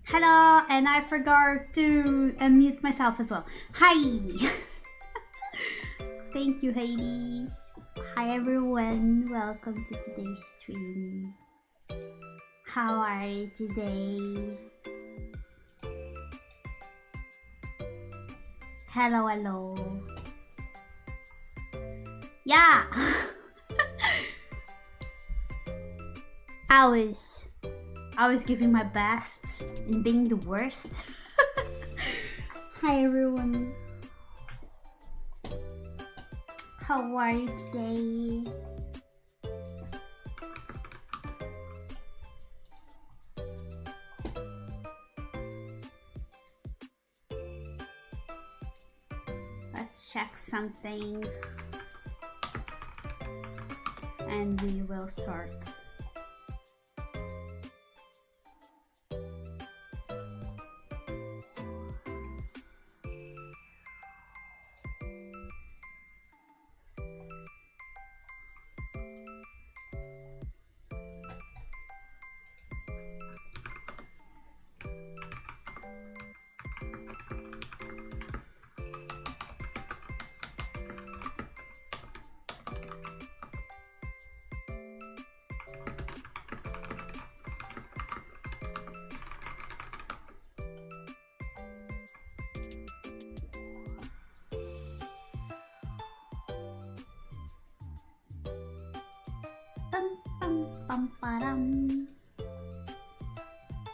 Hello, and I forgot to unmute myself as well. Hi! Thank you, Hades. Hi everyone, welcome to today's stream. How are you today? Hello, hello. Yeah! I was giving my best in being the worst. Hi everyone. How are you today? Let's check something and we will start.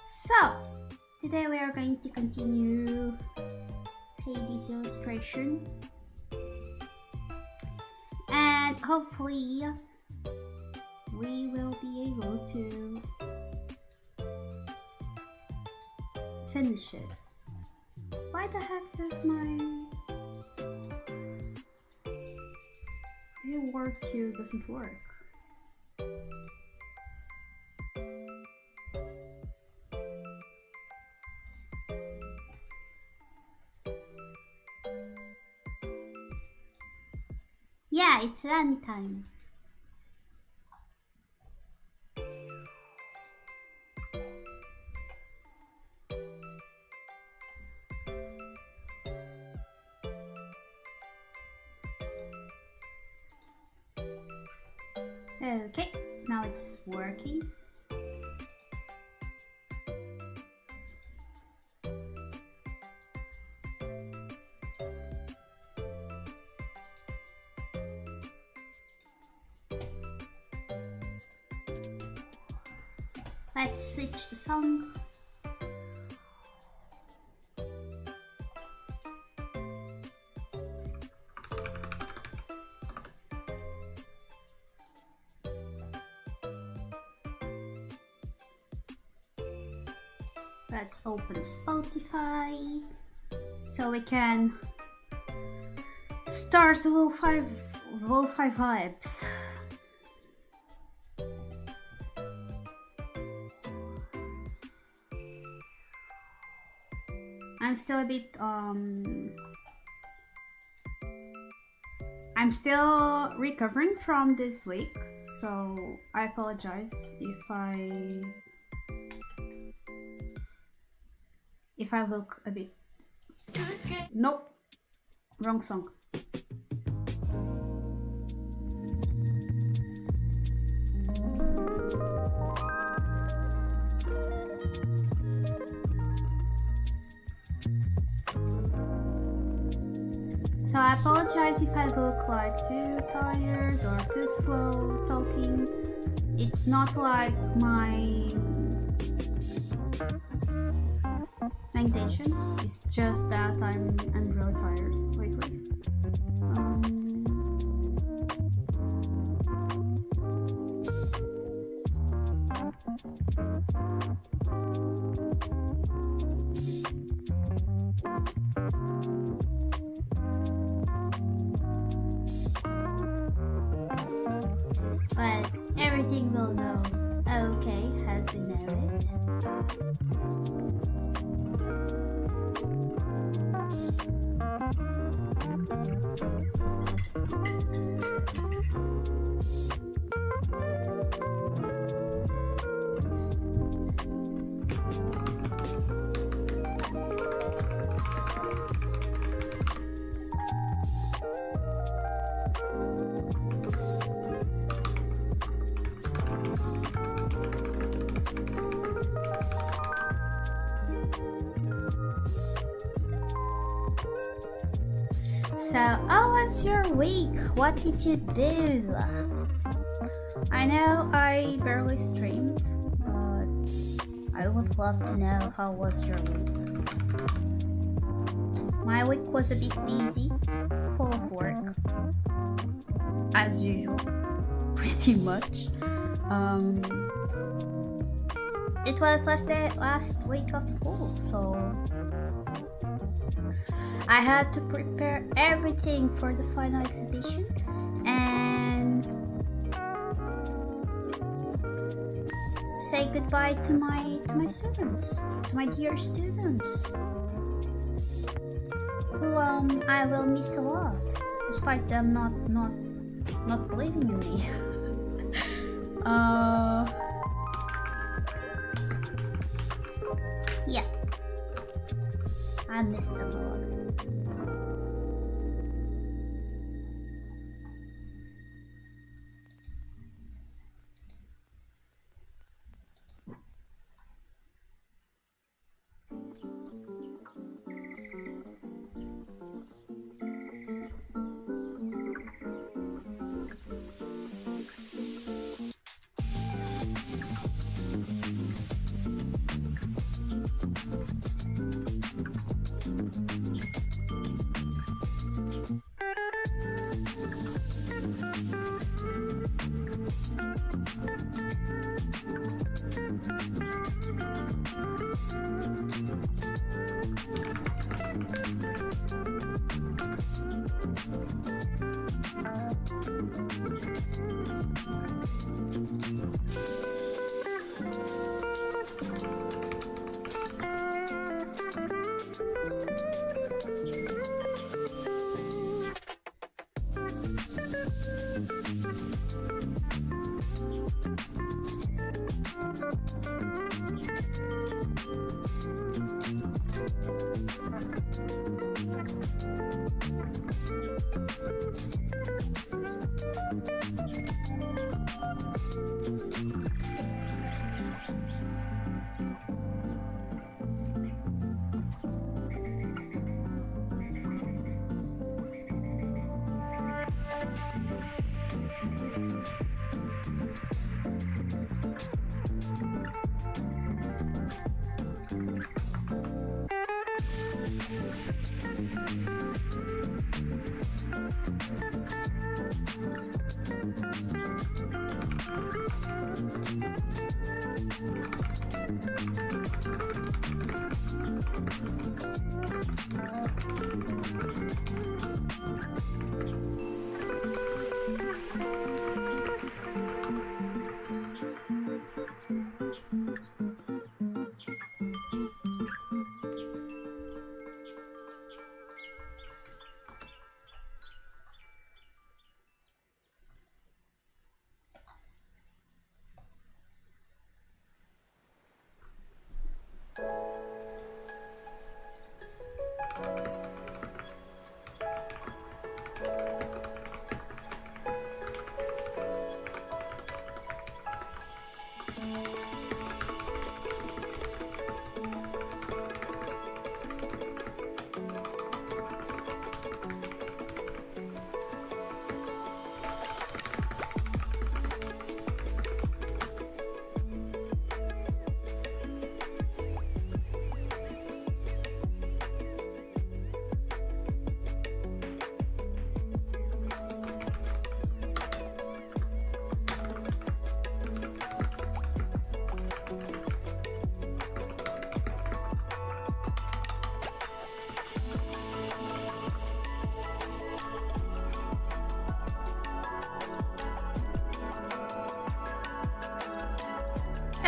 So, today we are going to continue Hades illustration and hopefully we will be able to finish it. Why the heck does my word queue doesn't work? Yeah, it's run time. Okay, now it's working. Let's switch the song. Let's open Spotify so we can start the lo-fi vibes. I'm still a bit I'm still recovering from this week, so I apologize if I look a bit. Nope, wrong song. So I apologize if I look like too tired or too slow talking. It's not like my intention. It's just that I'm really tired lately. But everything will go okay as we know it. So, how was your week? What did you do? I know I barely streamed, but I would love to know how was your week. My week was a bit busy, full of work, as usual, pretty much. It was last week of school, so I had to prepare everything for the final exhibition and say goodbye to my students, to my dear students, who I will miss a lot, despite them not believing in me. Yeah, I missed them a lot.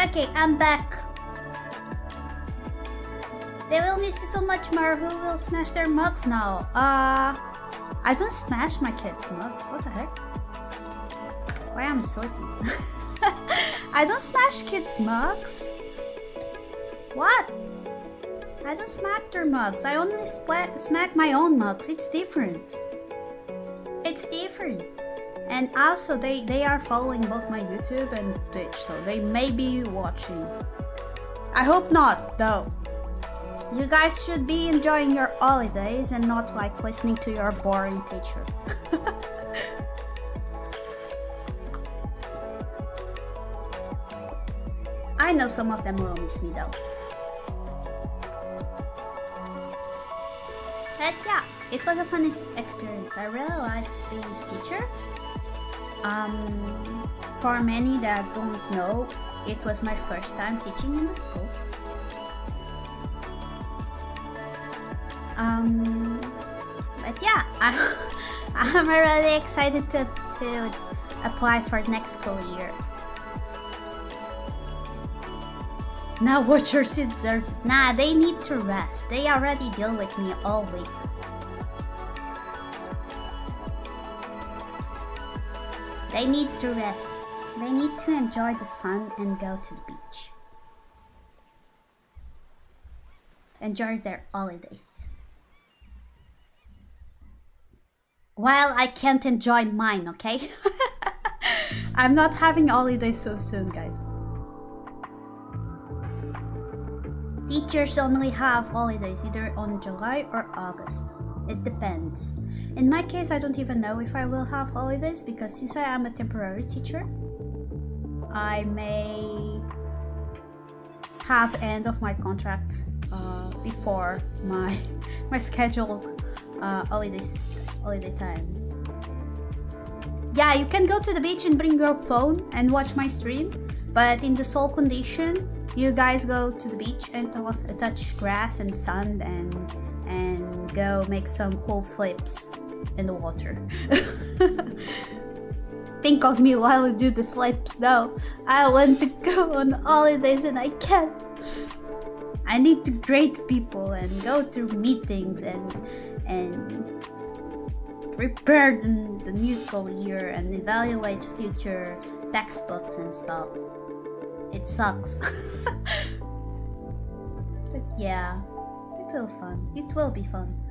Okay, I'm back. They will miss you so much, Maru. Who will smash their mugs now? I don't smash my kids' mugs. What the heck? Why am I sleeping? I don't smash kids' mugs. What? I don't smack their mugs. I only smack my own mugs. It's different. It's different. And also, they are following both my YouTube and Twitch, so they may be watching. I hope not, though. You guys should be enjoying your holidays and not like listening to your boring teacher. I know some of them will miss me though. But yeah, it was a fun experience. I really liked being his teacher. For many that don't know, it was my first time teaching in the school. But yeah, I'm really excited to apply for next school year. Now watch your sisters. Nah, they need to rest. They already deal with me all week. They need to rest. They need to enjoy the sun and go to the beach. Enjoy their holidays. Well, I can't enjoy mine, okay? I'm not having holidays so soon, guys. Teachers only have holidays either on July or August. It depends. In my case, I don't even know if I will have holidays because since I am a temporary teacher, I may have end of my contract before my scheduled holiday time. Yeah, you can go to the beach and bring your phone and watch my stream, but in the sole condition you guys go to the beach and touch grass and sand and go make some cool flips in the water. Think of me while I do the flips though. I want to go on holidays and I can't. I need to grade people and go through meetings and prepare the new school year and evaluate future textbooks and stuff. It sucks. But yeah, it will be fun.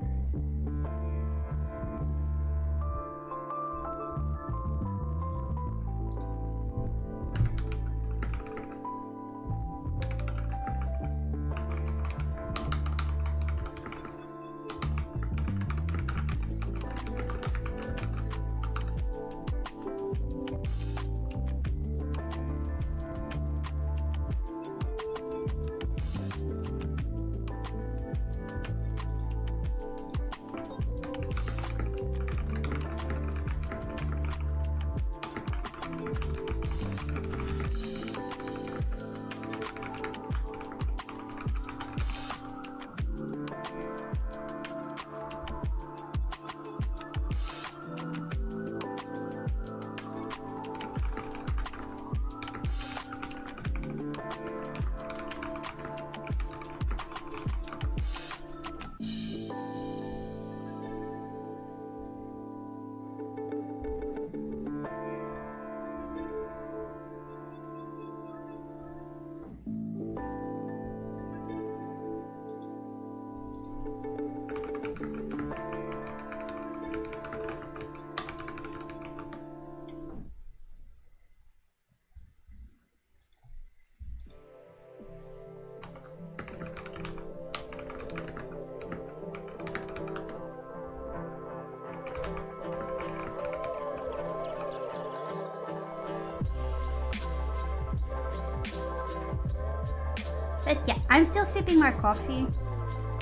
But yeah, I'm still sipping my coffee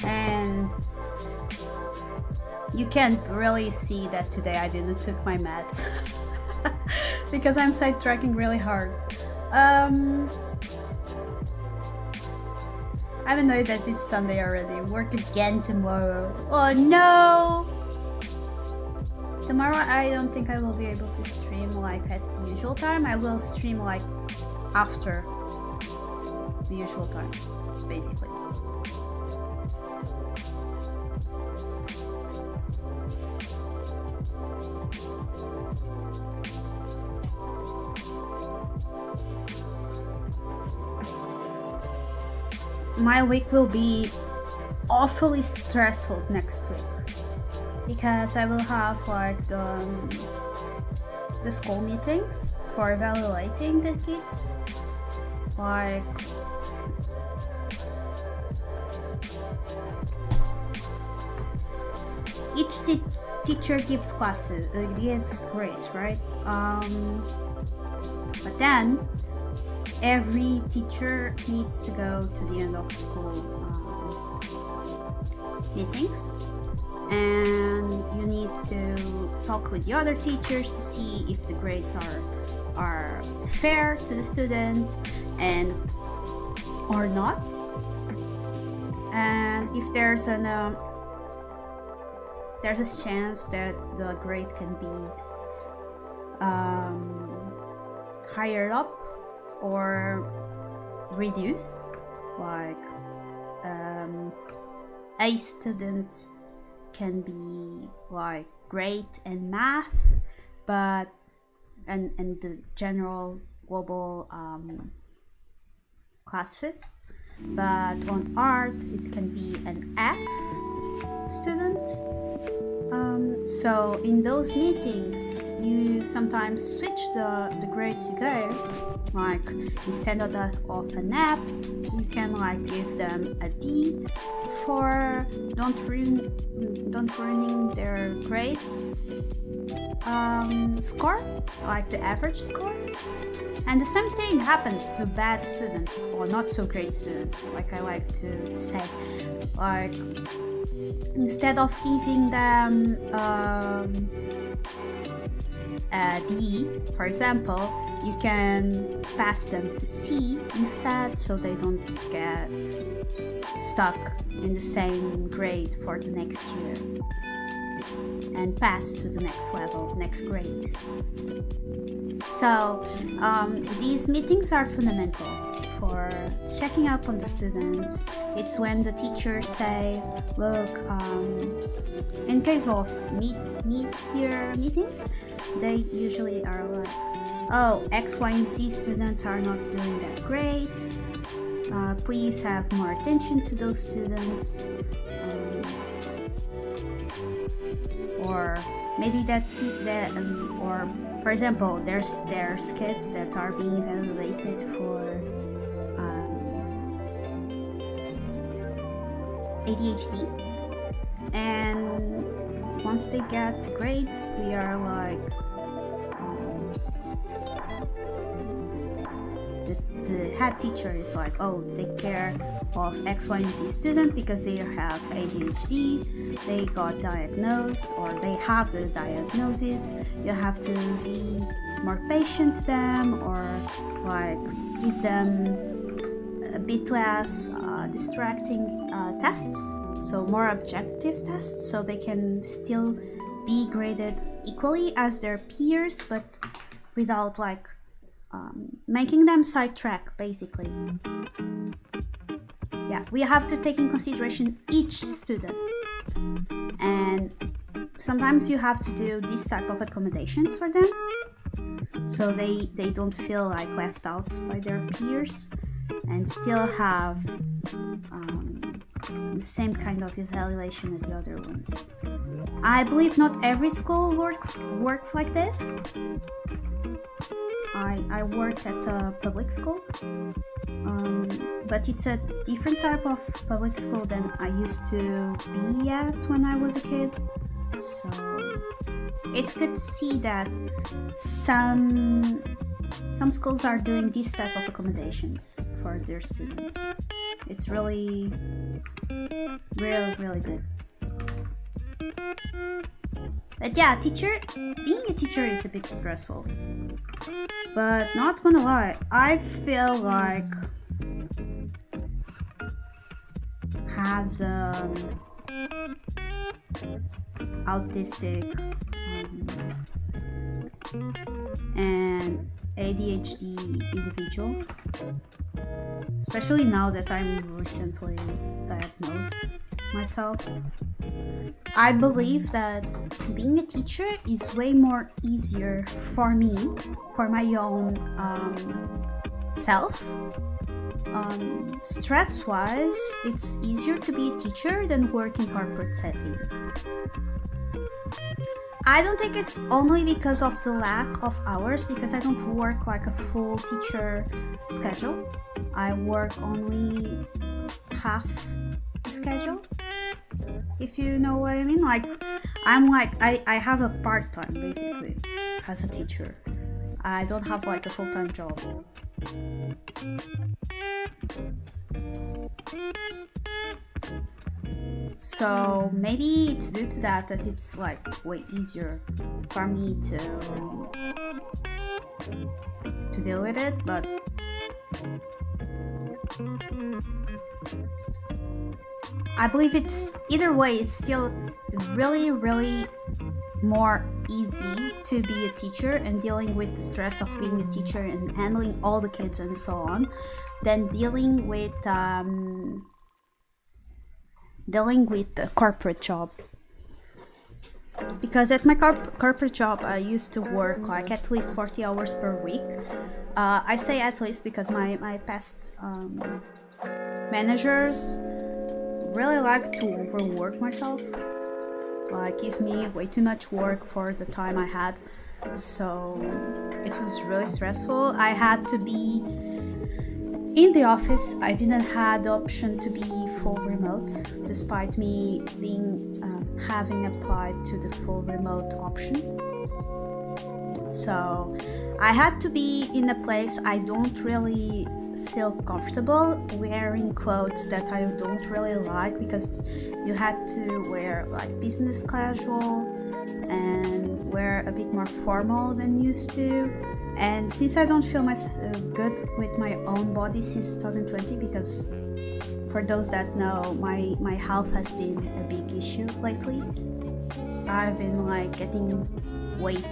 and you can't really see that today I didn't took my meds because I'm sidetracking really hard. I'm annoyed that it's Sunday already. Work again tomorrow. Oh no! Tomorrow I don't think I will be able to stream like at the usual time. I will stream like after the usual time, basically. My week will be awfully stressful next week because I will have like the school meetings for evaluating the kids, like each teacher gives classes, gives grades, right? But then every teacher needs to go to the end of school meetings, and you need to talk with the other teachers to see if the grades are fair to the student and or not, and if there's a chance that the grade can be higher up or reduced, like a student can be like great in math, but and the general global classes, but on art it can be an F student. So in those meetings you sometimes switch the grades you give, like instead of an F you can like give them a D for don't ruining their grades score, like the average score. And the same thing happens to bad students or not so great students, like I like to say, like instead of giving them a D, for example, you can pass them to C instead, so they don't get stuck in the same grade for the next year and pass to the next level, next grade. So these meetings are fundamental for checking up on the students. It's when the teachers say, look, in case of mid-year meetings, they usually are like, oh, X, Y, and Z students are not doing that great. Please have more attention to those students. Or maybe or for example, there's kids that are being evaluated for ADHD, and once they get the grades, we are like, the head teacher is like, oh, take care of X, Y, and Z student because they have ADHD, they got diagnosed or they have the diagnosis. You have to be more patient to them, or like give them a bit less distracting tests, so more objective tests, so they can still be graded equally as their peers, but without like making them sidetrack, basically. Yeah, we have to take in consideration each student, and sometimes you have to do this type of accommodations for them, so they don't feel like left out by their peers and still have the same kind of evaluation as the other ones. I believe not every school works like this. I work at a public school, but it's a different type of public school than I used to be at when I was a kid. So it's good to see that some schools are doing this type of accommodations for their students. It's really good. But yeah, being a teacher is a bit stressful. But not gonna lie, I feel like has autistic and ADHD individual, especially now that I'm recently diagnosed myself. I believe that being a teacher is way more easier for me, for my own self. Stress-wise, it's easier to be a teacher than work in corporate setting. I don't think it's only because of the lack of hours, because I don't work like a full teacher schedule. I work only half schedule. if you know what I mean. Like, I have a part-time basically as a teacher. I don't have like a full-time job. So maybe it's due to that it's like way easier for me to deal with it, but I believe it's either way, it's still really more easy to be a teacher and dealing with the stress of being a teacher and handling all the kids and so on than dealing with the corporate job. Because at my corporate job I used to work like at least 40 hours per week. I say at least because my past managers really like to overwork myself, like give me way too much work for the time I had, so it was really stressful. I had to be in the office. I didn't have the option to be full remote, despite me being having applied to the full remote option. So I had to be in a place I don't really feel comfortable wearing clothes that I don't really like, because you had to wear like business casual and wear a bit more formal than used to. And since I don't feel good with my own body since 2020, because for those that know, my health has been a big issue lately. I've been like getting weight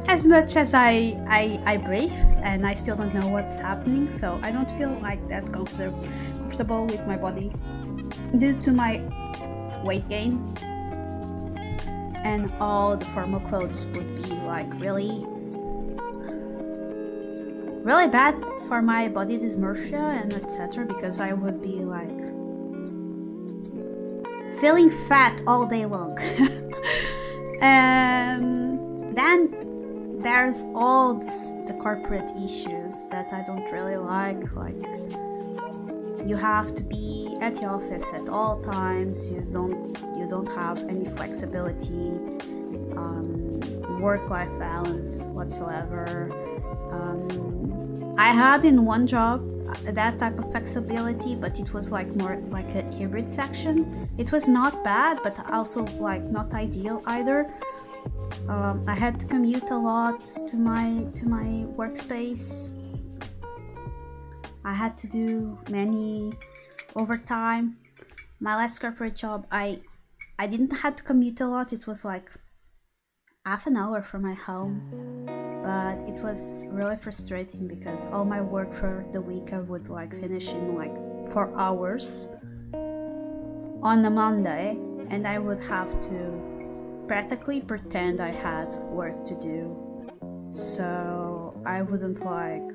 as much as I breathe, and I still don't know what's happening, so I don't feel like that comfortable with my body due to my weight gain, and all the formal clothes would be like really bad for my body dysmorphia and etc., because I would be like feeling fat all day long. Then there's all the corporate issues that I don't really like you have to be at the office at all times, you don't have any flexibility, work-life balance whatsoever. I had in one job that type of flexibility, but it was like more like a hybrid section. It was not bad, but also like not ideal either. I had to commute a lot to my workspace. I had to do many overtime. My last corporate job, I didn't have to commute a lot. It was like half an hour from my home, but it was really frustrating because all my work for the week I would like finish in like 4 hours on a Monday, and I would have to practically pretend I had work to do, so I wouldn't like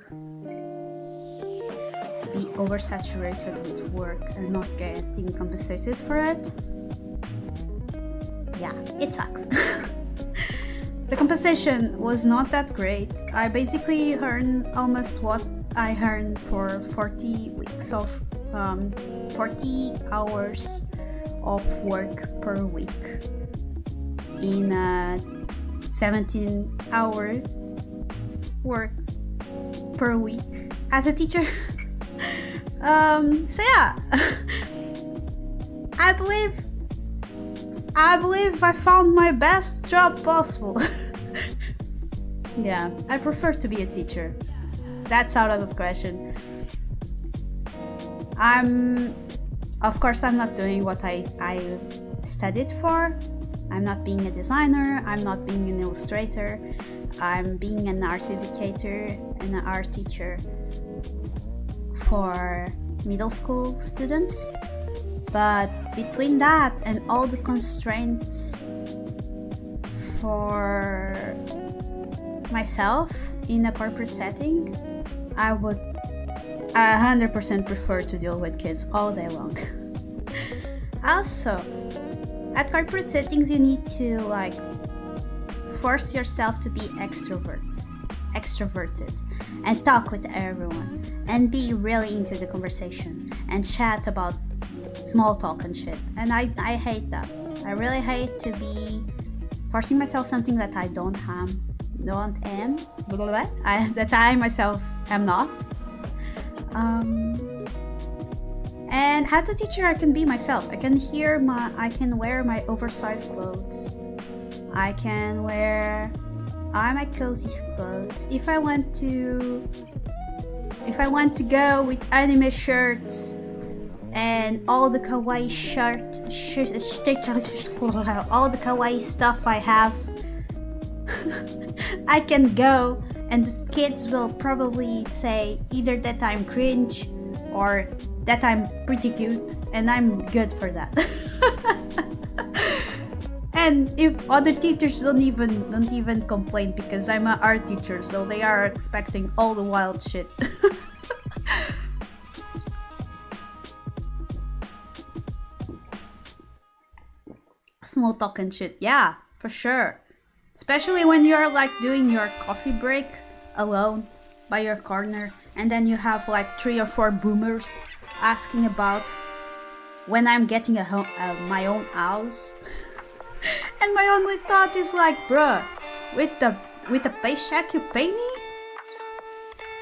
be oversaturated with work and not getting compensated for it. Yeah, it sucks. The compensation was not that great. I basically earned almost what I earned for 40 weeks of 40 hours of work per week in a 17-hour work per week as a teacher. So yeah, I believe I found my best job possible. Yeah, I prefer to be a teacher. That's out of the question. Of course, I'm not doing what I studied for. I'm not being a designer. I'm not being an illustrator. I'm being an art educator and an art teacher for middle school students. But between that and all the constraints for myself in a corporate setting, I would 100% prefer to deal with kids all day long. Also, at corporate settings you need to like force yourself to be extroverted and talk with everyone and be really into the conversation and chat about small talk and shit. And I hate that. I really hate to be forcing myself something that I that I myself am not. And as a teacher, I can be myself. I can wear my oversized clothes. I can wear my cozy clothes. If I want to go with anime shirts and all the kawaii all the kawaii stuff I have, I can go, and the kids will probably say either that I'm cringe or that I'm pretty cute, and I'm good for that. And if other teachers don't even complain, because I'm an art teacher, so they are expecting all the wild shit. Small talk and shit, yeah, for sure. Especially when you're like doing your coffee break alone by your corner, and then you have like 3 or 4 boomers asking about when I'm getting my own house. And my only thought is like, bruh, with the paycheck you pay me?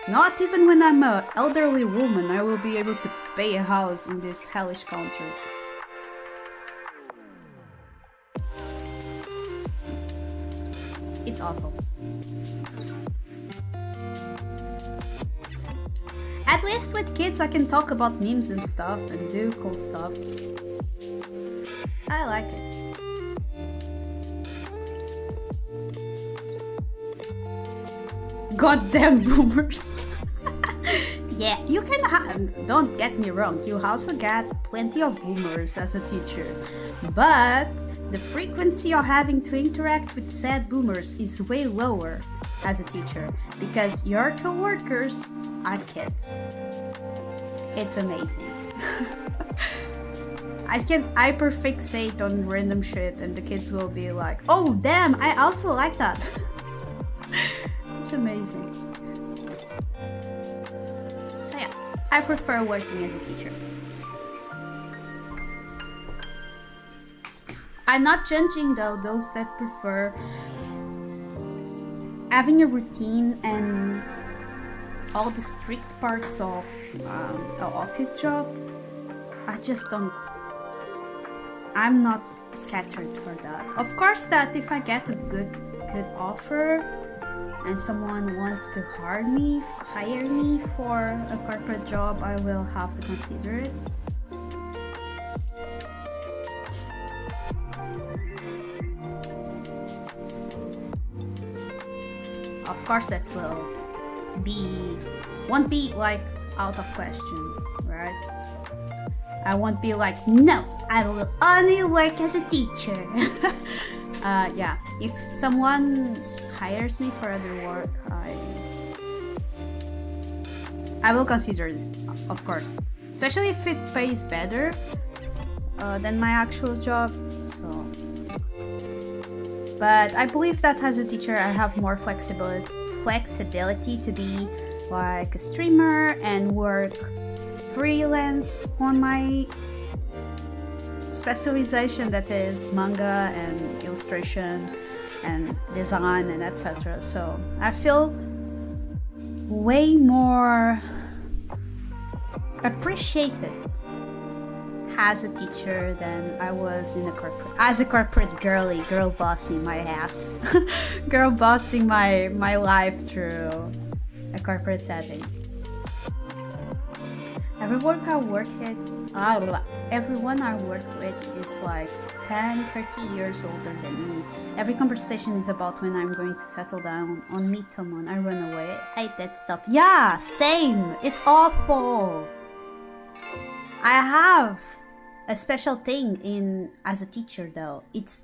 Not even when I'm an elderly woman I will be able to pay a house in this hellish country. It's awful. At least with kids I can talk about memes and stuff and do cool stuff. I like it. Goddamn boomers. Yeah, you can don't get me wrong, you also get plenty of boomers as a teacher, but the frequency of having to interact with said boomers is way lower as a teacher, because your co-workers are kids. It's amazing. I can hyperfixate on random shit and the kids will be like, oh damn, I also like that. It's amazing. So yeah, I prefer working as a teacher. I'm not judging though those that prefer having a routine and all the strict parts of an office job. I just don't. I'm not catered for that. Of course, that if I get a good offer and someone wants to hire me for a corporate job, I will have to consider it. Of course, that won't be like out of question, right? I won't be like, no, I will only work as a teacher. Yeah, if someone hires me for other work, I will consider it, of course, especially if it pays better than my actual job. So, but I believe that as a teacher I have more flexibility to be like a streamer and work freelance on my specialization, that is manga and illustration and design and etc. So I feel way more appreciated as a teacher than I was in a corporate, as a corporate girl bossing my ass. Girl bossing my life through a corporate setting. Everyone I work with is like 10, 30 years older than me. Every conversation is about when I'm going to settle down or meet someone. I run away. I hate that stuff. Yeah, same. It's awful. I have a special thing as a teacher though. It's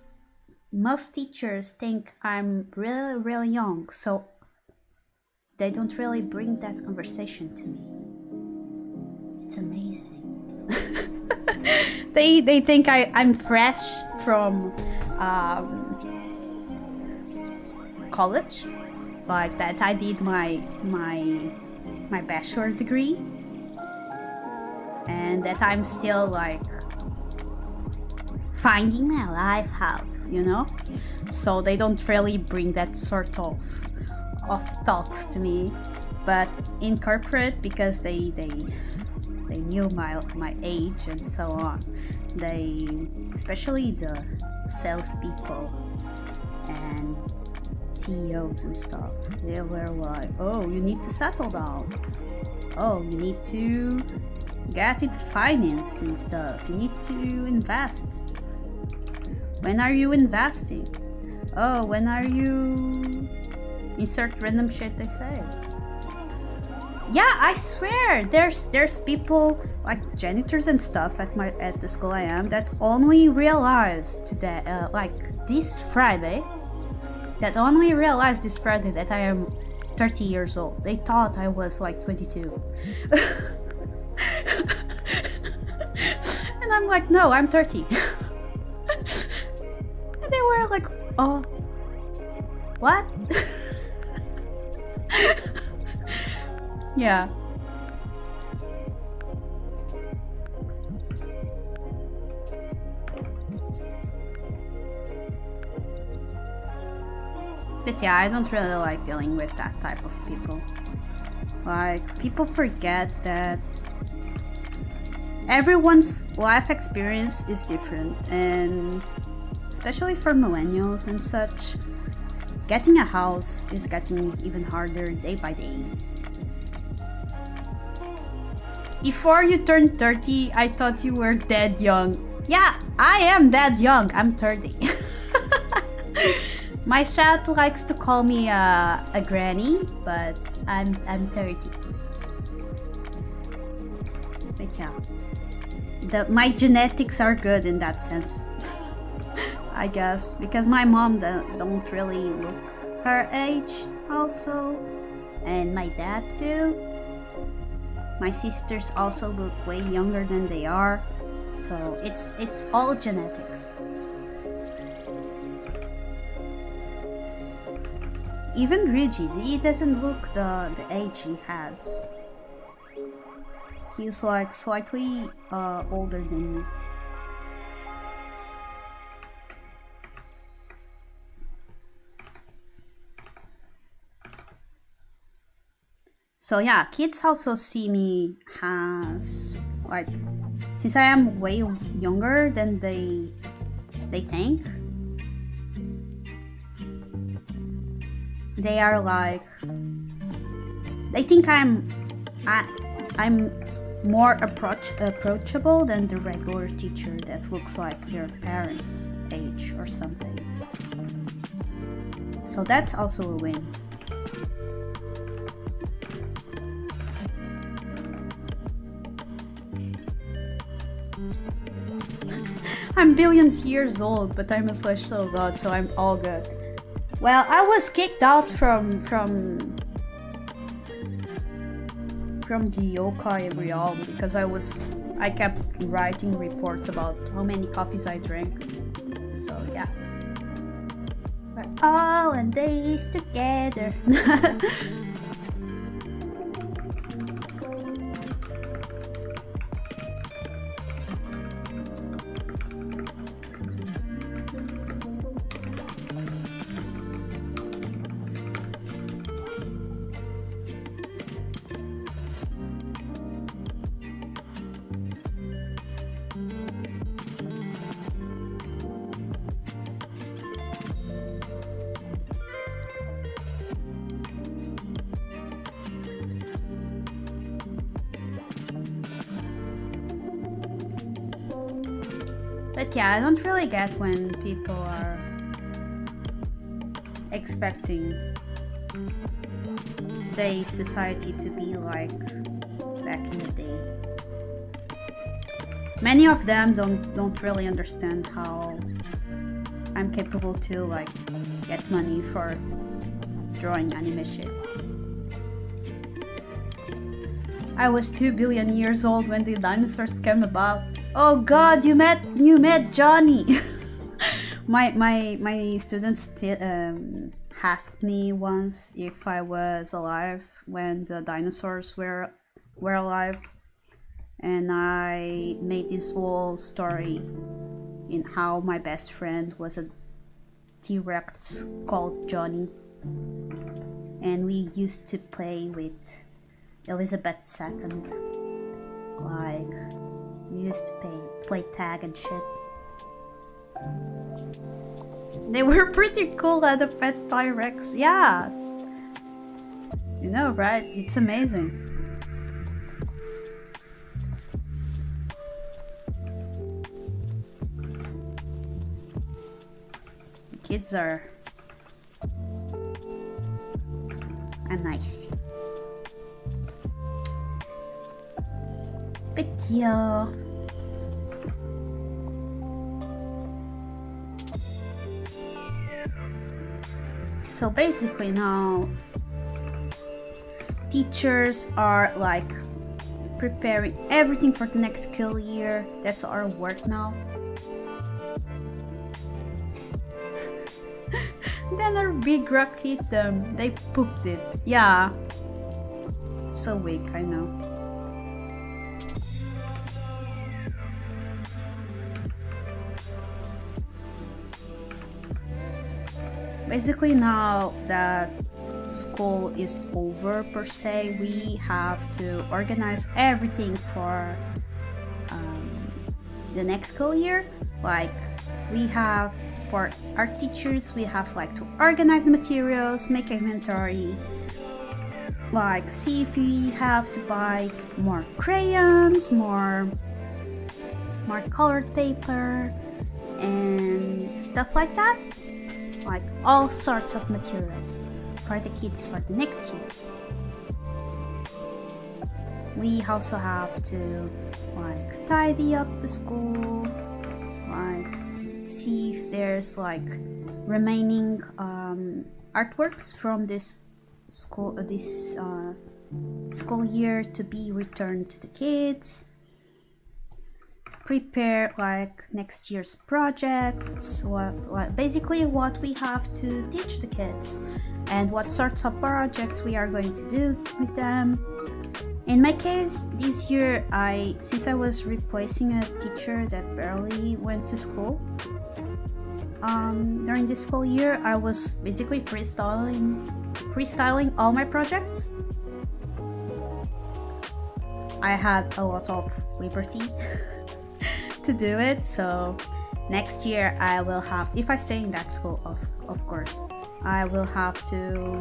most teachers think I'm really young, so they don't really bring that conversation to me. It's amazing. They think I'm fresh from college, like that I did my bachelor degree, and and that I'm still like finding my life out, you know? So they don't really bring that sort of thoughts to me. But in corporate, because they knew my age and so on, they, especially the salespeople and CEOs and stuff, they were like, oh, you need to settle down. Oh, you need to get into finance and stuff. You need to invest. When are you investing? Oh, when are you... Insert random shit they say. Yeah, I swear, there's people like janitors and stuff at the school I am that only realized today, like this Friday, that I am 30 years old. They thought I was like 22. And I'm like, no, I'm 30. And they were like, oh, what? Yeah. But yeah, I don't really like dealing with that type of people. Like, people forget that everyone's life experience is different, and especially for millennials and such, getting a house is getting even harder day by day. Before you turned 30, I thought you were dead young. Yeah, I am dead young. I'm 30. My chat likes to call me a granny, but I'm 30. But yeah, my genetics are good in that sense. I guess, because my mom don't really look her age also, and my dad too. My sisters also look way younger than they are, so it's all genetics. Even Rigid, he doesn't look the age he has. He's like slightly older than me. So yeah, kids also see me as, like, since I am way younger than they think, they are like, they think I'm more approachable than the regular teacher that looks like their parents' age or something. So that's also a win. I'm billions years old, but I'm a celestial god, so I'm all good. Well, I was kicked out from the yokai realm because I kept writing reports about how many coffees I drank. So yeah, we're all in this together. But yeah, I don't really get when people are expecting today's society to be like back in the day. Many of them don't really understand how I'm capable to like get money for drawing anime shit. I was 2 billion years old when the dinosaurs came about. Oh god, you met Johnny. my students asked me once if I was alive when the dinosaurs were alive. and I made this whole story in how my best friend was a T-Rex called Johnny, and we used to play with Elizabeth II. Like, we used to play tag and shit. They were pretty cool at the pet T-Rex. Yeah, you know, right? It's amazing. The kids are nice. But yeah. So basically now teachers are like preparing everything for the next school year. That's our work now. Then our big rock hit them. They pooped it. Yeah. So weak, I know. Basically now that school is over per se, we have to organize everything for the next school year. Like, we have, for our teachers, we have like to organize materials, make inventory, like see if we have to buy more crayons, more colored paper and stuff like that. Like all sorts of materials for the kids for the next year. We also have to like tidy up the school, like see if there's like remaining artworks from this school school year to be returned to the kids. Prepare like next year's projects, basically what we have to teach the kids and what sorts of projects we are going to do with them. In my case, this year, since I was replacing a teacher that barely went to school, during this school year, I was basically freestyling all my projects. I had a lot of liberty to do it, so next year I will have, if I stay in that school, of course, I will have to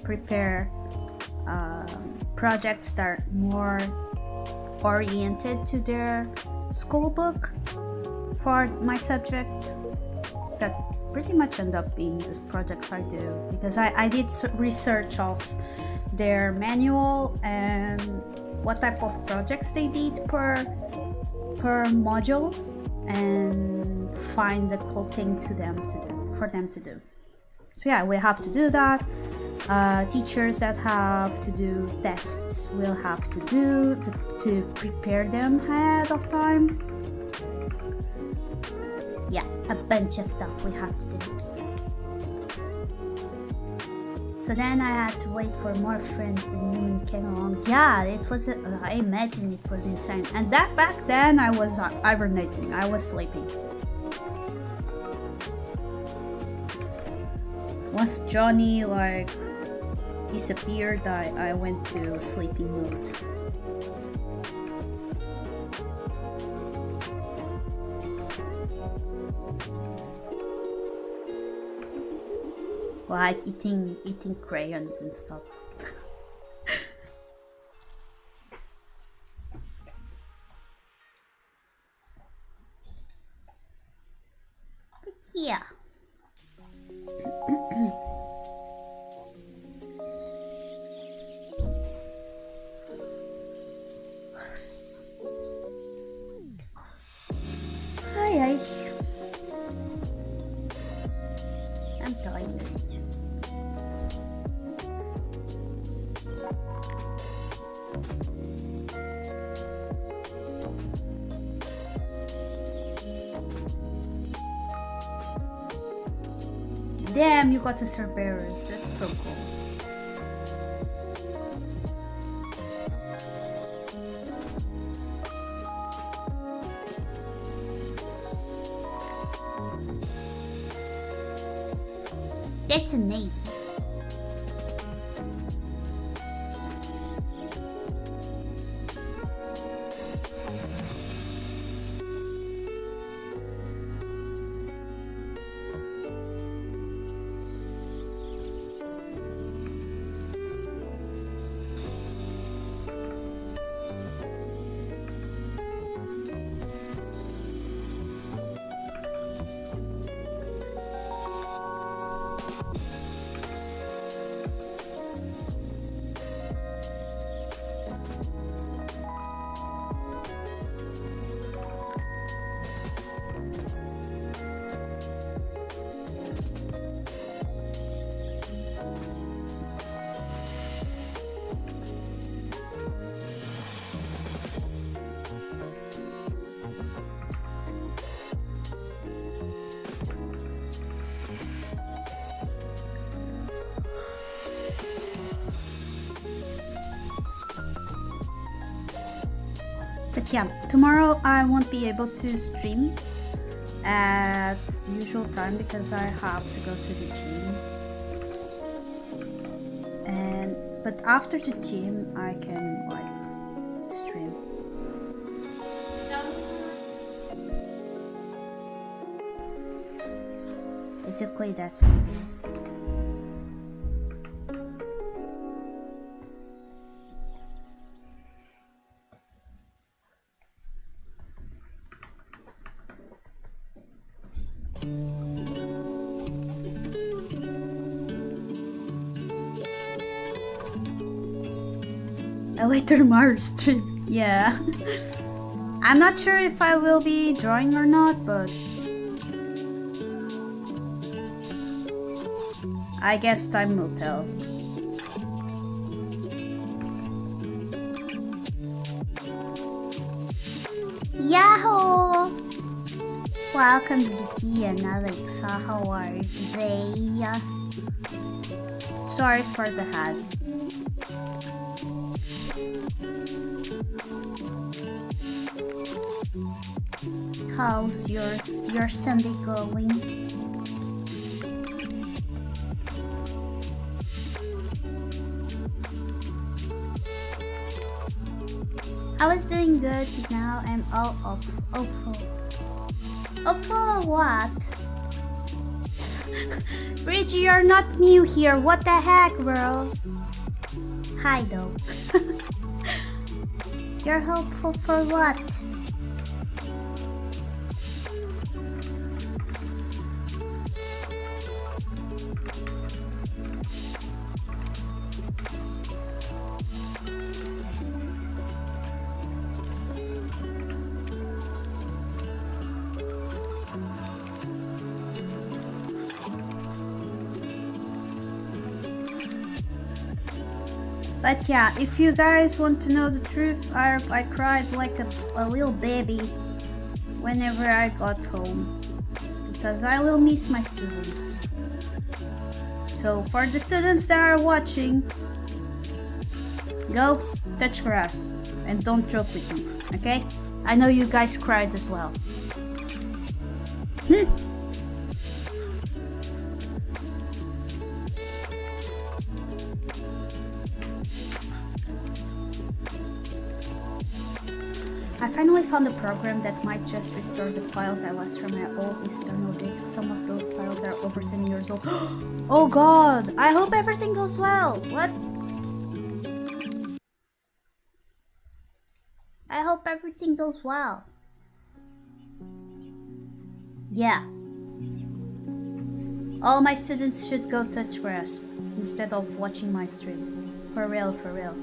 prepare projects that are more oriented to their school book for my subject. That pretty much end up being the projects I do, because I did research of their manual and what type of projects they did per module, and find the cool thing for them to do. So yeah, we have to do that. Teachers that have to do tests will have to do to prepare them ahead of time. Yeah, a bunch of stuff we have to do. So then I had to wait for more friends. The Newman came along. Yeah, it was, I imagine it was insane. And that back then I was hibernating, I was sleeping. Once Johnny like disappeared, I went to sleeping mode. Like eating crayons and stuff. But yeah. Hi. I'm tired. Damn, you got a Cerberus. That's so cool. It's amazing. But yeah, tomorrow I won't be able to stream at the usual time because I have to go to the gym. But after the gym I can like stream. Basically that's me. A later Maru stream, yeah. I'm not sure if I will be drawing or not, but I guess time will tell. Yahoo! Welcome to Tia and Alexa. How are they? Sorry for the hat. How's your Sunday going? I was doing good. Now I'm all awful. Awful what? Richie, you're not new here. What the heck, bro? Hi, though. You're hopeful for what? But yeah, if you guys want to know the truth, I cried like a little baby whenever I got home because I will miss my students. So for the students that are watching, go touch grass and don't joke with me, okay? I know you guys cried as well. I finally found a program that might just restore the files I lost from my old external disk. Some of those files are over 10 years old. Oh god! I hope everything goes well! What? I hope everything goes well. Yeah. All my students should go touch grass instead of watching my stream. For real, for real.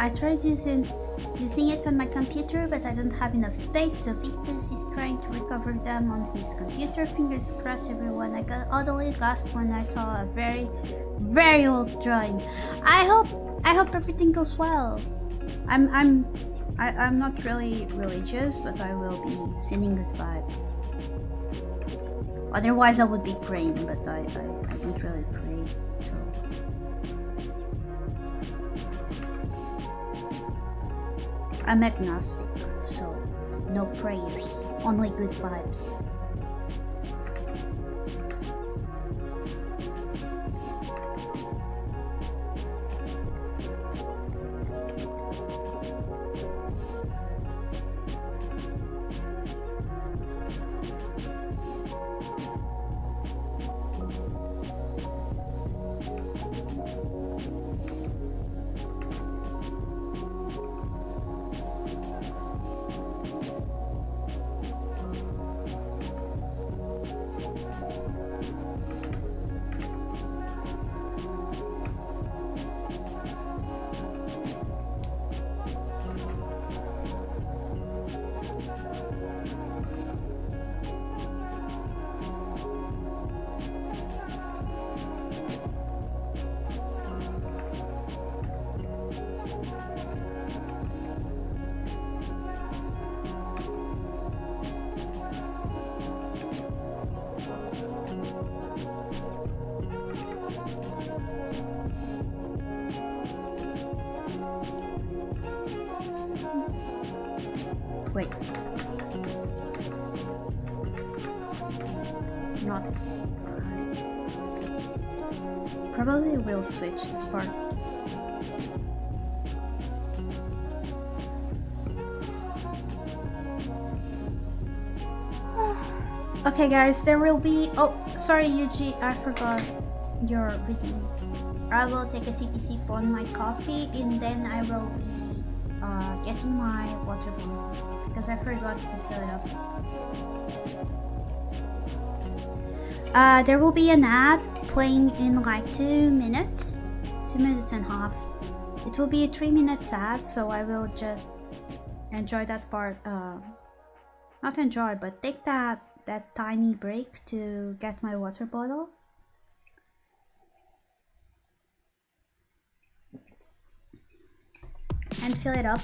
I tried using it on my computer, but I don't have enough space, so Victus is trying to recover them on his computer. Fingers crossed, everyone. I got audibly gasped when I saw a very, very old drawing. I hope everything goes well. I'm not really religious, but I will be sending good vibes. Otherwise, I would be praying, but I don't really pray, so. I'm agnostic, so no prayers, only good vibes. Wait. Not right. Probably will switch this part. Okay guys, there will be... Oh, sorry Yuji, I forgot your reading. I will take a sippy sip on my coffee and then I will be getting my water bottle because I forgot to fill it up. There will be an ad playing in like 2 minutes. 2 minutes and a half. It will be a 3-minute ad, so I will just enjoy that part. Not enjoy, but take that tiny break to get my water bottle. And fill it up.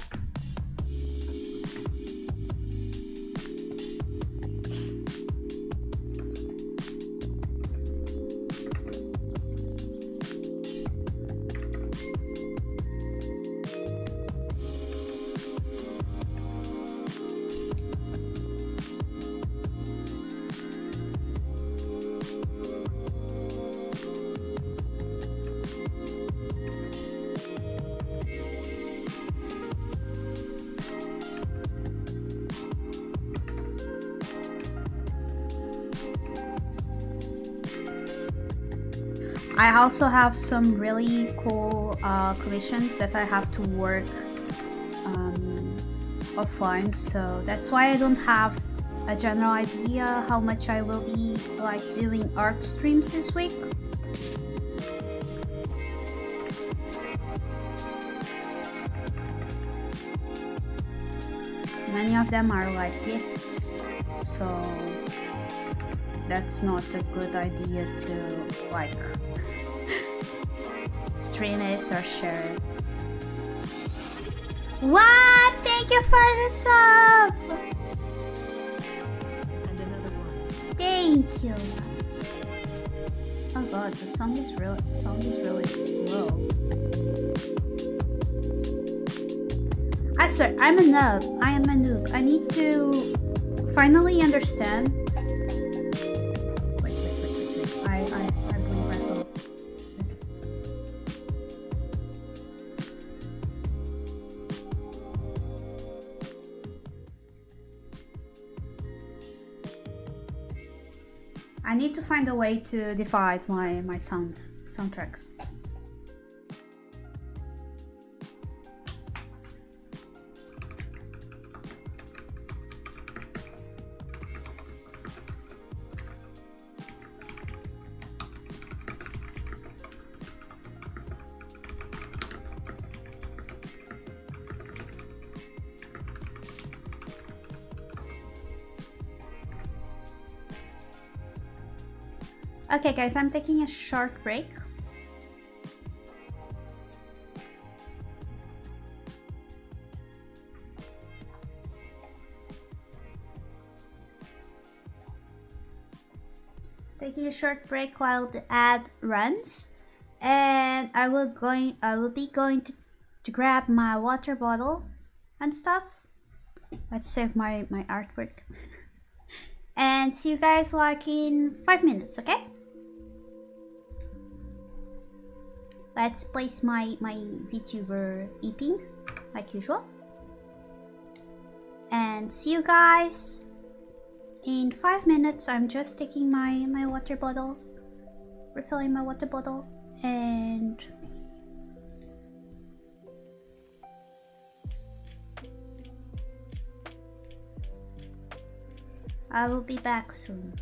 I also have some really cool commissions that I have to work offline, so that's why I don't have a general idea how much I will be like doing art streams this week. Many of them are like gifts, so that's not a good idea to like stream it or share it. What? Thank you for the sub! And another one. Thank you. Oh god, the song is really low. I swear, I'm a noob. I am a noob. I need to finally understand. Wait. I believe I will. I need to find a way to divide my soundtracks. Okay, guys, I'm taking a short break. Taking a short break while the ad runs, and I will be going to grab my water bottle and stuff. Let's save my artwork. And see you guys like in 5 minutes, okay? Let's place my VTuber eeping like usual. And see you guys in 5 minutes. I'm just taking my water bottle, refilling my water bottle, and I will be back soon.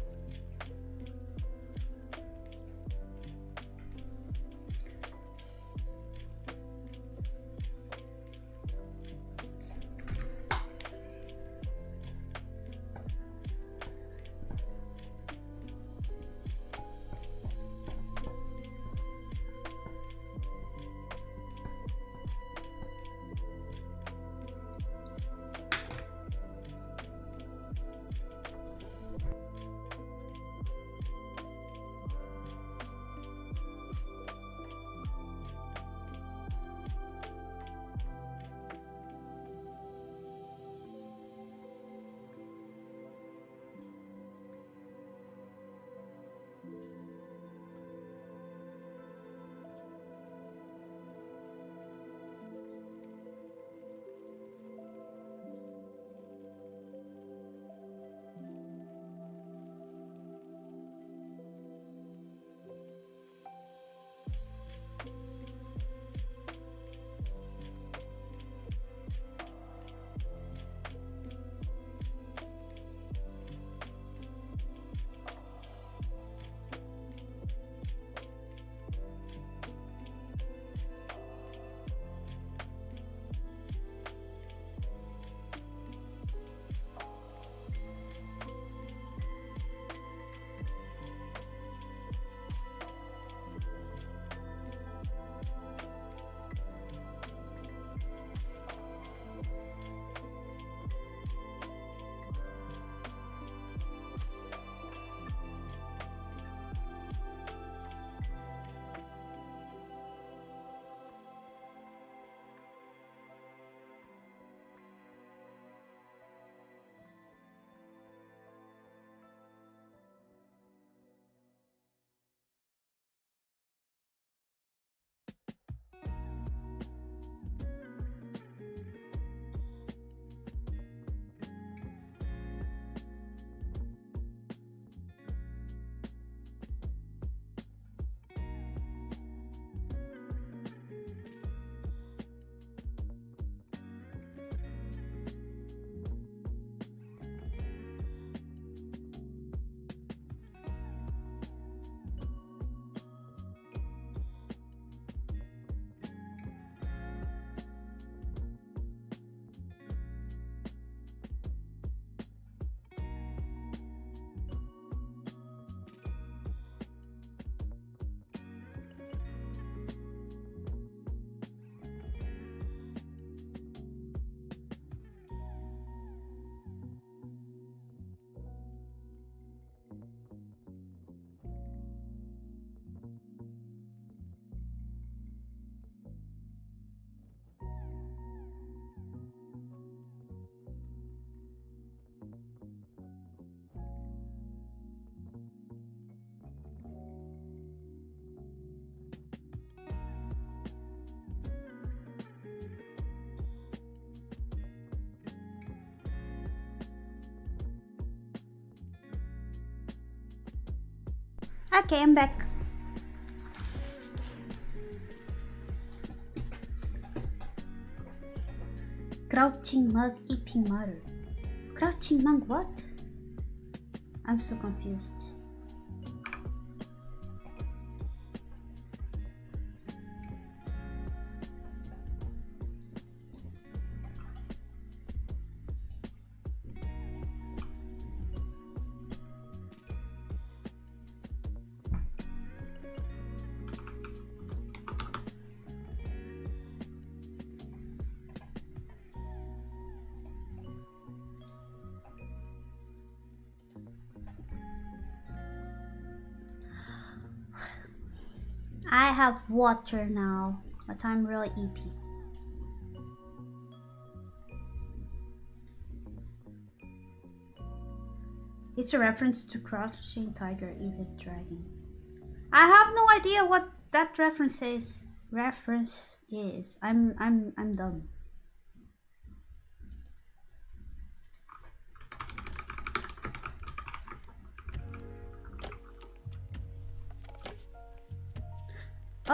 Okay, I'm back. Crouching mug eating Maru. Crouching mug what? I'm so confused. I have water now, but I'm really eepy. It's a reference to Crouching Tiger, Eating Dragon. I have no idea what that reference is. I'm dumb.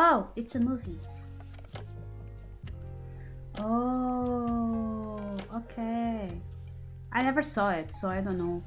Oh, it's a movie. Oh, okay. I never saw it, so I don't know.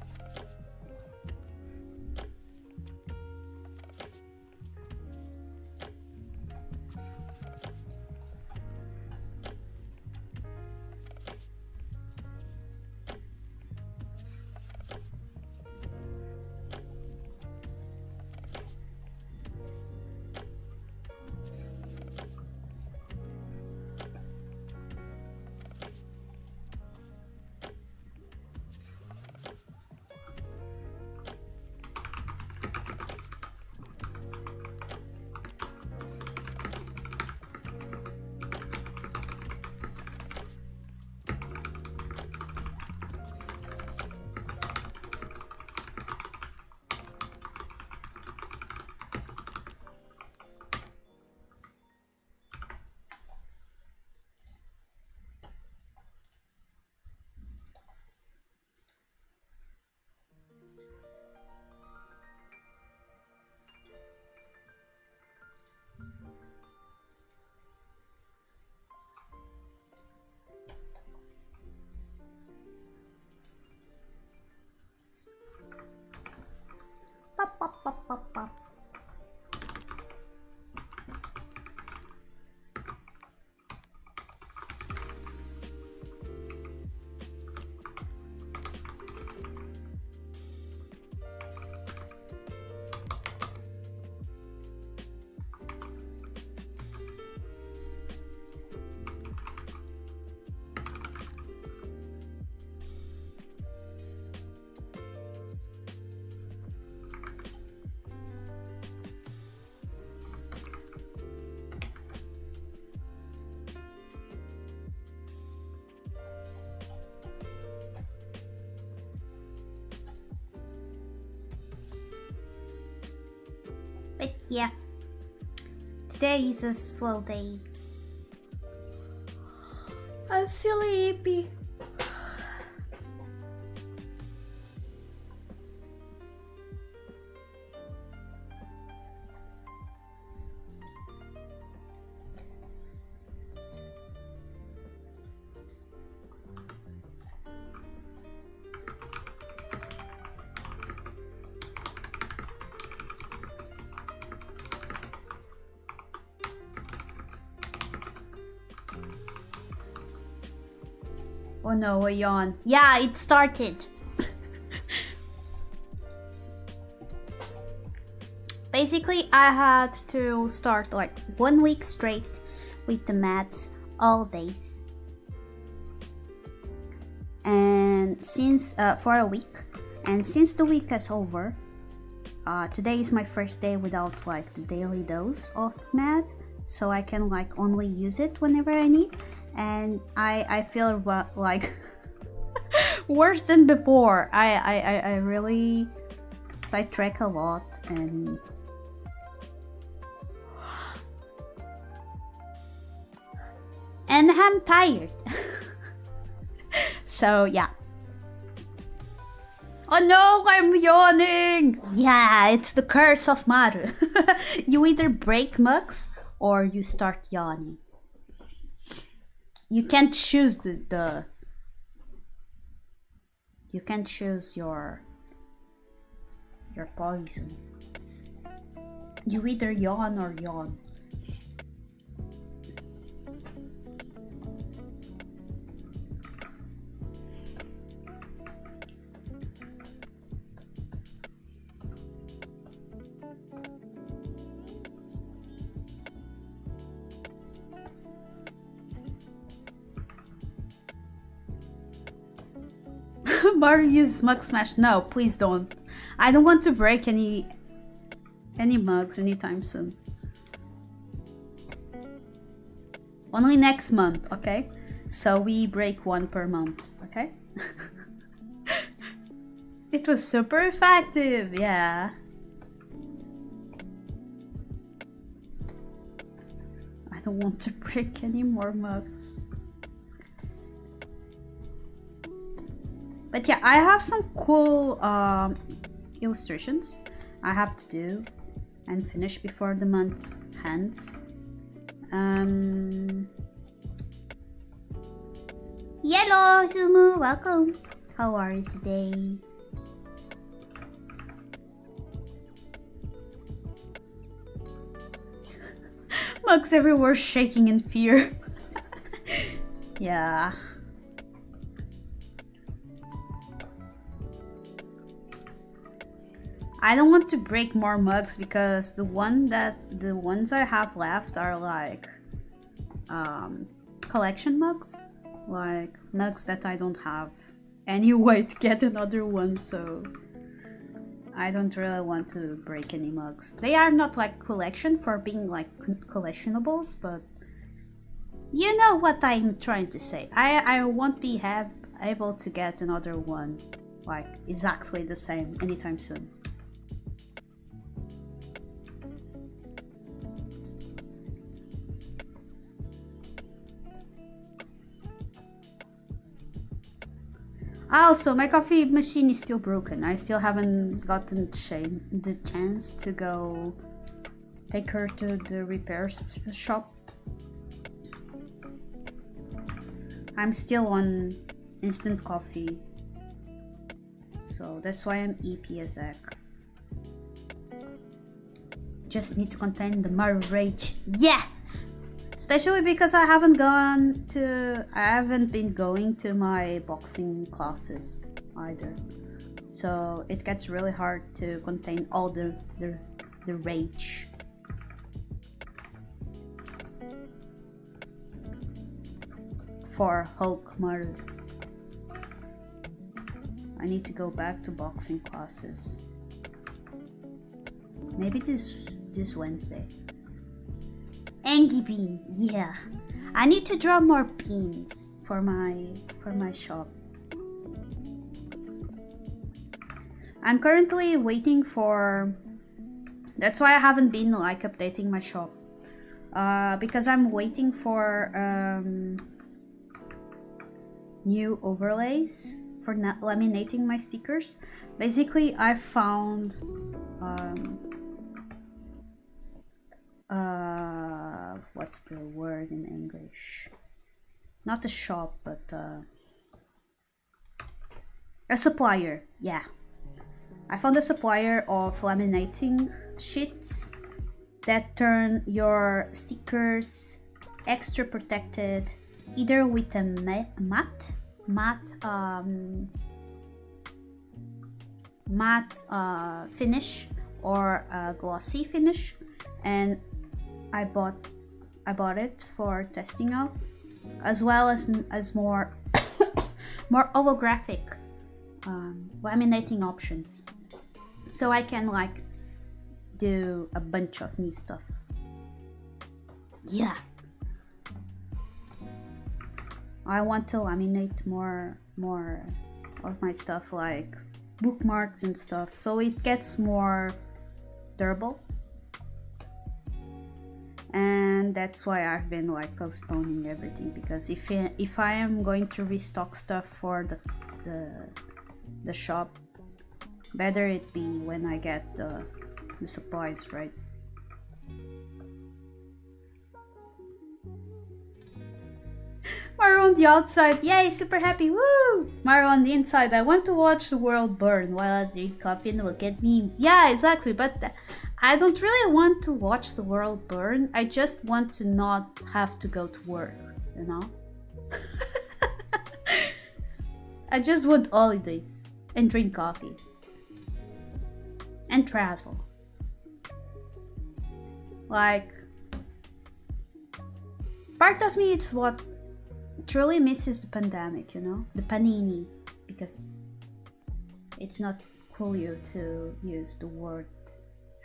Pop, pop, pop, pop, pop. But yeah, today is a slow day. I'm feeling happy. Oh no, a yawn. Yeah, it started. Basically, I had to start like 1 week straight with the maths all days. And since, for a week. And since the week is over, today is my first day without like the daily dose of math. So I can like only use it whenever I need. And I feel like worse than before. I really sidetrack a lot and I'm tired. So yeah. Oh no, I'm yawning! Yeah, it's the curse of Maru. You either break mugs or you start yawning. You can't choose you can't choose your poison. You either yawn or yawn. Maru uses mug smash. No, please don't. I don't want to break any mugs anytime soon. Only next month, okay? So we break one per month, okay? It was super effective, yeah. I don't want to break any more mugs. But yeah, I have some cool illustrations I have to do and finish before the month ends. Hello, Sumu, welcome. How are you today? Mugs everywhere shaking in fear. Yeah. I don't want to break more mugs because the ones I have left are like collection mugs, like mugs that I don't have any way to get another one, so I don't really want to break any mugs. They are not like collection for being like collectionables, but you know what I'm trying to say. I won't be able to get another one like exactly the same anytime soon. Also, my coffee machine is still broken. I still haven't gotten the chance to go take her to the repair shop. I'm still on instant coffee, so that's why I'm EPSEC. Just need to contain the Maru rage. Yeah! Especially because I haven't been going to my boxing classes either. So it gets really hard to contain all the rage. For Hulk Maru. I need to go back to boxing classes. Maybe this Wednesday. Angie bean, yeah. I need to draw more beans for my shop. I'm currently waiting for. That's why I haven't been like updating my shop. Because I'm waiting for new overlays for laminating my stickers. Basically, I found what's the word in English? Not a shop, but a supplier. Yeah, I found a supplier of laminating sheets that turn your stickers extra protected, either with a matte finish or a glossy finish, and I bought it for testing out, as well as more more holographic laminating options, so I can like do a bunch of new stuff. Yeah, I want to laminate more of my stuff, like bookmarks and stuff, so it gets more durable. And that's why I've been like postponing everything, because if I am going to restock stuff for the shop, better it be when I get the supplies, right? Maru on the outside, yay, super happy, woo! Maru on the inside, I want to watch the world burn while I drink coffee and look at memes. Yeah, exactly, but I don't really want to watch the world burn. I just want to not have to go to work, you know? I just want holidays and drink coffee and travel. Like, part of me, it's what truly misses the pandemic, you know? The panini, because it's not cool to use the word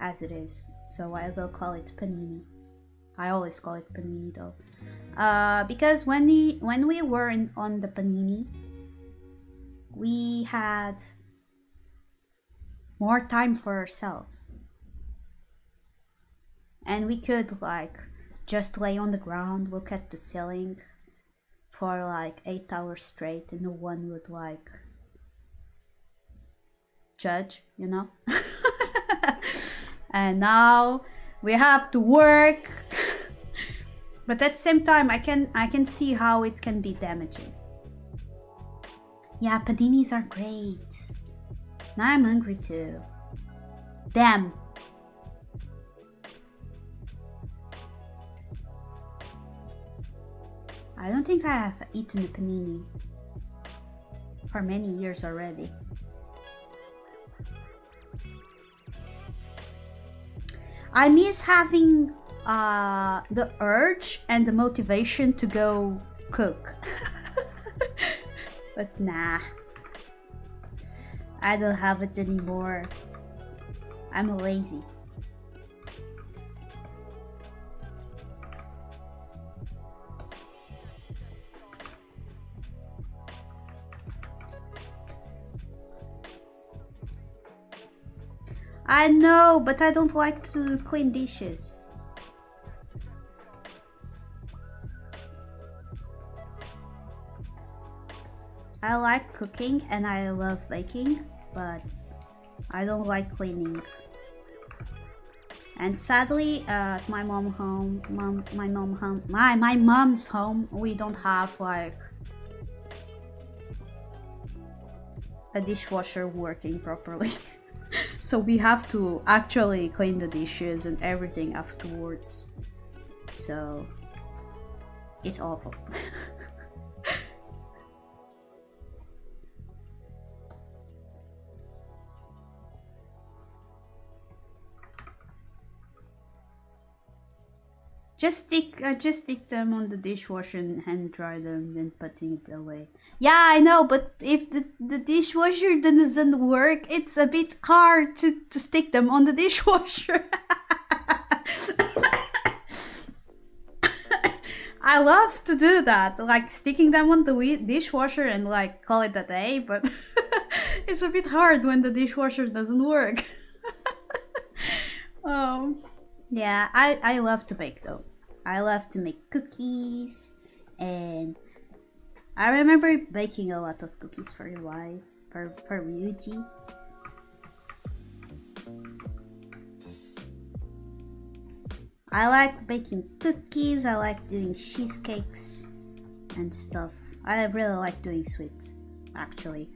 as it is, so I will call it panini. I always call it panini though. Because when we were on the panini, we had more time for ourselves, and we could like just lay on the ground, look at the ceiling for like 8 hours straight, and no one would like judge, you know. And now we have to work. But at the same time, I can see how it can be damaging. Yeah, paninis are great. Now I'm hungry too. Damn. I don't think I have eaten a panini for many years already. I miss having the urge and the motivation to go cook. But nah, I don't have it anymore. I'm lazy. I know, but I don't like to clean dishes. I like cooking and I love baking, but I don't like cleaning. And sadly, at my mom's home, we don't have like a dishwasher working properly. So we have to actually clean the dishes and everything afterwards. So it's awful. Just stick them on the dishwasher and hand dry them, then putting it away. Yeah, I know, but if the dishwasher doesn't work, it's a bit hard to stick them on the dishwasher. I love to do that, like sticking them on the dishwasher and like call it a day, but it's a bit hard when the dishwasher doesn't work. Yeah, I love to bake though. I love to make cookies, and I remember baking a lot of cookies for you guys, for Ryuji. I like baking cookies, I like doing cheesecakes and stuff. I really like doing sweets, actually.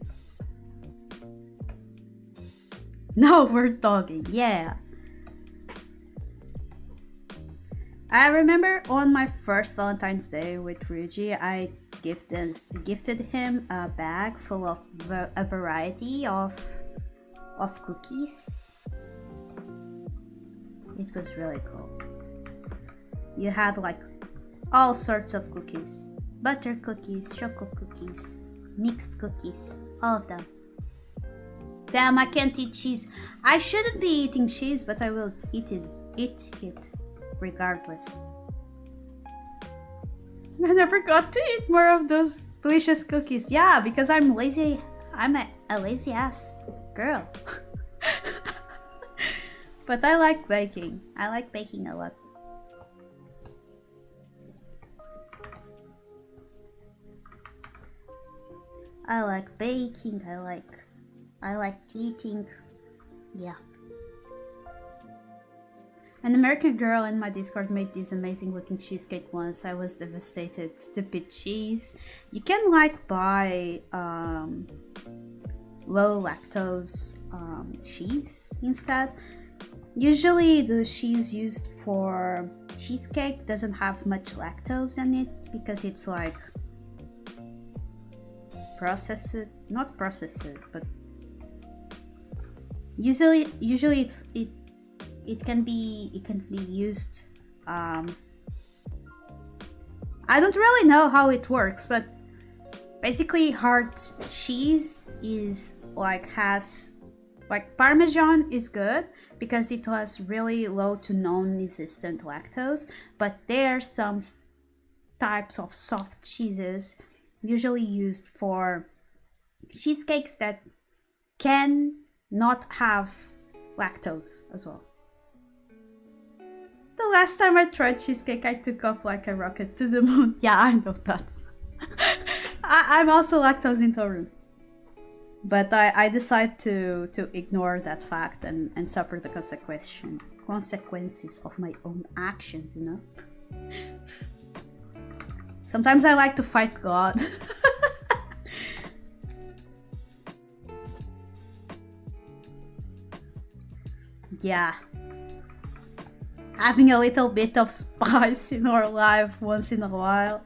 No, we're talking, yeah. I remember on my first Valentine's Day with Ryuji, I gifted him a bag full of a variety of cookies. It was really cool. You had like all sorts of cookies. Butter cookies, chocolate cookies, mixed cookies, all of them. Damn, I can't eat cheese. I shouldn't be eating cheese, but I will eat it regardless. I never got to eat more of those delicious cookies. Yeah, because I'm lazy. I'm a lazy ass girl. But I like baking. I like baking a lot. I like baking. I like eating. Yeah. An American girl in my Discord made this amazing looking cheesecake once. I was devastated. Stupid cheese. You can like buy low lactose cheese instead. Usually the cheese used for cheesecake doesn't have much lactose in it because it's like not processed, but usually it can be used. I don't really know how it works, but basically hard cheese is like Parmesan is good because it has really low to non-resistant lactose, but there are some types of soft cheeses usually used for cheesecakes that can not have lactose as well. The last time I tried cheesecake, I took off like a rocket to the moon. Yeah, I know that. I'm also lactose intolerant. But I decided to ignore that fact and suffer the consequences of my own actions, you know? Sometimes I like to fight God. Yeah. Having a little bit of spice in our life once in a while.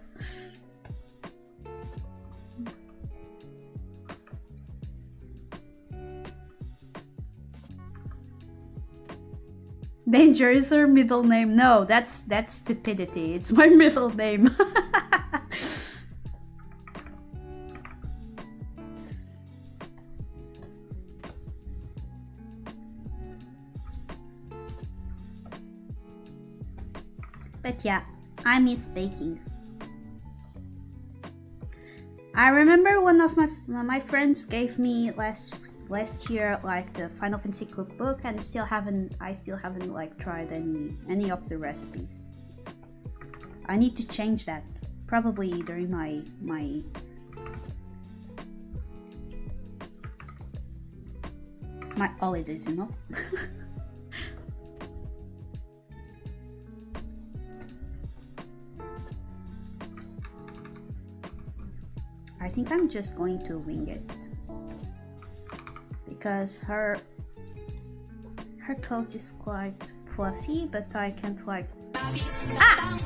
Danger is her middle name. No, that's stupidity. It's my middle name. But yeah, I miss baking. I remember one of my friends gave me last year like the Final Fantasy cookbook, and I still haven't like tried any of the recipes. I need to change that, probably during my holidays, you know. I think I'm just going to wing it because her coat is quite fluffy, but I can't like. Ah!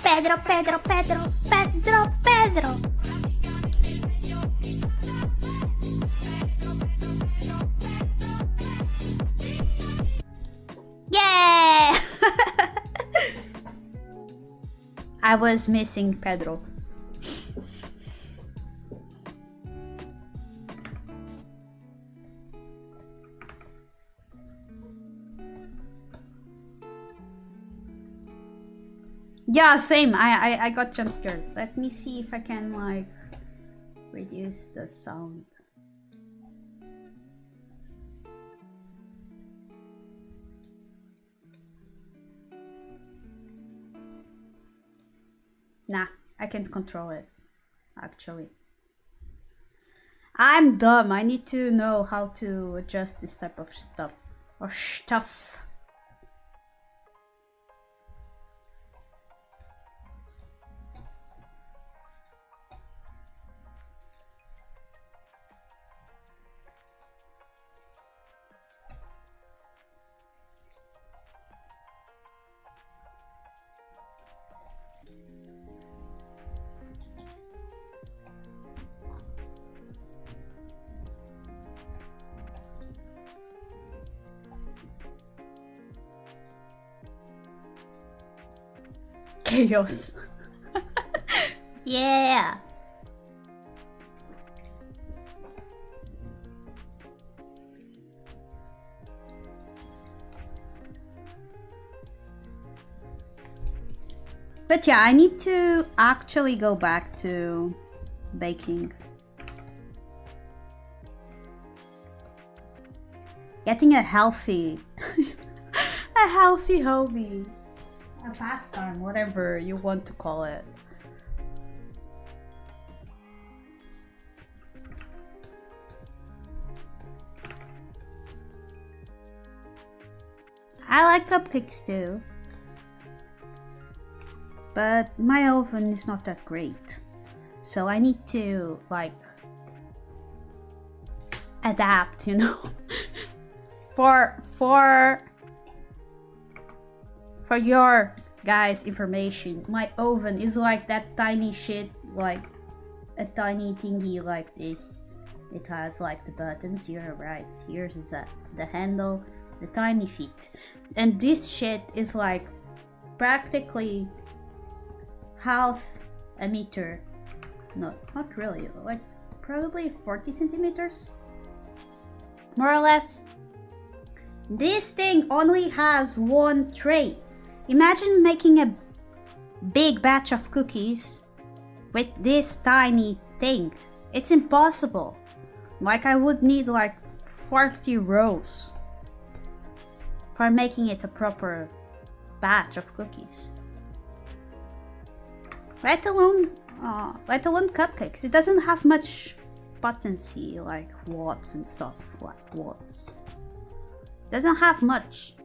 Pedro, Pedro, Pedro, Pedro, Pedro. Yeah! I was missing Pedro. Yeah, same. I got jump scared. Let me see if I can like reduce the sound. Nah, I can't control it, actually. I'm dumb. I need to know how to adjust this type of stuff. Or stuff. Chaos. Yeah. But yeah, I need to actually go back to baking. Getting a healthy hobby. A pastime, whatever you want to call it. I like cupcakes too, but my oven is not that great, so I need to like adapt, you know. For your guys' information, my oven is like that tiny shit, like a tiny thingy like this. It has like the buttons, you're right, here's the handle, the tiny feet, and this shit is like practically half a meter. No, not really, like probably 40 centimeters, more or less. This thing only has one tray. Imagine making a big batch of cookies with this tiny thing. It's impossible. Like I would need like 40 rows for making it a proper batch of cookies. Let alone cupcakes. It doesn't have much potency like watts and stuff, like watts. Doesn't have much.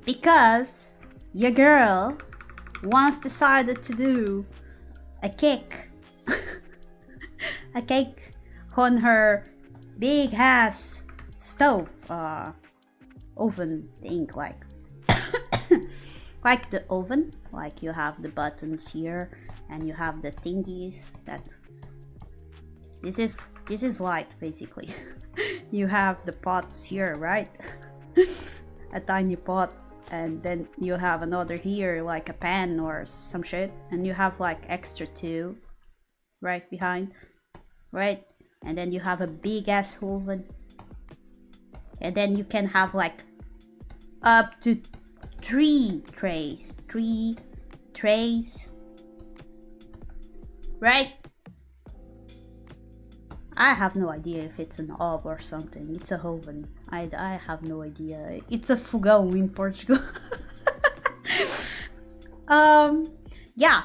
Because your girl once decided to do a cake. A cake on her big ass stove, oven thing, like like the oven, like you have the buttons here and you have the thingies that this is light basically. You have the pots here, right? A tiny pot, and then you have another here like a pan or some shit, and you have like extra two right behind, right? And then you have a big ass oven, and then you can have like up to three trays, right? I have no idea if it's an ob or something. It's a oven. I have no idea. It's a fogão in Portugal. Yeah,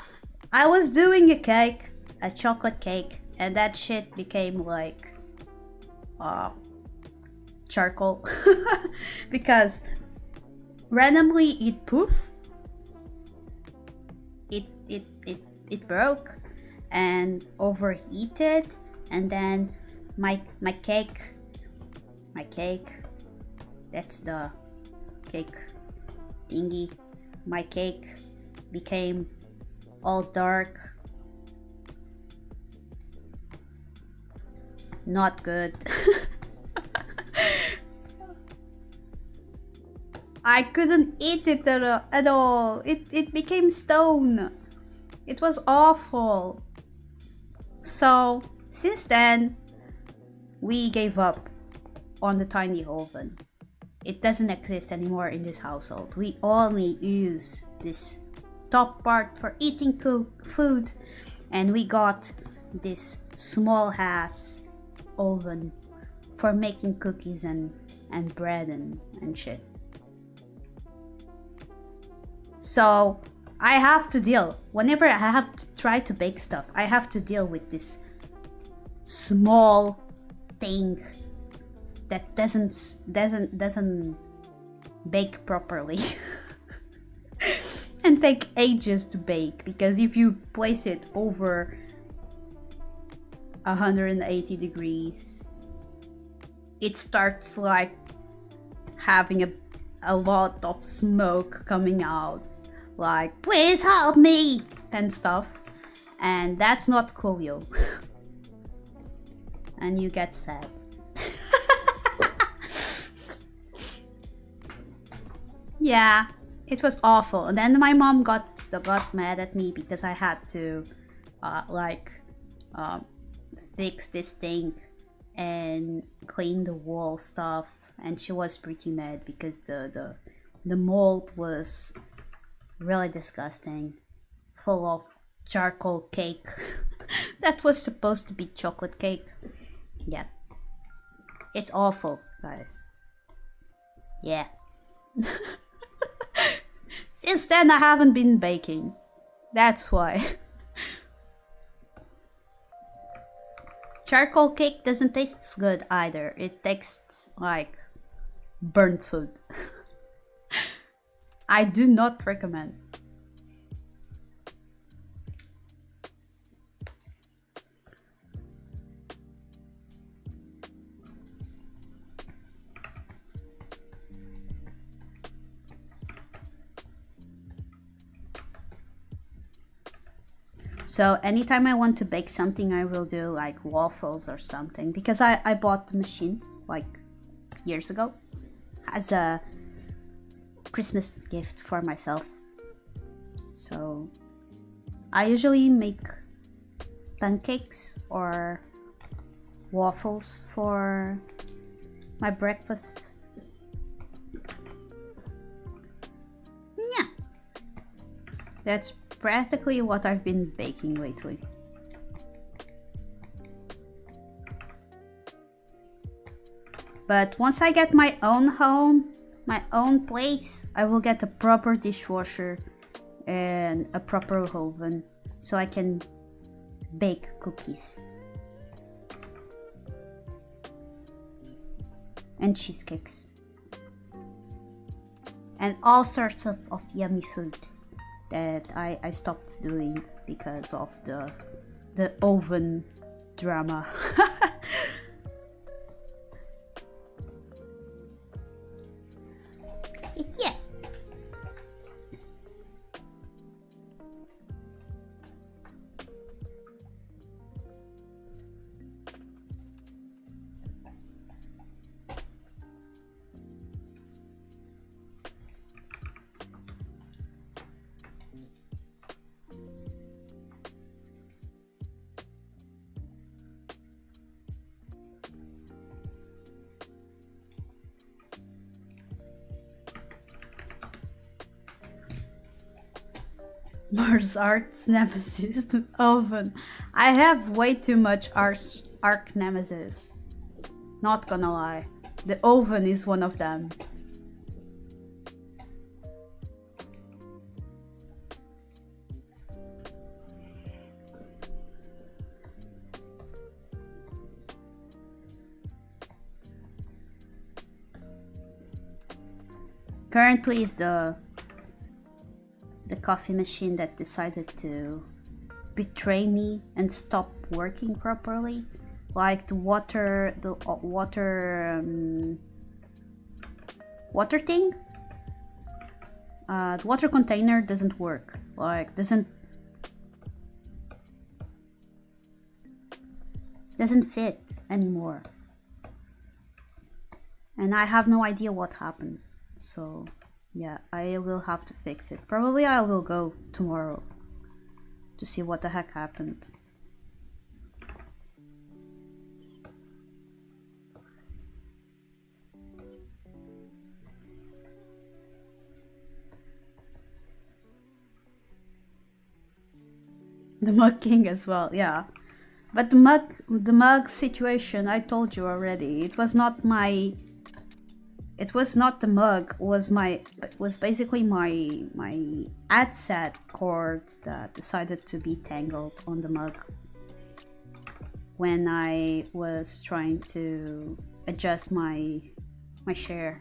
I was doing a cake, a chocolate cake, and that shit became like charcoal because randomly it poof, it broke and overheated, and then my cake, that's the cake thingy, my cake became all dark. Not good. I couldn't eat it at all. It became stone. It was awful. So since then, we gave up on the tiny oven. It doesn't exist anymore in this household. We only use this top part for eating food, and we got this small ass oven for making cookies and bread and shit. So I have to deal, whenever I have to try to bake stuff, I have to deal with this small thing that doesn't bake properly and take ages to bake, because if you place it over 180 degrees, it starts like having a lot of smoke coming out, like please help me and stuff, and that's not cool, yo. And you get sad. Yeah, it was awful. And then my mom got mad at me because I had to fix this thing and clean the wall stuff, and she was pretty mad because the mold was really disgusting, full of charcoal cake that was supposed to be chocolate cake. Yeah, it's awful, guys. Yeah. Since then I haven't been baking, that's why. Charcoal cake doesn't taste good either. It tastes like burnt food. I do not recommend. So anytime I want to bake something, I will do like waffles or something, because I bought the machine like years ago as a Christmas gift for myself. So I usually make pancakes or waffles for my breakfast. Yeah. That's practically what I've been baking lately. But once I get my own home, my own place, I will get a proper dishwasher and a proper oven so I can bake cookies and cheesecakes and all sorts of yummy food that I stopped doing because of the oven drama. Yeah. Mars Art's nemesis, the oven. I have way too much arc nemesis. Not gonna lie. The oven is one of them. Currently is the coffee machine that decided to betray me and stop working properly. Like the water thing. The water container doesn't work. Like doesn't fit anymore. And I have no idea what happened. So yeah, I will have to fix it. Probably I will go tomorrow to see what the heck happened. The mug king as well, yeah. But the mug situation, I told you already. It was not my. It was not the mug. It was basically my ad set cord that decided to be tangled on the mug when I was trying to adjust my share.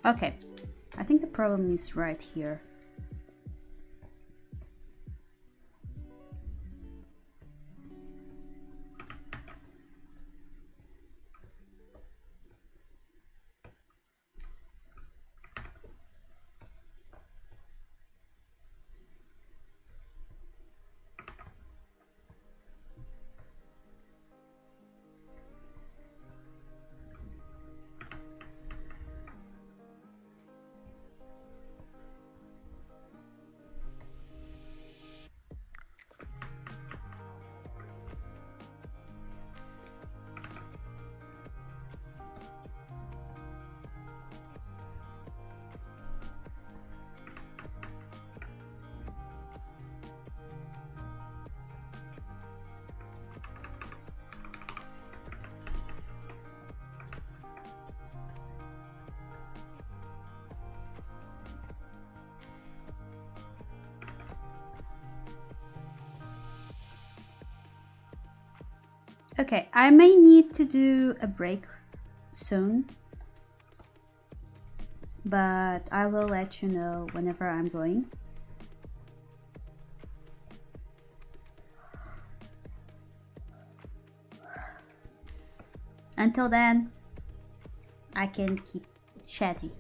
Okay, I think the problem is right here. Okay, I may need to do a break soon, but I will let you know whenever I'm going. Until then, I can keep chatting.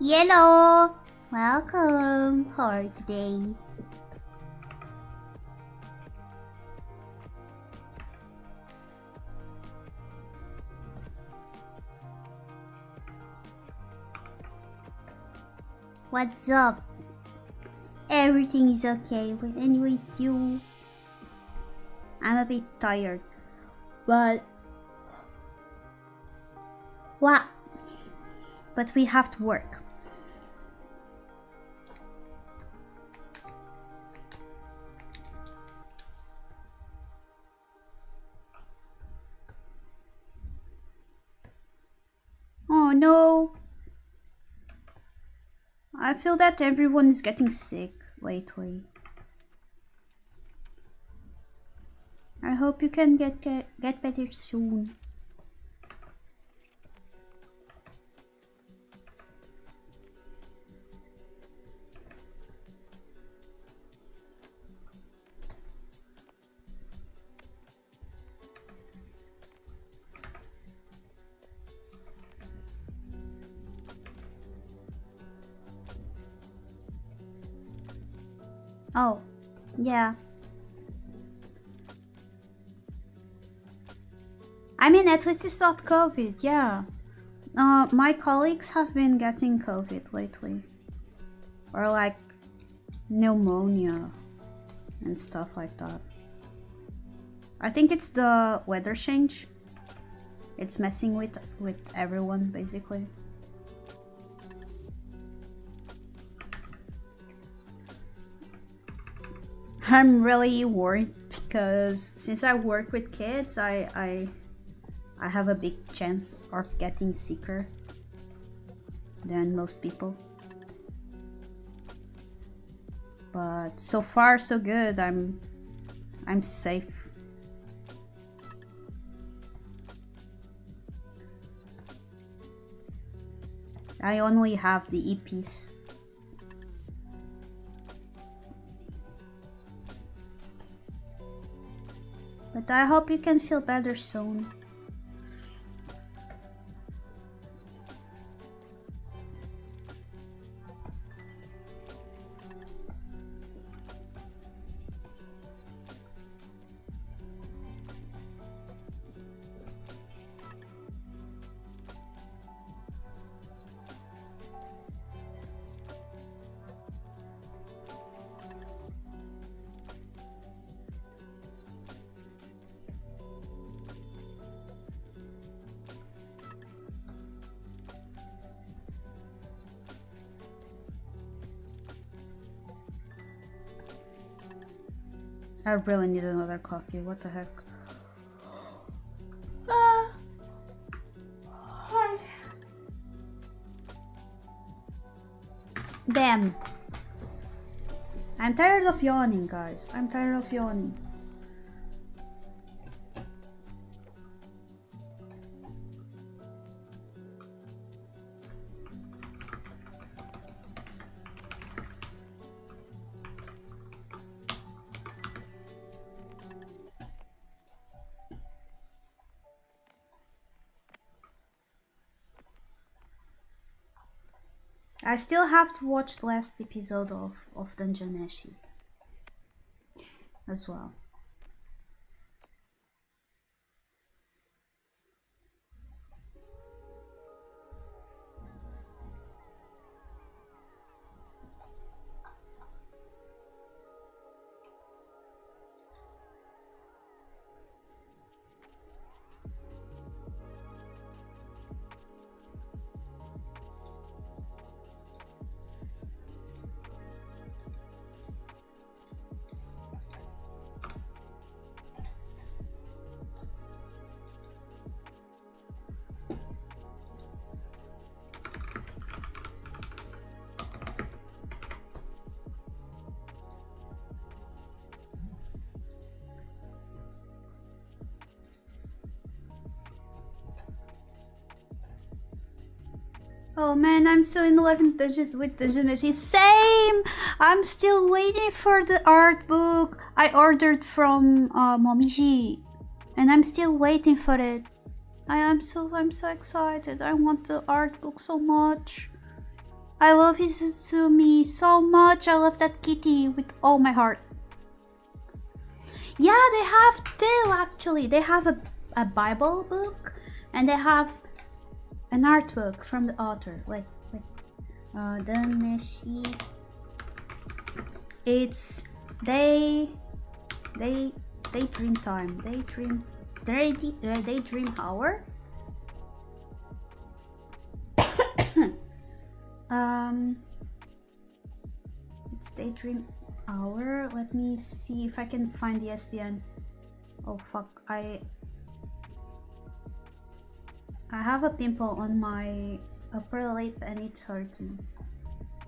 Yellow, welcome for today. What's up? Everything is okay with you. I'm a bit tired, but what? But we have to work. Oh no. I feel that everyone is getting sick lately. I hope you can get better soon. Oh, yeah. I mean, at least it's not COVID, yeah. My colleagues have been getting COVID lately. Or like pneumonia and stuff like that. I think it's the weather change. It's messing with everyone, basically. I'm really worried because since I work with kids, I have a big chance of getting sicker than most people. But so far so good. I'm safe. I only have the EPs. But I hope you can feel better soon. I really need another coffee. What the heck? Damn. I'm tired of yawning, guys. I'm tired of yawning. I still have to watch the last episode of Dungeoneshi as well. Oh man, I'm still in 11th digit with the Jimeshi. Same! I'm still waiting for the art book I ordered from Momiji. And I'm still waiting for it. I'm so excited. I want the art book so much. I love Izuzumi so much. I love that kitty with all my heart. Yeah, they have two actually. They have a Bible book and they have an artwork from the author. Wait. Dameshi. It's daydream time. Daydream hour. It's daydream hour. Let me see if I can find the SBN. Oh fuck, I have a pimple on my upper lip and it's hurting.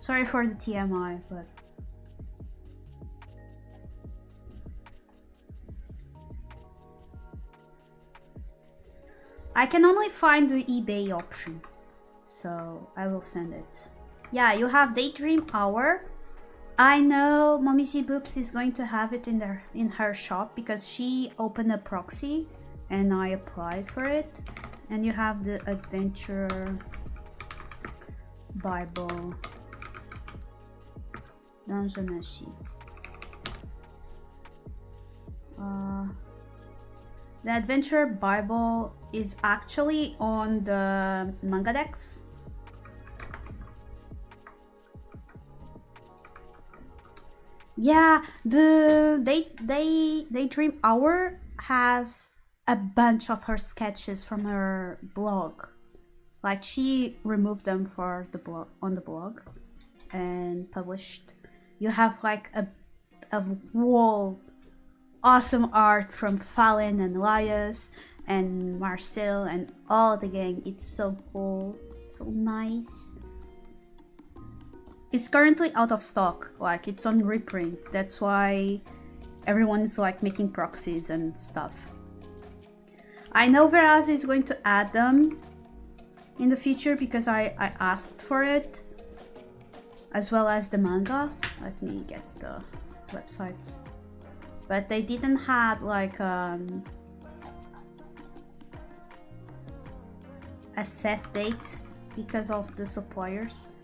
Sorry for the TMI, but I can only find the eBay option, so I will send it. Yeah, you have Daydream Hour. I know Momiji Books is going to have it in her shop because she opened a proxy and I applied for it. And you have the Adventure Bible Danjanashi. The Adventure Bible is actually on the manga decks. Yeah, the Daydream Hour has a bunch of her sketches from her blog. Like she removed them for the blog on the blog and published. You have like a wall awesome art from Fallen and Elias and Marcel and all the gang. It's so cool, so nice. It's currently out of stock, like it's on reprint. That's why everyone's like making proxies and stuff. I know Veraz is going to add them in the future because I asked for it, as well as the manga. Let me get the website. But they didn't have like a set date because of the suppliers.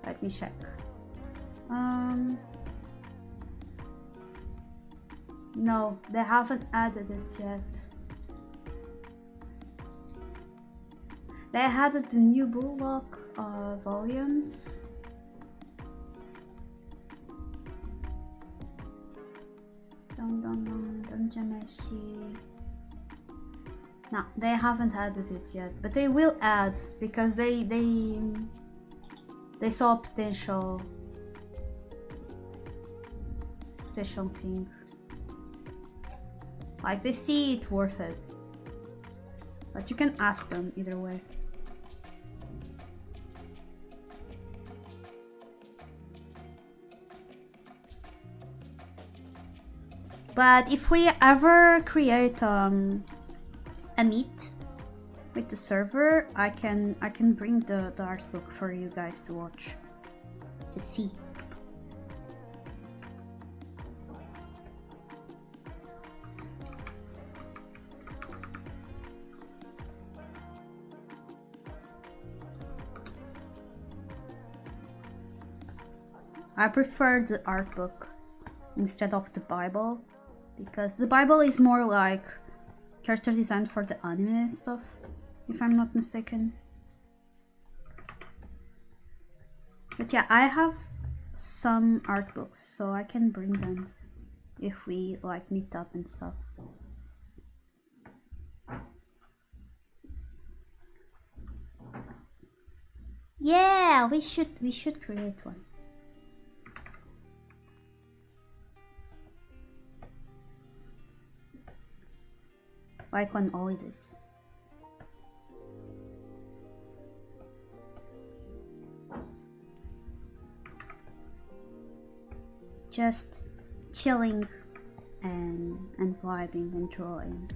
Let me check. No, they haven't added it yet. They added the new Bullock volumes. No, they haven't added it yet, but they will add because they saw potential thing. Like they see it worth it. But you can ask them either way. But if we ever create a meet with the server, I can bring the art book for you guys to watch, to see. I prefer the art book instead of the Bible because the Bible is more like character design for the anime stuff, if I'm not mistaken. But yeah, I have some art books, so I can bring them if we like meet up and stuff. Yeah, we should create one. Like on holidays. Just chilling and vibing and drawing.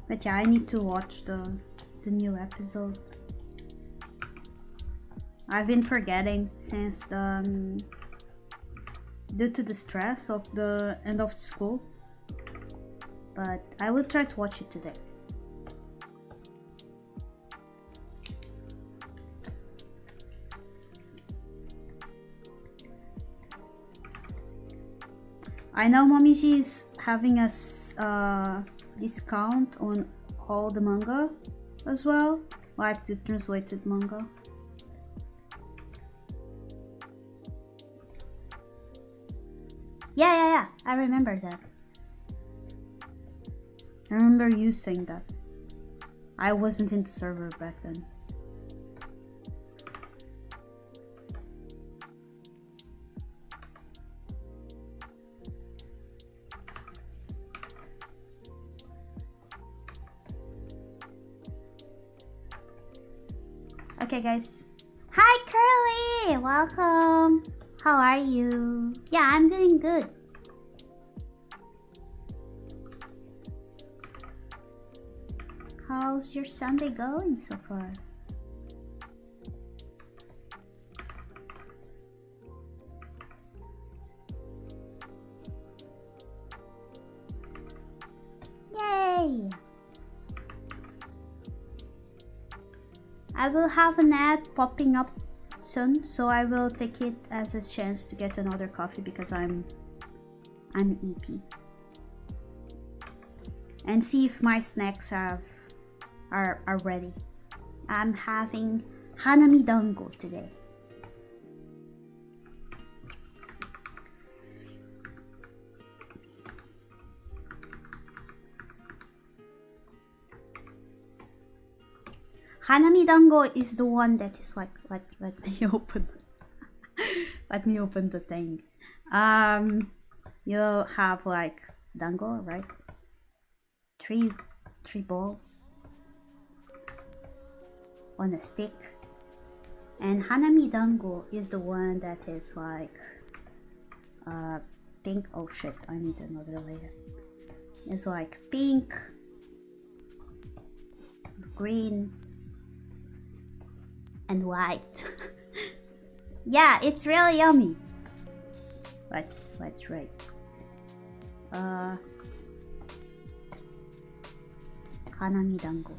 But yeah, I need to watch the new episode. I've been forgetting since the due to the stress of the end of school, but I will try to watch it today. I know Momiji is having a discount on all the manga as well, like the translated manga. Yeah, I remember that. I remember you saying that. I wasn't in the server back then. Okay guys. Hi Curly! Welcome! How are you? Yeah, I'm doing good. How's your Sunday going so far? Yay! I will have an ad popping up soon, so I will take it as a chance to get another coffee because I'm EP. And see if my snacks are ready. I'm having hanami dango today. Hanami dango is the one that is like, let me open. Let me open the thing. You have like dango, right? Three balls on a stick, and hanami dango is the one that is like pink. Oh shit, I need another layer. It's like pink, green, and white. Yeah, it's really yummy. Let's rate. Hanami dango.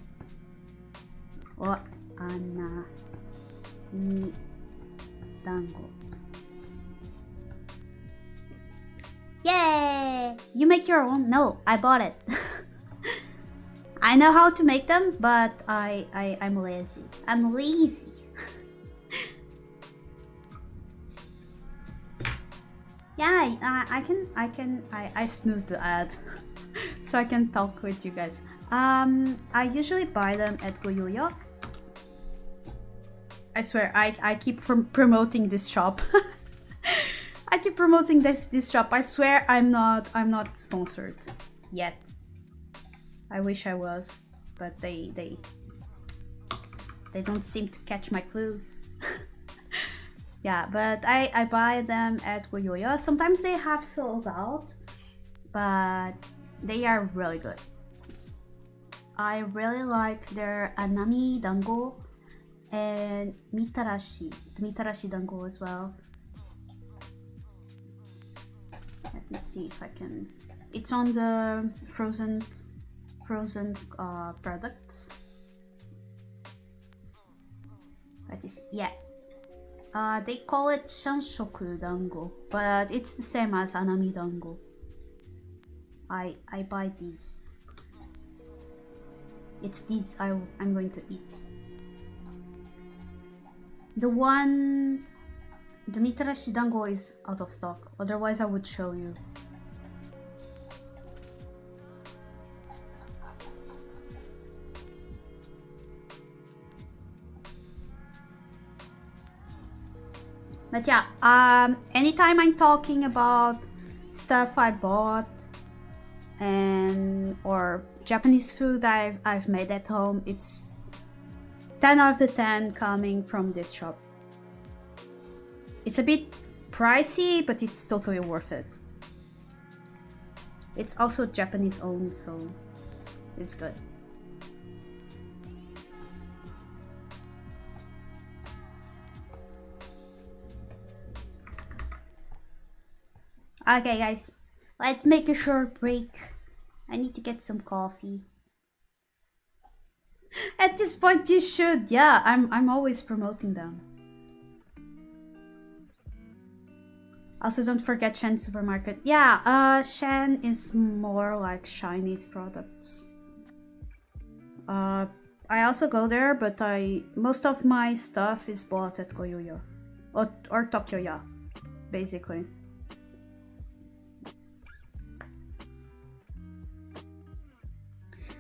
O hanami dango. Yay! You make your own? No, I bought it. I know how to make them, but I'm lazy. I'm lazy. Yeah, I snoozed the ad so I can talk with you guys. I usually buy them at Goyoyo. I swear, I keep promoting this shop. I keep promoting this shop. I swear I'm not sponsored yet. I wish I was, but they don't seem to catch my clues. Yeah, but I buy them at Goyoyo. Sometimes they have sold out, but they are really good. I really like their anami dango and mitarashi, the mitarashi dango as well. Let me see if I can. It's on the frozen products. That is, yeah. They call it shanshoku dango, but it's the same as anami dango. I buy these. It's these I'm going to eat. The mitarashi dango is out of stock. Otherwise, I would show you. But yeah, anytime I'm talking about stuff I bought or Japanese food I've made at home, it's 10 out of 10 coming from this shop. It's a bit pricey, but it's totally worth it. It's also Japanese owned, so it's good. Okay guys, let's make a short break. I need to get some coffee. At this point you should. Yeah, I'm always promoting them. Also, don't forget Shen Supermarket. Yeah, Shen is more like Chinese products. I also go there, but most of my stuff is bought at Goyoyo or Tokyo-ya, basically.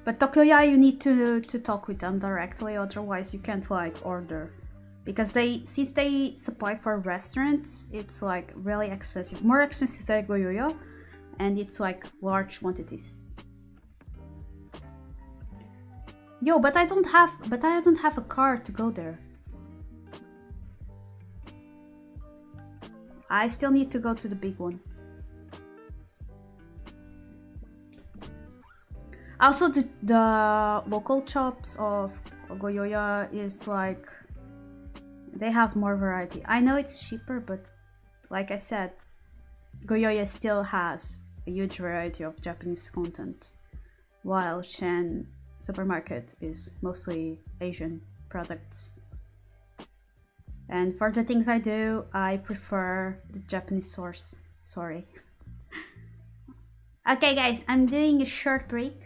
But Tokyo-ya, you need to talk with them directly, otherwise you can't like order. Because since they supply for restaurants, it's like really expensive, more expensive than Goyoyo, and it's like large quantities. Yo, but I don't have a car to go there. I still need to go to the big one. Also, the local shops of Goyoyo is like, they have more variety. I know it's cheaper, but like I said, Goyoyo still has a huge variety of Japanese content, while Shen Supermarket is mostly Asian products. And for the things I do, I prefer the Japanese source. Sorry. Okay guys, I'm doing a short break.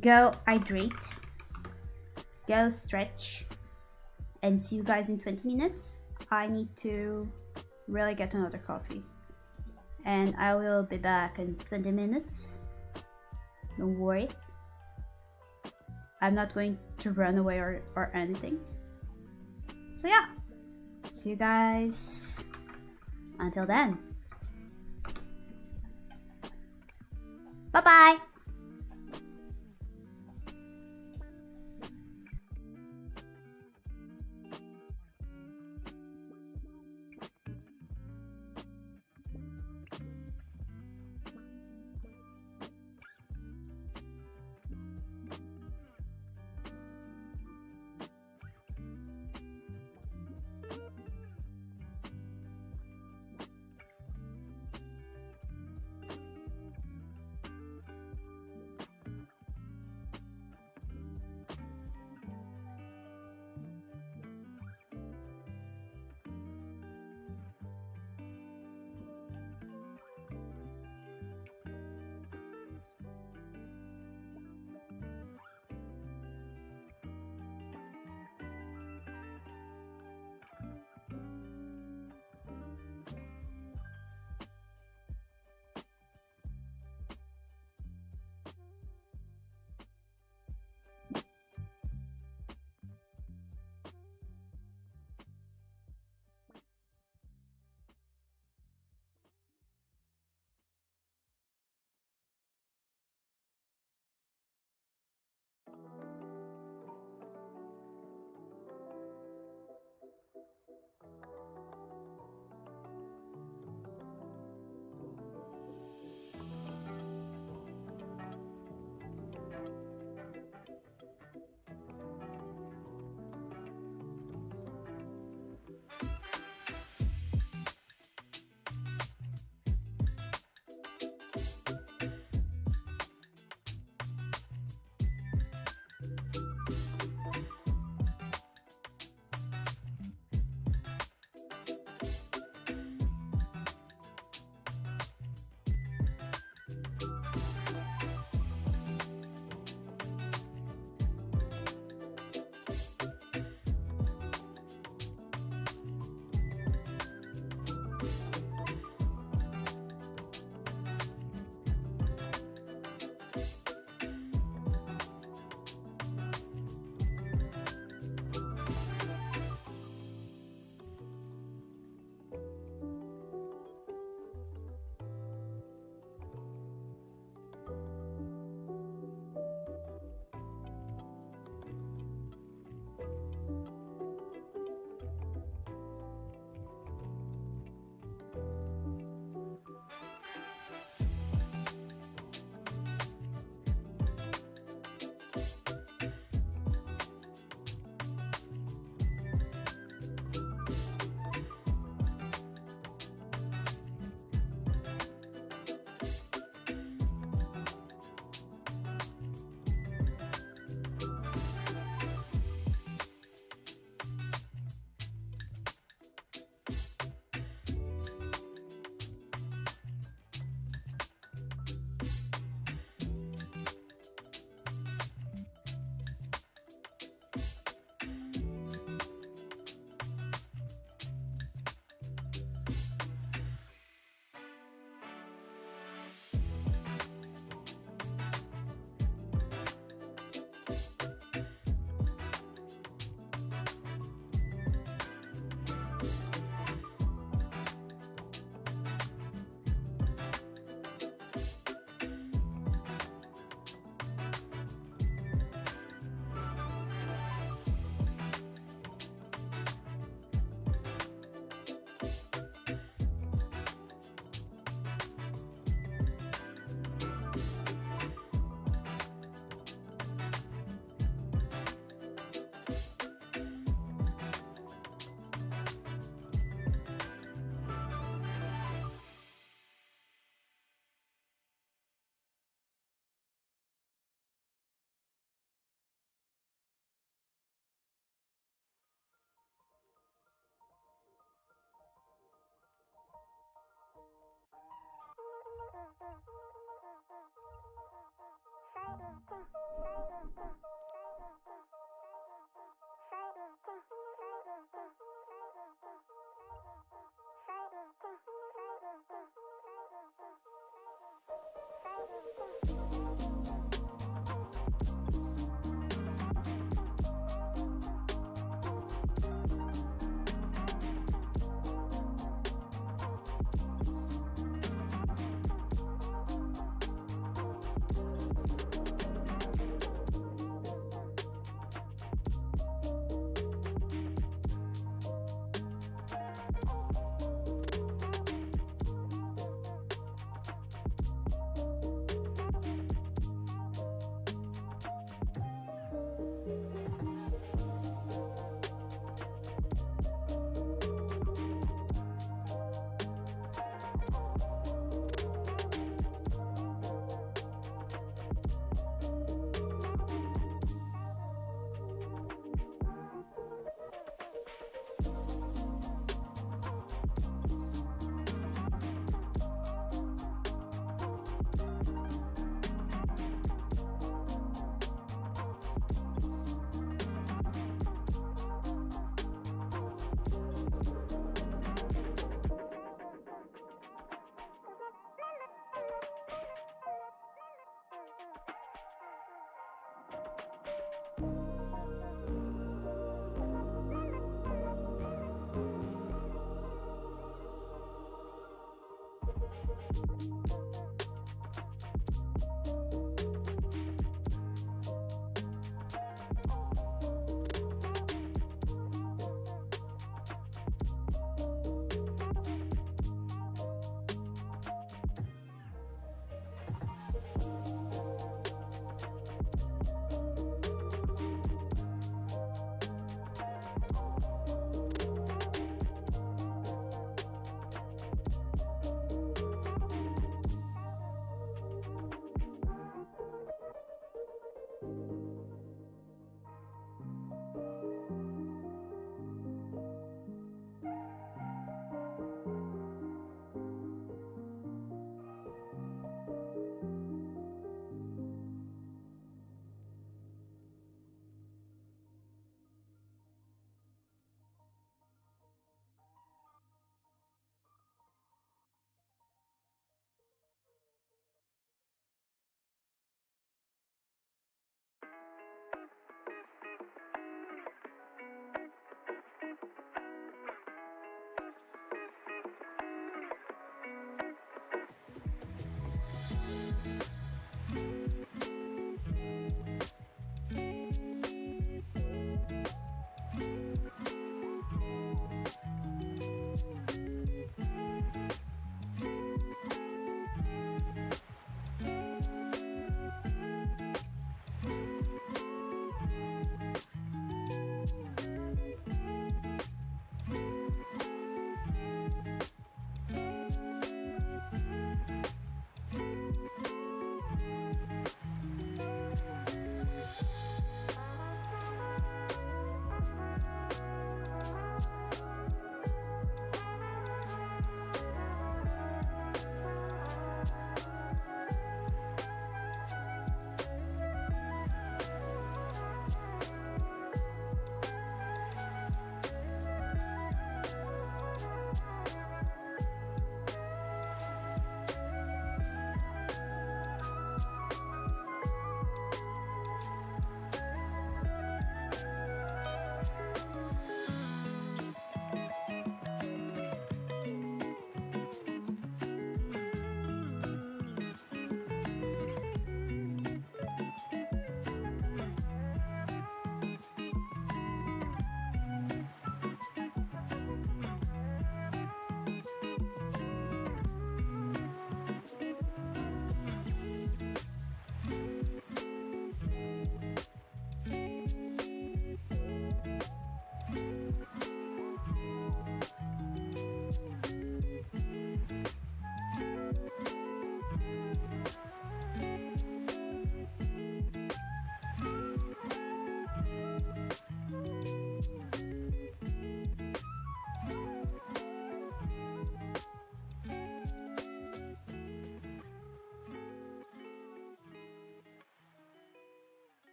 Go hydrate, go stretch, and see you guys in 20 minutes. I need to really get another coffee, and I will be back in 20 minutes. Don't worry, I'm not going to run away or anything. So yeah, see you guys until then. Bye bye.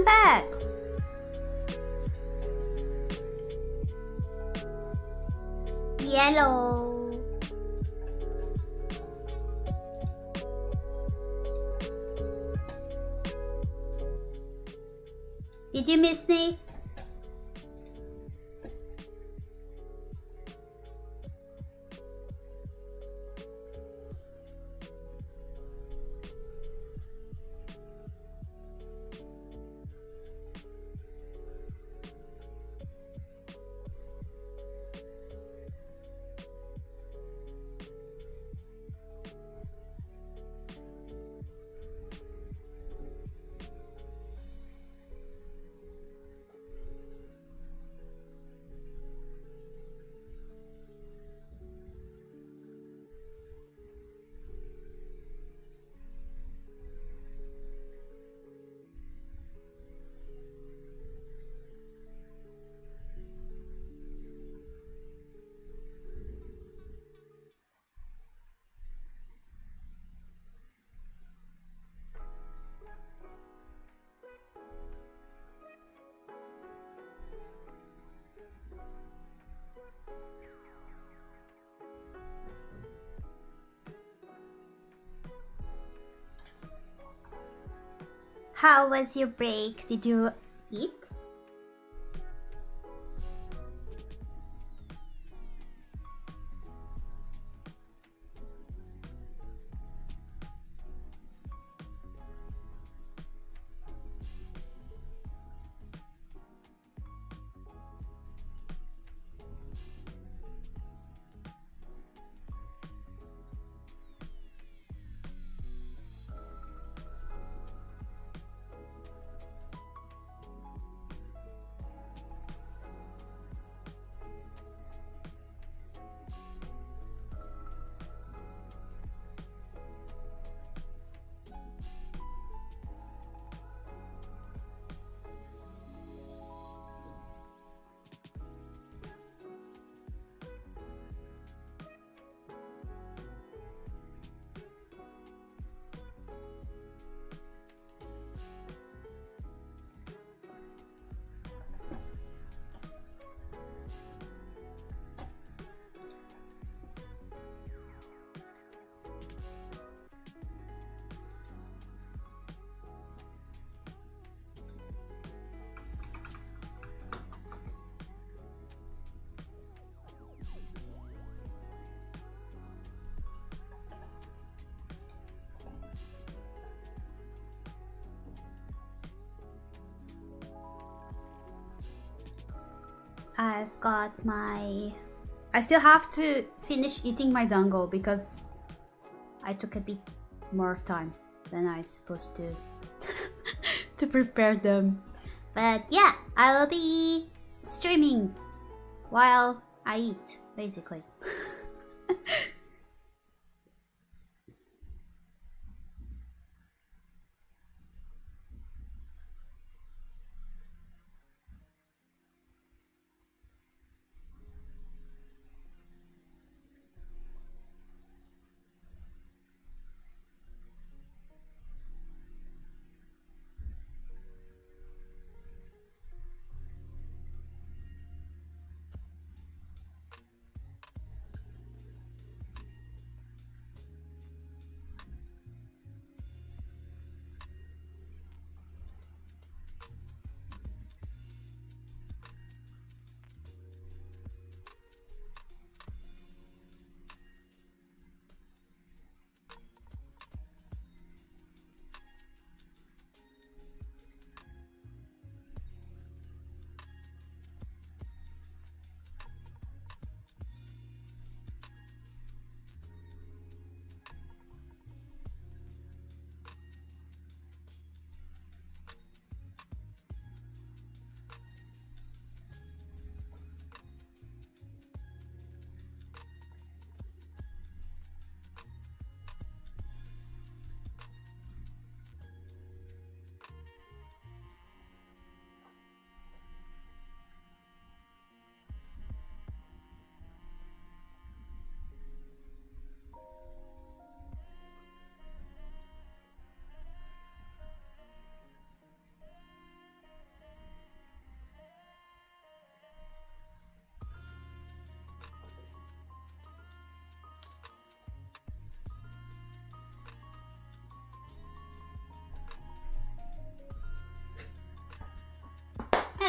I'm back. Yellow. Did you miss me? How was your break? Did you eat? I still have to finish eating my dango because I took a bit more time than I supposed to to prepare them. But yeah, I will be streaming while I eat, basically.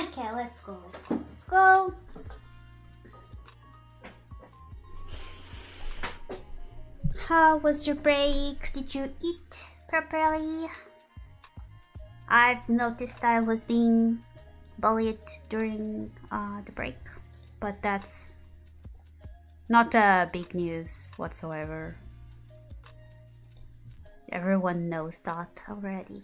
Okay, let's go. Let's go. How was your break? Did you eat properly? I've noticed I was being bullied during the break, but that's not a big news whatsoever. Everyone knows that already.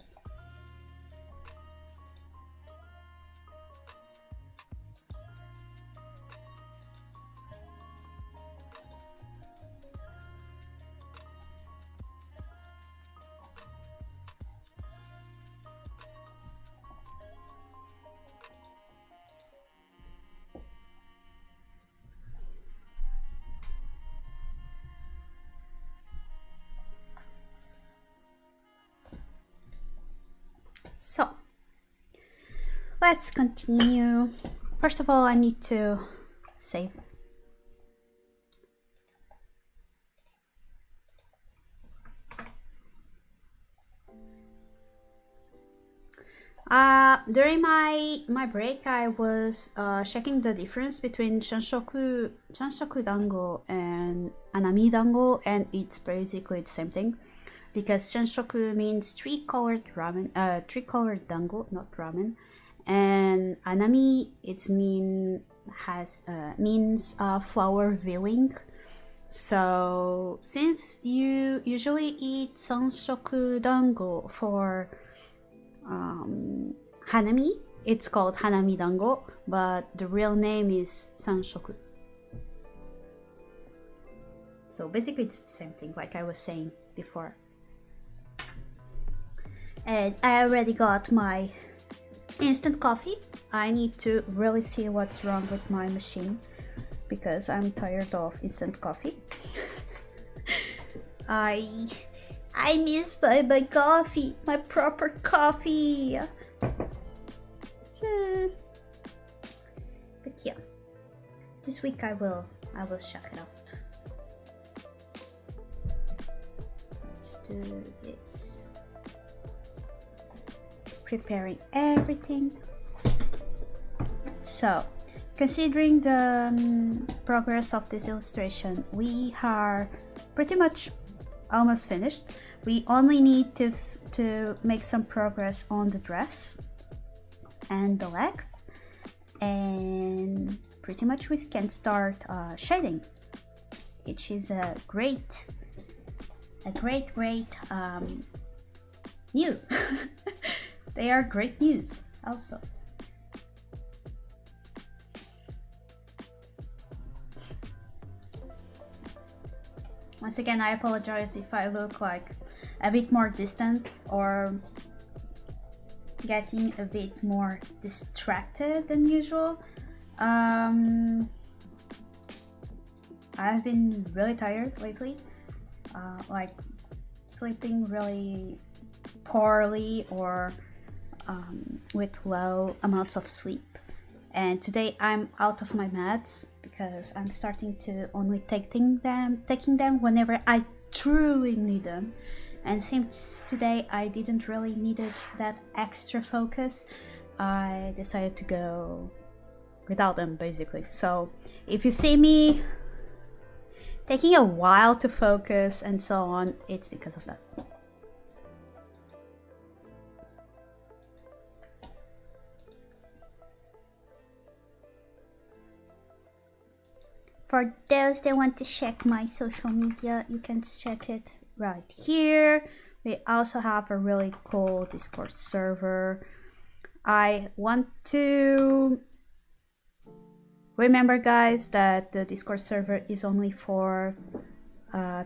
So, let's continue. First of all, I need to save. During my break, I was checking the difference between chanshoku dango and anami dango, and it's basically the same thing. Because chanshoku means tree-colored ramen, tree-colored dango, not ramen, and anami means flower filling. So since you usually eat chanshoku dango for hanami, it's called hanami dango, but the real name is chanshoku. So basically it's the same thing, like I was saying before. And I already got my instant coffee. I need to really see what's wrong with my machine because I'm tired of instant coffee. I miss my coffee, my proper coffee. But yeah, this week I will check it out. Let's do this. Preparing everything. So, considering the progress of this illustration, we are pretty much almost finished. We only need to make some progress on the dress and the legs, and pretty much we can start shading, which is a great new. They are great news also. Once again, I apologize if I look like a bit more distant or getting a bit more distracted than usual. I've been really tired lately, like sleeping really poorly or with low amounts of sleep, and today I'm out of my meds because I'm starting to only taking them whenever I truly need them, and since today I didn't really needed that extra focus, I decided to go without them basically. So if you see me taking a while to focus and so on, it's because of that. For those that want to check my social media, you can check it right here. We also have a really cool Discord server. I want to remember, guys, that the Discord server is only for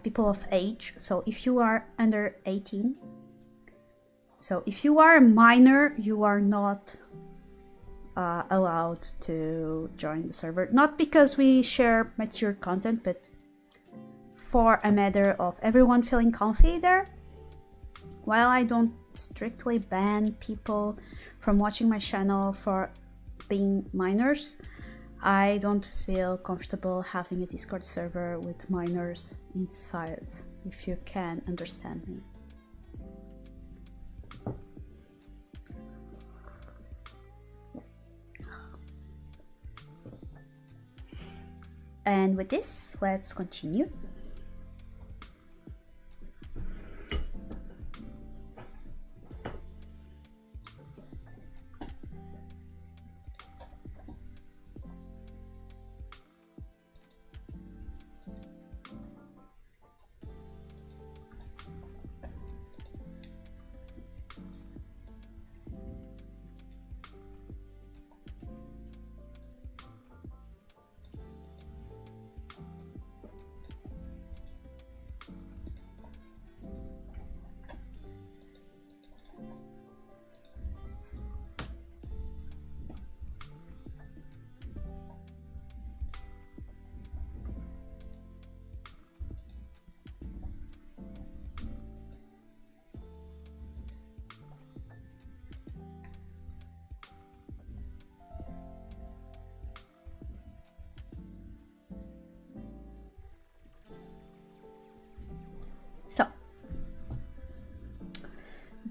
people of age. So if you are under 18, so if you are a minor, you are not allowed to join the server, not because we share mature content, but for a matter of everyone feeling comfy there. While I don't strictly ban people from watching my channel for being minors, I don't feel comfortable having a Discord server with minors inside, if you can understand me. And with this, let's continue. So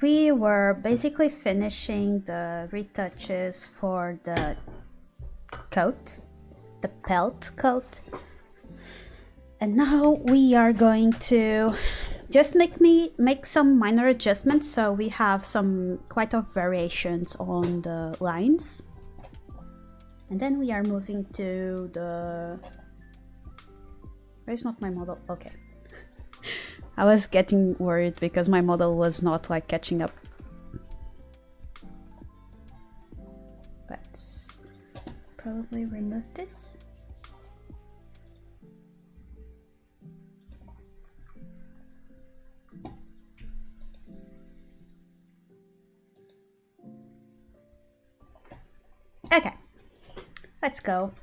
we were basically finishing the retouches for the coat, the pelt coat, and now we are going to just make some minor adjustments, so we have some quite of variations on the lines, and then we are moving to the where's not my model. Okay, I was getting worried because my model was not like catching up. Let's probably remove this. Okay, let's go.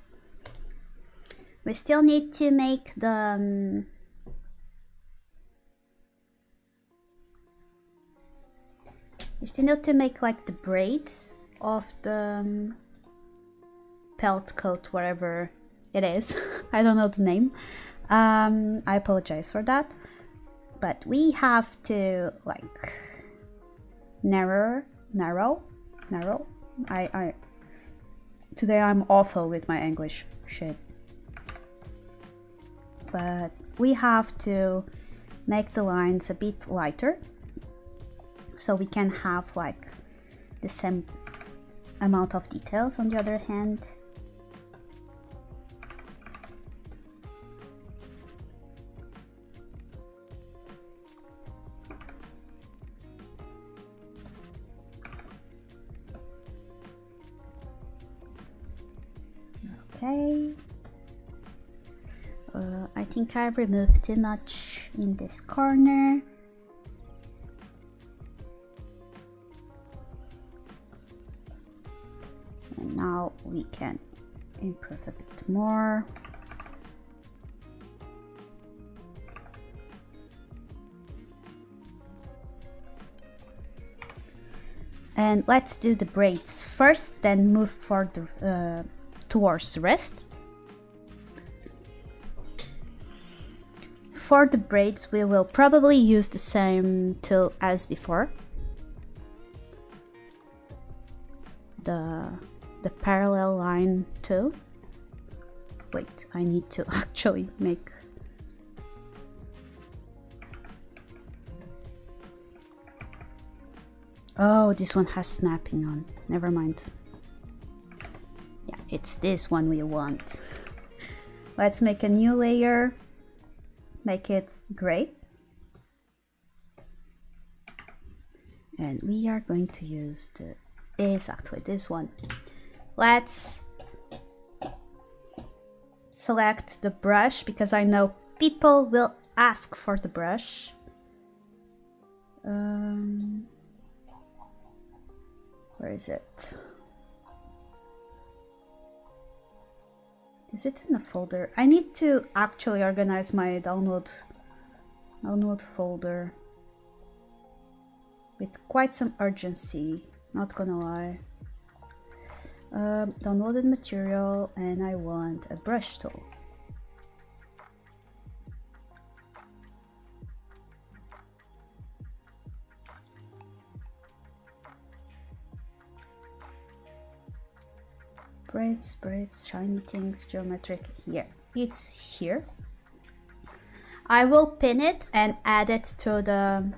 We still need to make the we still need to make like the braids of the pelt coat, whatever it is. I don't know the name. I apologize for that, but we have to like narrow. Today I'm awful with my English shit, but we have to make the lines a bit lighter so we can have like the same amount of details on the other hand. Okay, I think I removed too much in this corner. And now we can improve a bit more. And let's do the braids first, then move for the towards the rest. For the braids, we will probably use the same tool as before. The parallel line tool. Wait, I need to actually make... Oh, this one has snapping on. Never mind. Yeah, it's this one we want. Let's make a new layer. Make it gray. And we are going to use exactly this one. Let's select the brush because I know people will ask for the brush. Where is it? Is it in the folder? I need to actually organize my download folder with quite some urgency, not gonna lie. Downloaded material, and I want a brush tool. Braids, shiny things, geometric, here. it's here. I will pin it and add it to the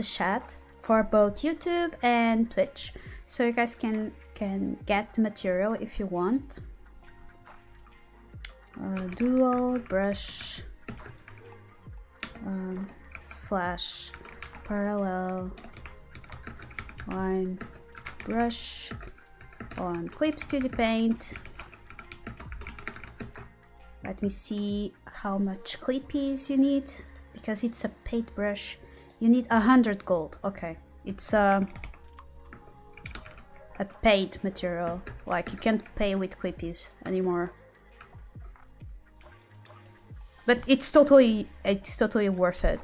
chat for both YouTube and Twitch, so you guys can get the material if you want. Dual brush slash parallel line brush on Clip Studio Paint. Let me see how much clippies you need, because it's a paint brush. You need 100 gold. Okay, it's a paid material. Like, you can't pay with clippies anymore. But it's totally worth it.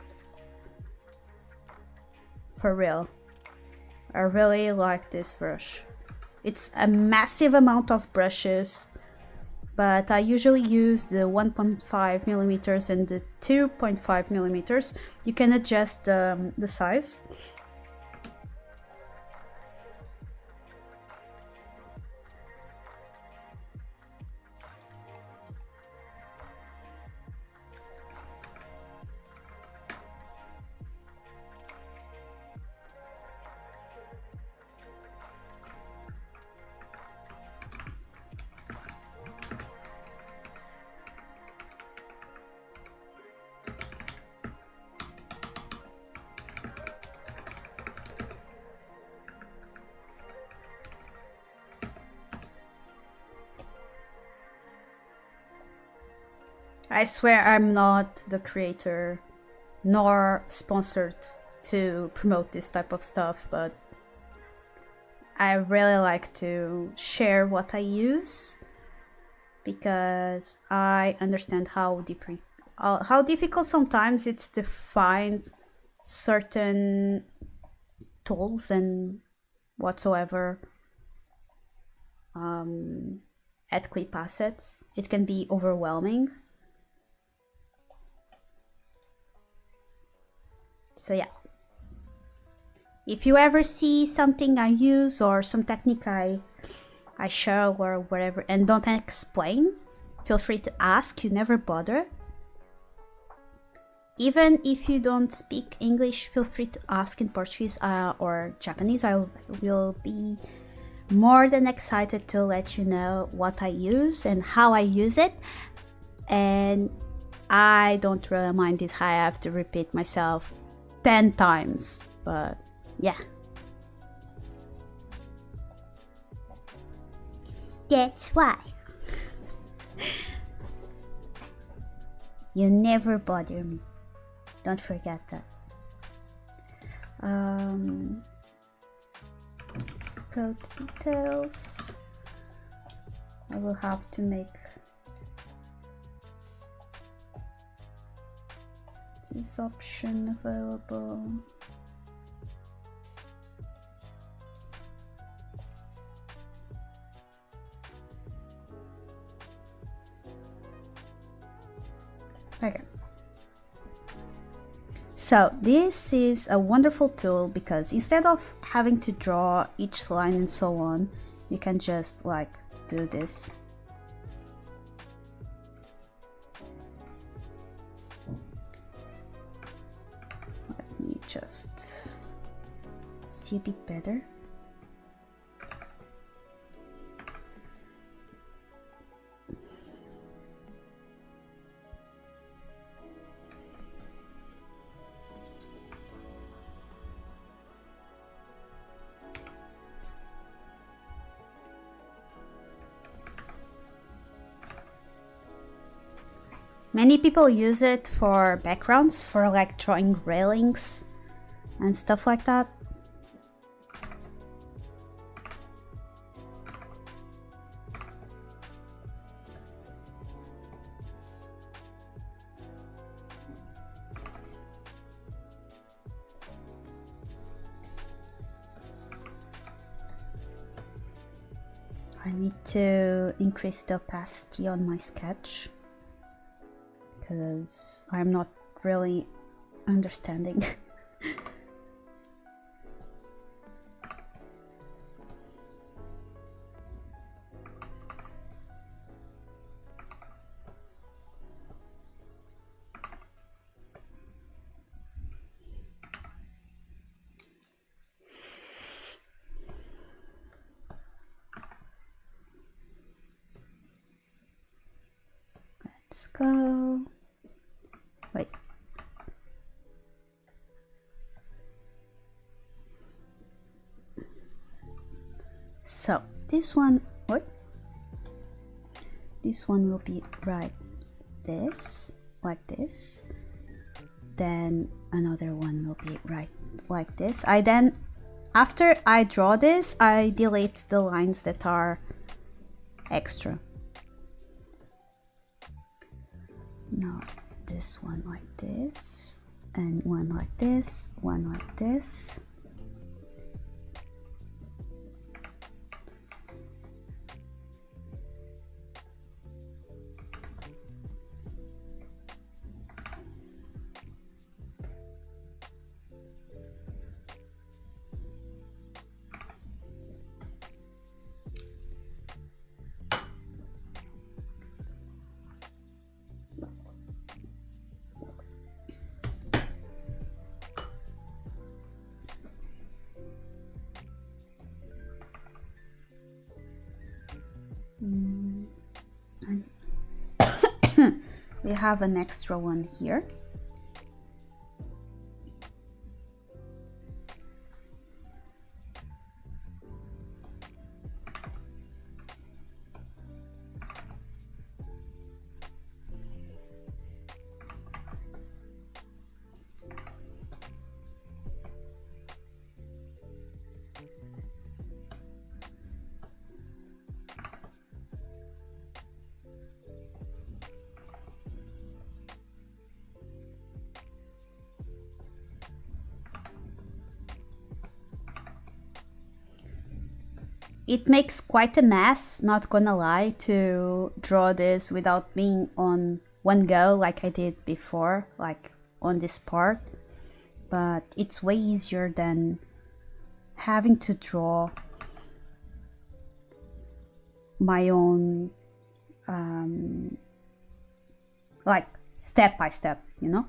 For real. I really like this brush. It's a massive amount of brushes, but I usually use the 1.5 millimeters and the 2.5 millimeters. You can adjust the size. I swear I'm not the creator nor sponsored to promote this type of stuff, but I really like to share what I use, because I understand how difficult sometimes it's to find certain tools and whatsoever at clip assets. It can be overwhelming. So yeah, if you ever see something I use or some technique I show or whatever and don't explain, feel free to ask. You never bother. Even if you don't speak English, feel free to ask in Portuguese or Japanese. I will be more than excited to let you know what I use and how I use it. And I don't really mind if I have to repeat myself 10 times, but yeah. That's why. You never bother me. Don't forget that. Code details. I will have to make this option available. Okay. So this is a wonderful tool, because instead of having to draw each line and so on, you can just like do this. Let me just see a bit better. Many people use it for backgrounds, for like drawing railings and stuff like that. I need to increase the opacity on my sketch, because I'm not really understanding. let's go. Wait. So this one, what? This one will be right this, like this. Then another one will be right like this. I then, after I draw this, I delete the lines that are extra. Now this one like this, and one like this, one like this. We have an extra one here. It makes quite a mess, not gonna lie, to draw this without being on one go like I did before, like on this part. But it's way easier than having to draw my own, like step by step, you know?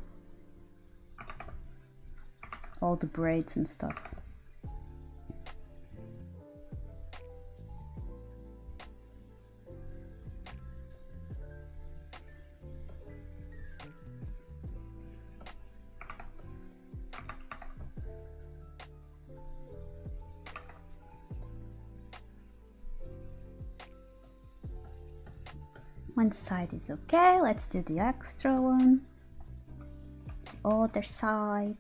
All the braids and stuff. One side is okay, let's do the extra one. The other side.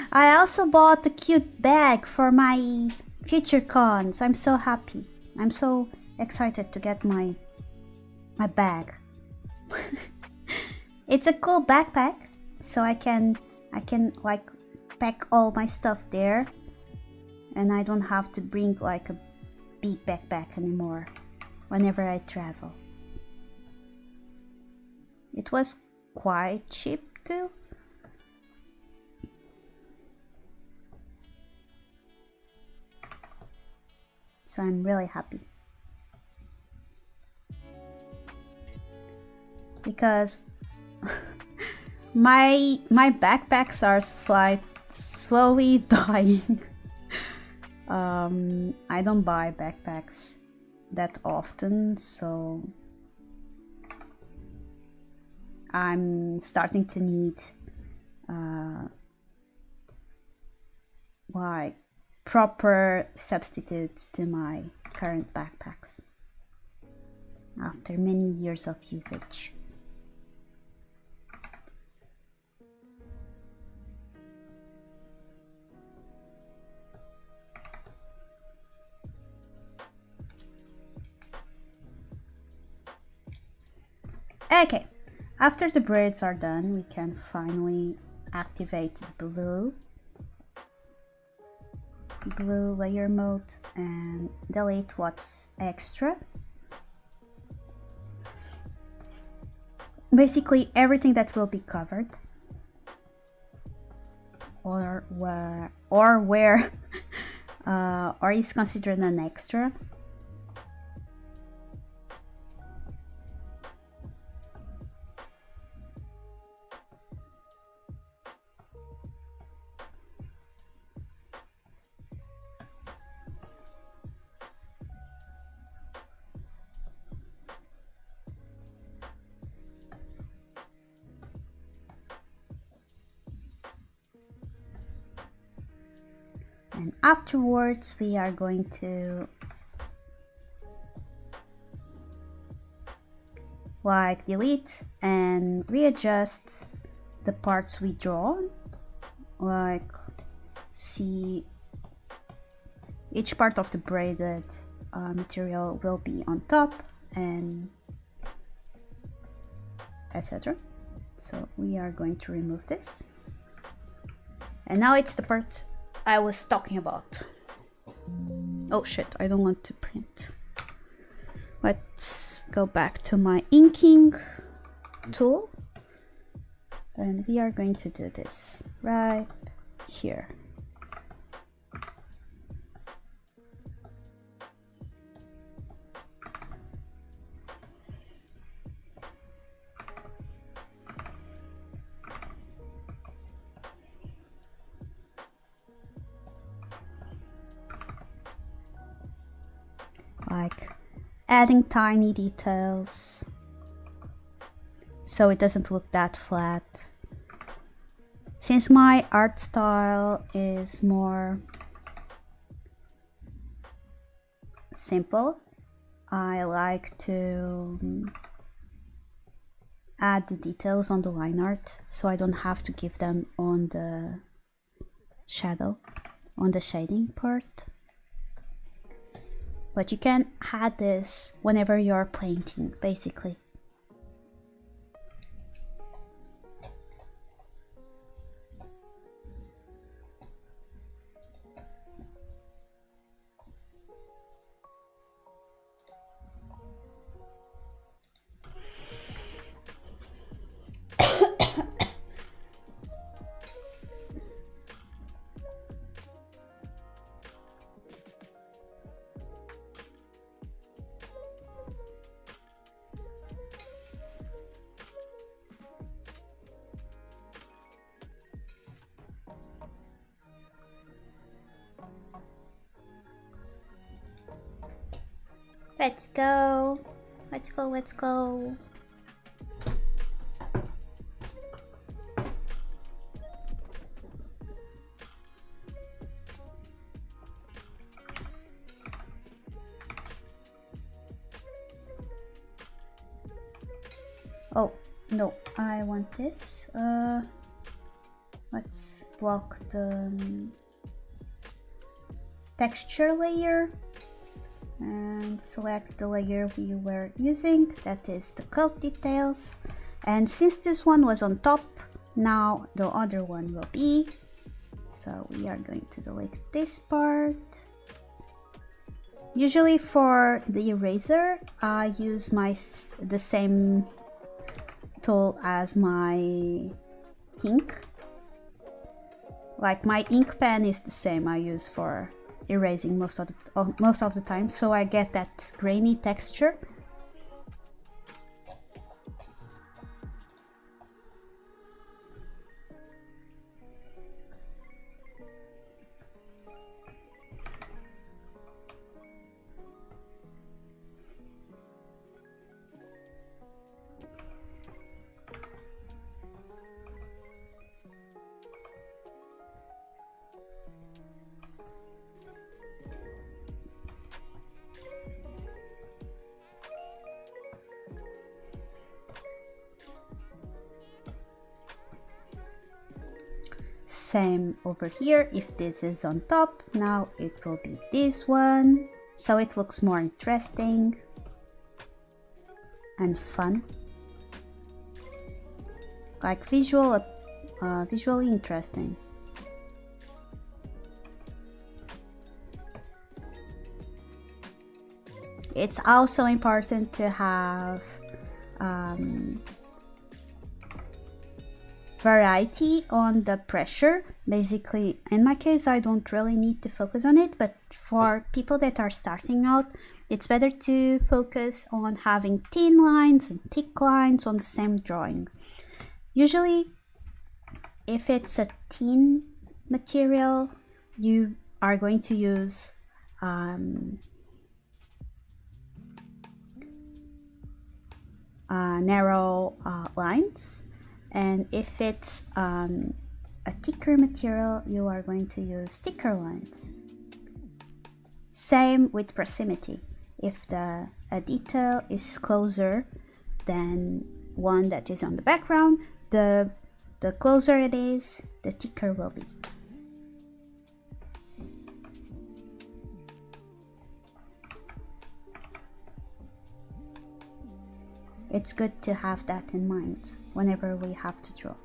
I also bought a cute bag for my future cons. I'm so happy. I'm so excited to get my bag. It's a cool backpack, so I can like pack all my stuff there, and I don't have to bring like a big backpack anymore whenever I travel. It was quite cheap too. So I'm really happy. Because my backpacks are slowly dying. I don't buy backpacks that often, so I'm starting to need like proper substitutes to my current backpacks after many years of usage. Okay, after the braids are done, we can finally activate the blue. blue layer mode and delete what's extra. Basically everything that will be covered or where or is considered an extra. And afterwards we are going to like delete and readjust the parts we draw. Like see each part of the braided material will be on top and etc. So we are going to remove this. And now it's the part I was talking about. Oh shit, I don't want to print. Let's go back to my inking tool. And we are going to do this right here. Like adding tiny details so it doesn't look that flat. Since my art style is more simple, I like to add the details on the line art so I don't have to give them on the shadow, on the shading part. But you can add this whenever you're painting, basically. Let's go. Let's go, let's go. Oh, no, I want this. Let's block the texture layer and select the layer we were using, that is the coat details. And since this one was on top, now the other one will be. So we are going to delete this part. Usually for the eraser, I use the same tool as my ink. Like my ink pen is the same I use for erasing most of the time, so I get that grainy texture. Same over here. If this is on top, now it will be this one, so it looks more interesting and fun, like visually interesting. It's also important to have variety on the pressure. Basically, in my case, I don't really need to focus on it, but for people that are starting out, it's better to focus on having thin lines and thick lines on the same drawing. Usually, if it's a thin material, you are going to use narrow lines, and if it's a thicker material, you are going to use thicker lines. Same with proximity. If the detail is closer than one that is on the background, the closer it is, the thicker will be. It's good to have that in mind whenever we have to draw.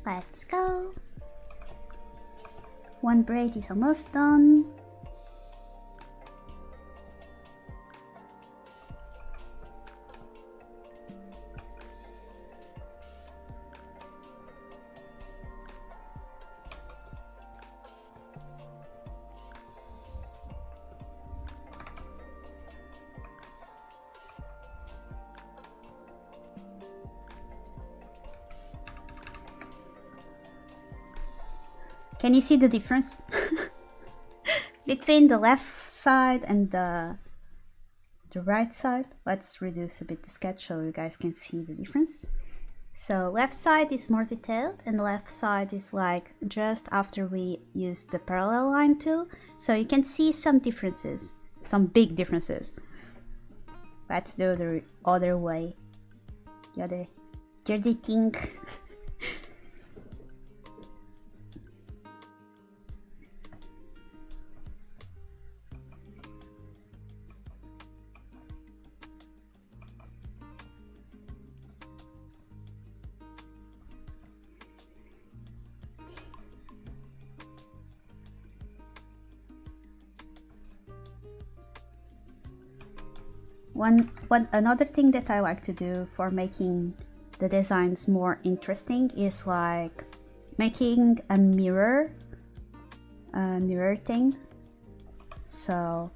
Let's go. One braid is almost done. Can you see the difference between the left side and the right side? Let's reduce a bit the sketch so you guys can see the difference. So left side is more detailed and the left side is like just after we used the parallel line tool. So you can see some differences, some big differences. Let's do the other way, the other dirty thing. Another thing that I like to do for making the designs more interesting is like making a mirror thing. So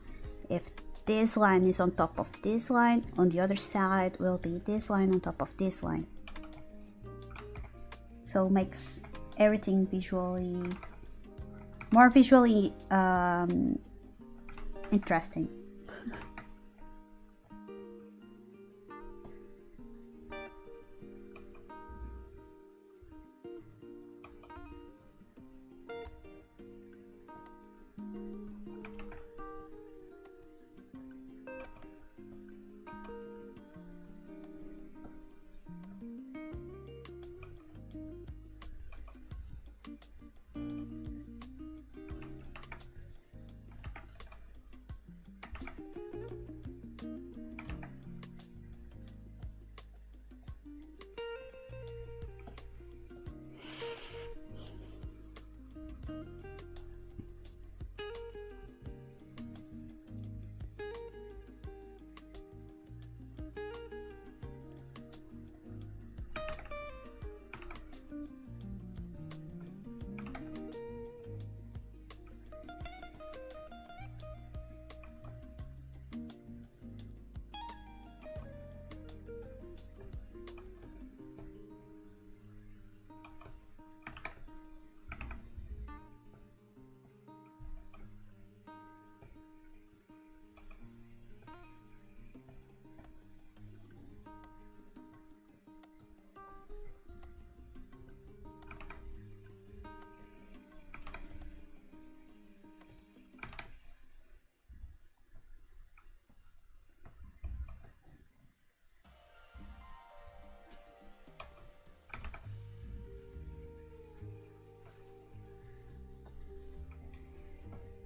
if this line is on top of this line, on the other side will be this line on top of this line. So it makes everything more visually interesting.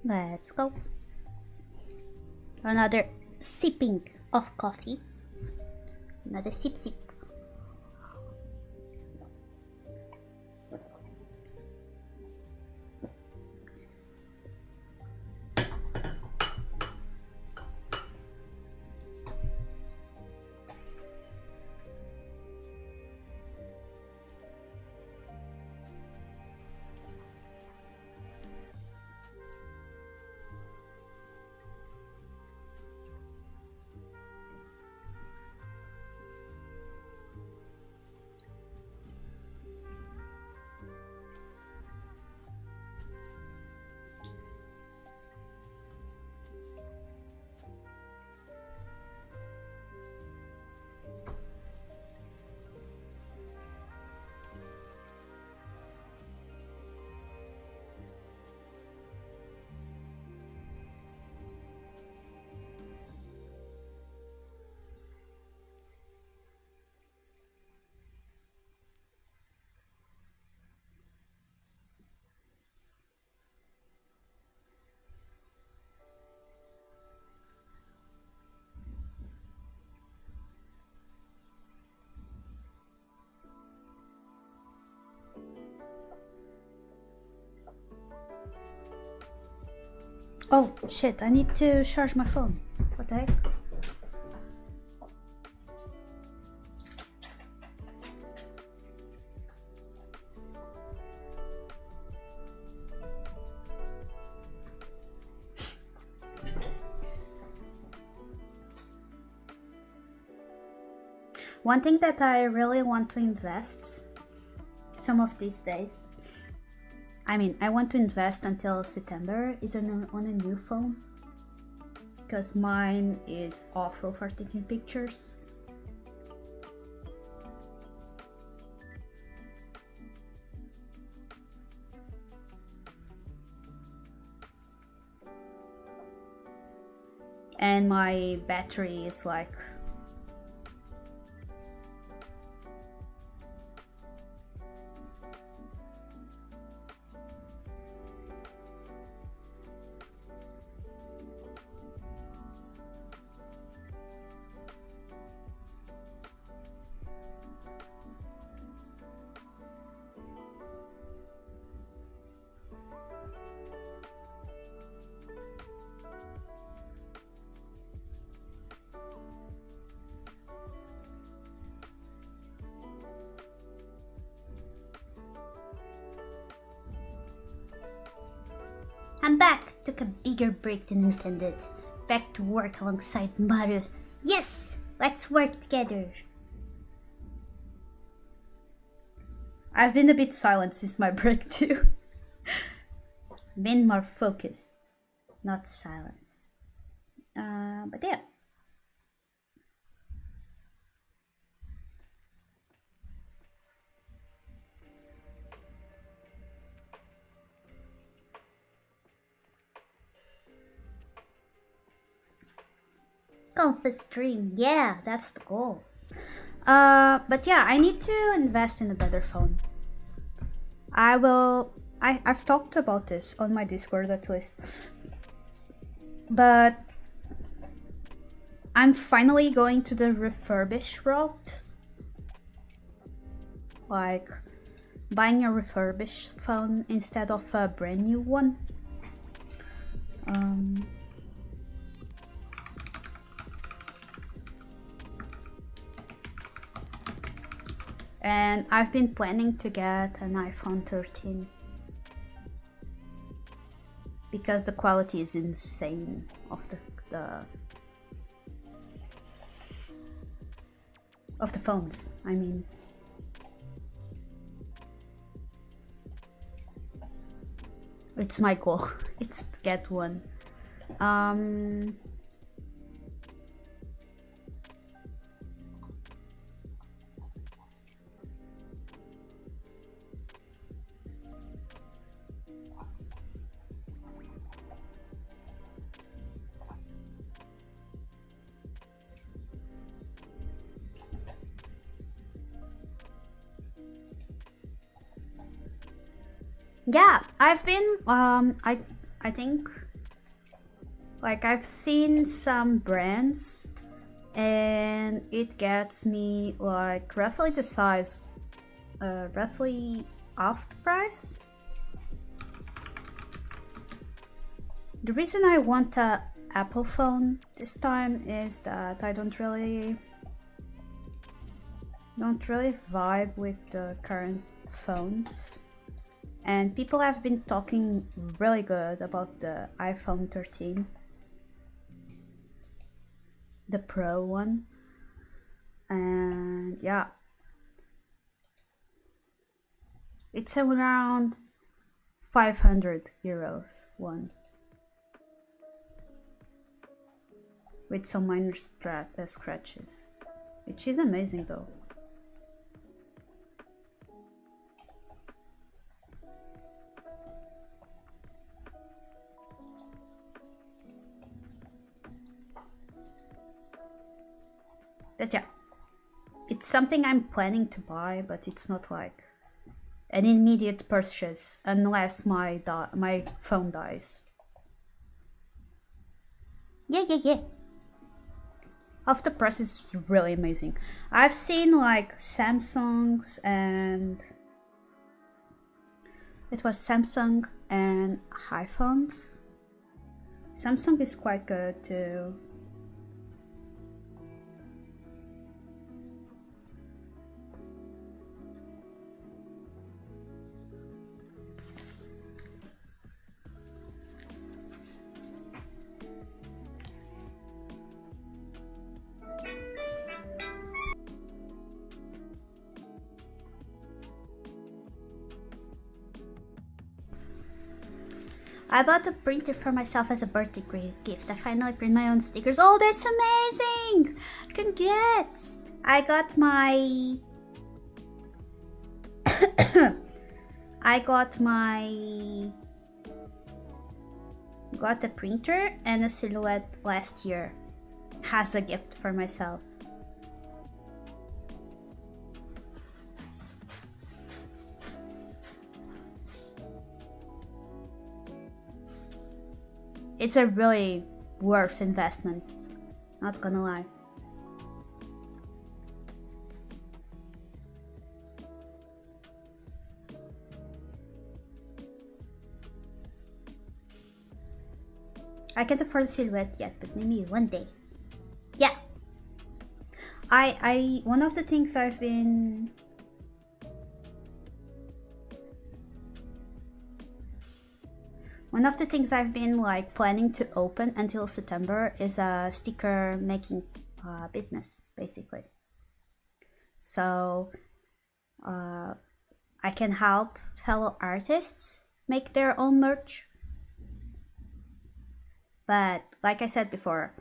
Let's go. Another sipping of coffee. Another sip. Oh shit, I need to charge my phone. What the heck? One thing that I really want to invest some of these days, I want to invest until September, is on a new phone, because mine is awful for taking pictures. And my battery is like I'm back! Took a bigger break than intended. Back to work alongside Maru. Yes! Let's work together! I've been a bit silent since my break too. Been more focused, not silenced. But yeah. Confess stream, yeah, that's the goal. But yeah, I need to invest in a better phone. I've talked about this on my Discord at least. But I'm finally going to the refurbished route. Like buying a refurbished phone instead of a brand new one. And I've been planning to get an iPhone 13 because the quality is insane of the phones. I mean, it's my goal. It's to get one. Yeah, I've been I think Like I've seen some brands and it gets me like roughly the size, roughly half the price. The reason I want a Apple phone this time is that I don't really vibe with the current phones, and people have been talking really good about the iPhone 13, the Pro one, and yeah, it's around 500 euros one, with some minor scratches, which is amazing though. But yeah, it's something I'm planning to buy, but it's not like an immediate purchase unless my phone dies. Yeah. Half the price is really amazing. I've seen like Samsungs and it was Samsung and iPhones. Samsung is quite good too. I bought a printer for myself as a birthday gift. I finally print my own stickers. Oh, that's amazing! Congrats! I got my... got a printer and a silhouette last year as a gift for myself. It's a really worth investment, not gonna lie. I can't afford a silhouette yet, but maybe one day. Yeah. One of the things I've been like planning to open until September is a sticker making business, basically. So I can help fellow artists make their own merch. But like I said before,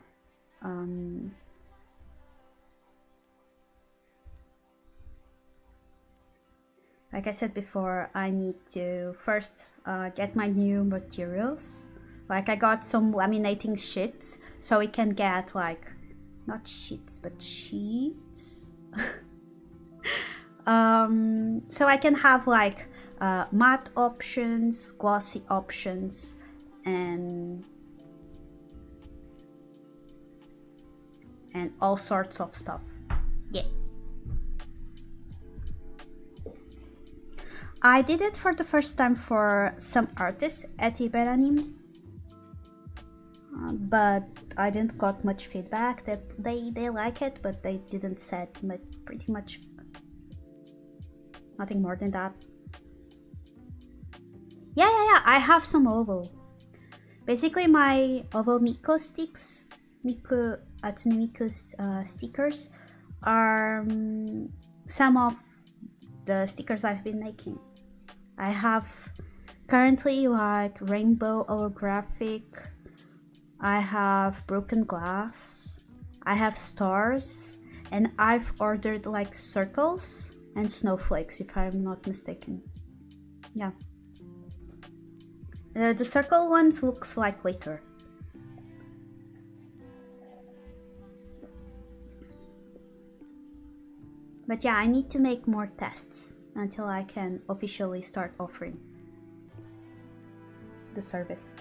I need to first get my new materials. Like I got some laminating sheets, so we can get like, not sheets, but sheets. So I can have like matte options, glossy options, and all sorts of stuff. Yeah. I did it for the first time for some artists at Iberanim, but I didn't got much feedback that they like it, but they didn't say pretty much nothing more than that. Yeah, I have some oval. Basically my oval Miko sticks, Atsune Miku stickers are some of the stickers I've been making. I have currently like rainbow holographic, I have broken glass, I have stars, and I've ordered like circles and snowflakes if I'm not mistaken. Yeah. The circle ones looks like glitter. But yeah, I need to make more tests until I can officially start offering the service.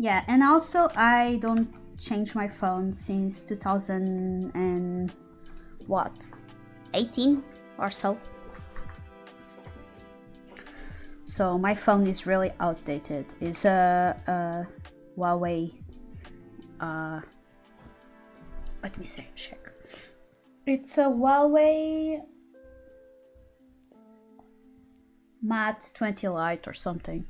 Yeah, and also I don't change my phone since 2000 and what, 18 or so. So my phone is really outdated. It's a Huawei. Let me check. It's a Huawei Mate 20 Lite or something.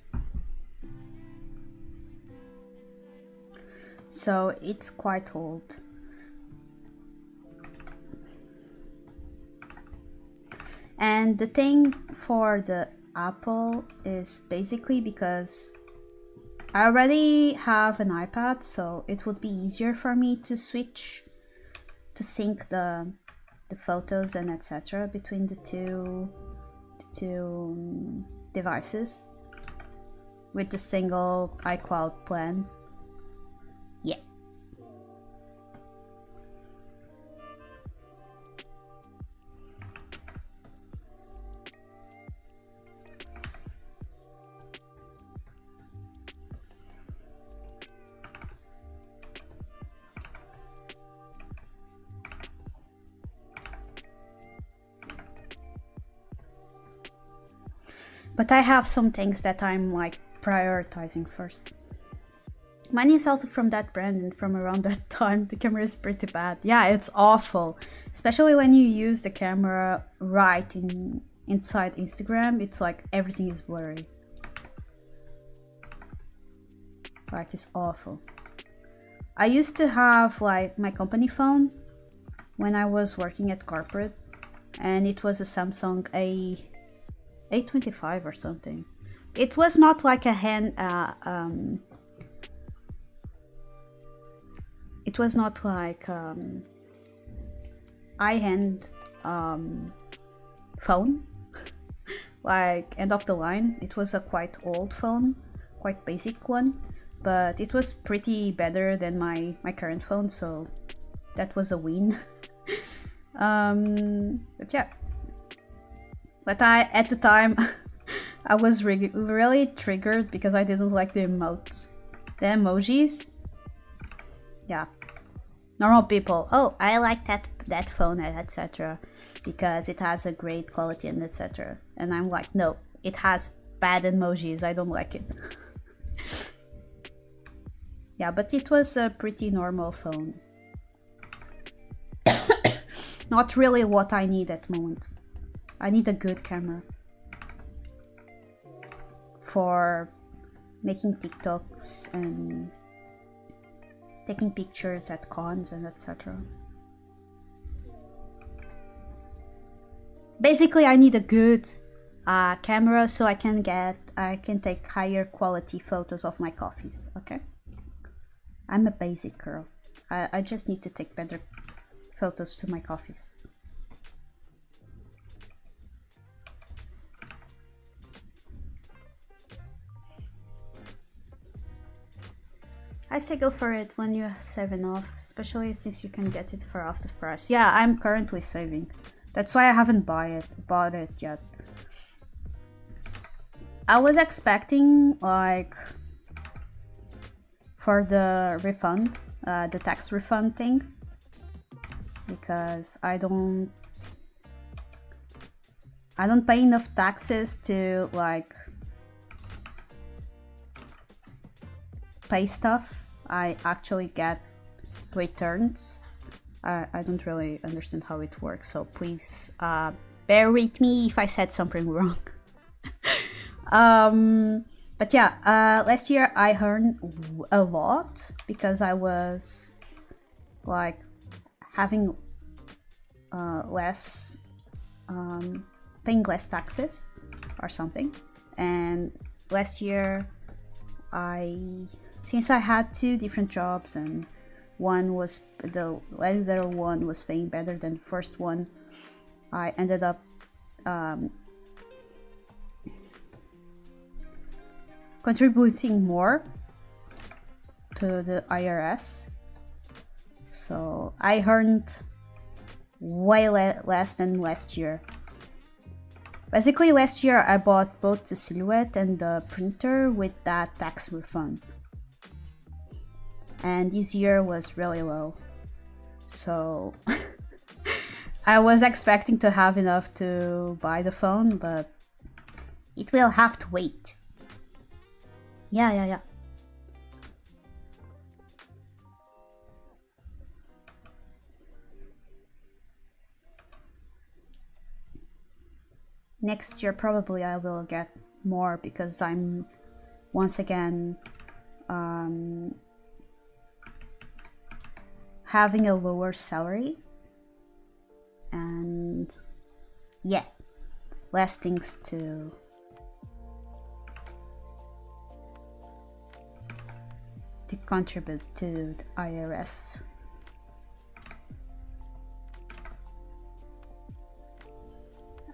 So it's quite old. And the thing for the Apple is basically because I already have an iPad, so it would be easier for me to switch, to sync the photos and etc. between the two devices with the single iCloud plan. Yeah. But I have some things that I'm like prioritizing first. Mine is also from that brand, and from around that time the camera is pretty bad. Yeah, it's awful, especially when you use the camera right inside Instagram. It's like everything is blurry. Like, it's awful. I used to have like my company phone when I was working at corporate, and it was a Samsung A25 or something. It was not like a it was not like high-end phone, like end of the line. It was a quite old phone, quite basic one, but it was pretty better than my current phone, so that was a win. But yeah. But at the time, I was really triggered because I didn't like the emotes. The emojis. Yeah. Normal people, oh, I like that phone, etc. because it has a great quality and etc. And I'm like, no, it has bad emojis, I don't like it. Yeah, but it was a pretty normal phone. Not really what I need at the moment. I need a good camera for making TikToks and taking pictures at cons and etc. Basically, I need a good camera so I can take higher quality photos of my coffees. Okay, I'm a basic girl. I just need to take better photos to my coffees. I say go for it when you're saving off, especially since you can get it for half the price. Yeah, I'm currently saving. That's why I haven't bought it yet. I was expecting, like, for the refund, the tax refund thing, because I don't pay enough taxes to like pay stuff. I actually get returns. I don't really understand how it works, so please bear with me if I said something wrong. But yeah, last year I earned a lot because I was like having less, paying less taxes or something. And last year since I had 2 different jobs, and the other one was paying better than the first one, I ended up contributing more to the IRS. So I earned way less than last year. Basically, last year I bought both the silhouette and the printer with that tax refund. and this year was really low. So I was expecting to have enough to buy the phone, but it will have to wait. Yeah. Next year probably I will get more because I'm once again having a lower salary and yeah, less things to contribute to the IRS.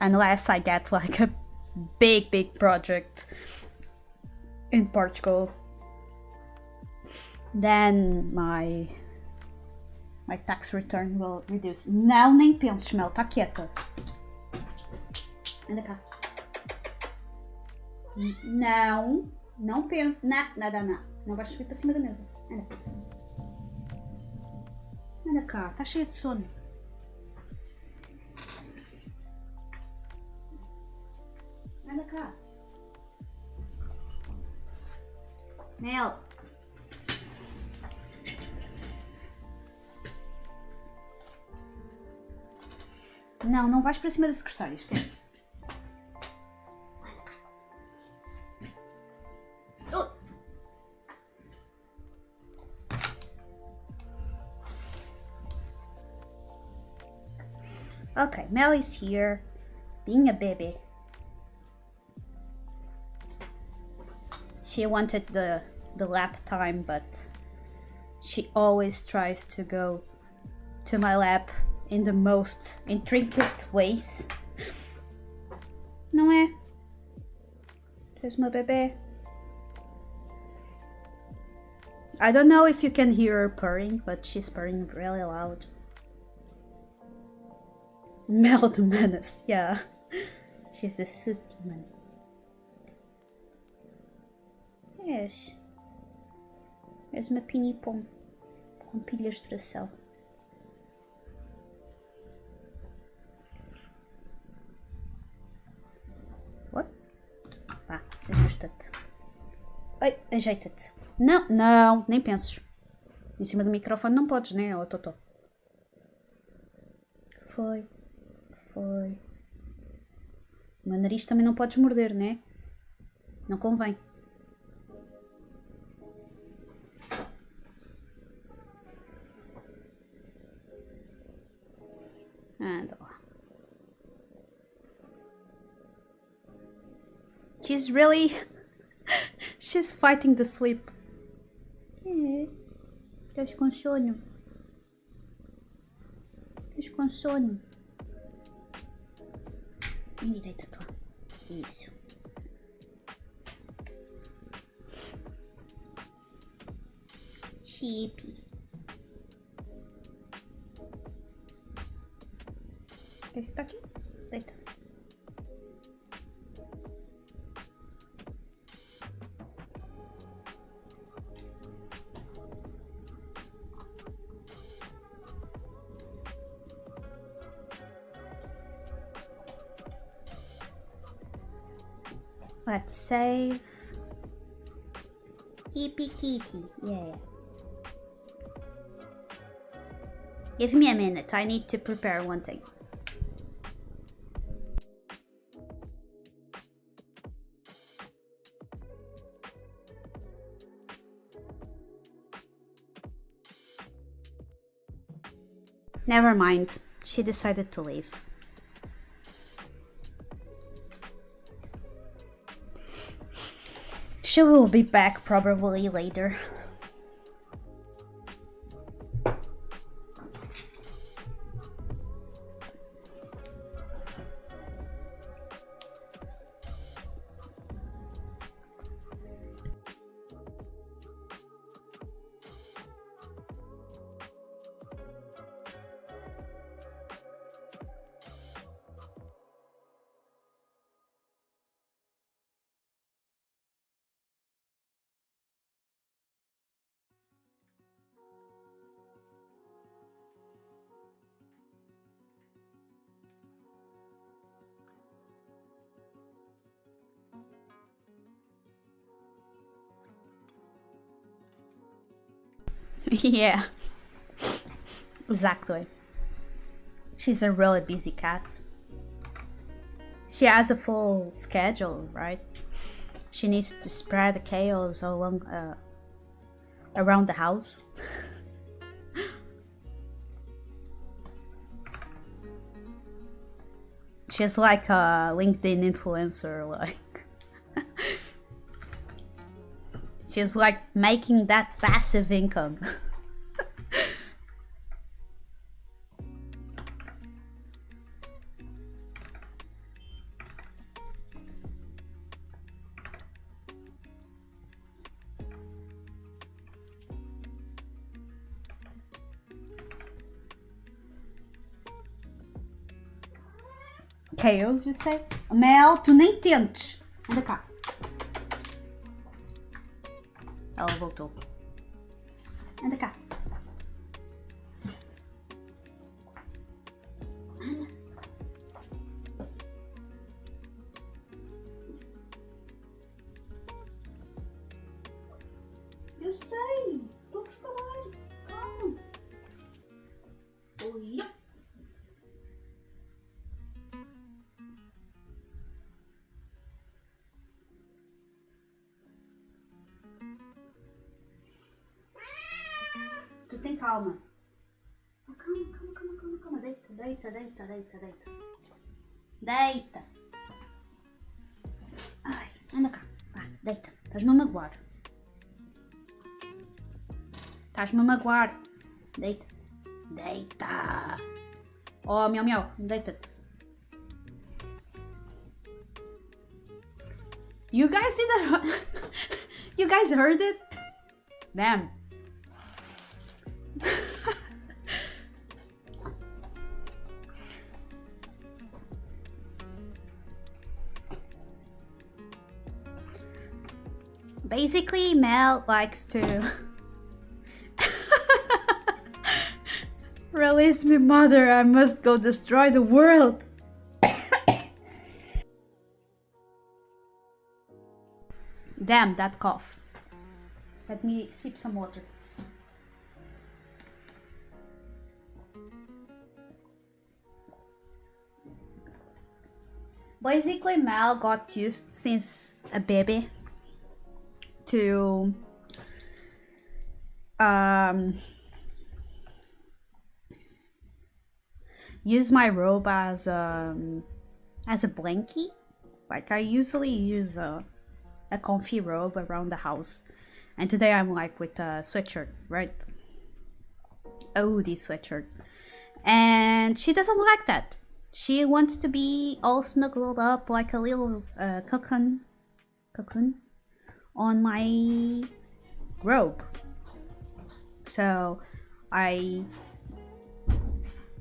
Unless I get like a big project in Portugal, then my tax return will reduce. Não, nem penses, Mel, tá quieta. Anda cá. Não penso. Nada. Não vais subir para cima da mesa. Anda cá, tá cheia de sono. Anda cá. Mel. Não vais para cima da secretária, esquece. Okay, Mel is here, being a baby. She wanted the lap time, but she always tries to go to my lap in the most intricate ways. Não é? There's my baby. I don't know if you can hear her purring, but she's purring really loud. Mel the Menace, yeah. She's the sooty one. Yes. És uma pinipom com pilhas de Duracell. What? Vá, ajusta-te. Ai, ajeita-te. Não, nem penses. Em cima do microfone não podes, né, ô Totó? Foi. O meu nariz também não podes morder, né? Não convém. Anda lá. She's really... She's fighting the sleep. Estás com sono. Estás com sono. Direita tua. Isso. Chip. Quer ficar aqui? Deita. Let's save. Hippie kitty, yeah. Give me a minute, I need to prepare one thing. Never mind, she decided to leave. She will be back probably later. Yeah, exactly. She's a really busy cat. She has a full schedule, right? She needs to spread the chaos along around the house. She's like a LinkedIn influencer, like she's like making that passive income. Chaos, you say? Mel, tu nem tentes. Anda cá. Ela voltou. Anda cá. Anda. Eu sei. Estou a preparar. Calma. Oi. Tu tem calma. Oh, calma. Deita. Deita. Ai, anda cá. Vá, deita. Estás-me a magoar. Deita. Oh, miau. Deita-te. You guys didn't... You guys heard it? Damn. Basically, Mel likes to release me, mother. I must go destroy the world. Damn, that cough. Let me sip some water. Basically, Mel got used since a baby to use my robe as a blankie. Like I usually use a comfy robe around the house, and today I'm like with a sweatshirt, right? Oh, this sweatshirt, and she doesn't like that. She wants to be all snuggled up like a little cocoon on my robe. So I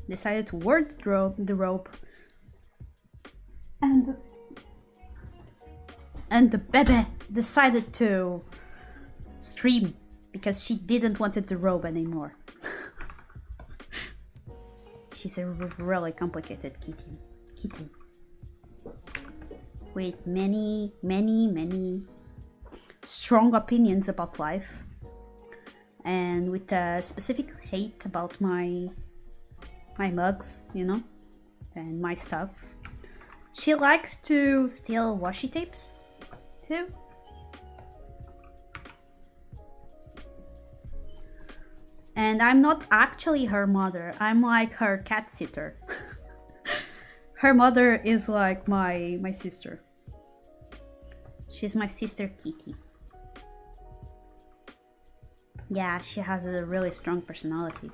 decided to wardrobe the robe, and the baby decided to scream because she didn't want the robe anymore. She's a really complicated kitten with many strong opinions about life, and with a specific hate about my mugs, you know, and my stuff. She likes to steal washi tapes too. And I'm not actually her mother, I'm like her cat sitter. Her mother is like my sister. She's my sister Kitty. Yeah, she has a really strong personality.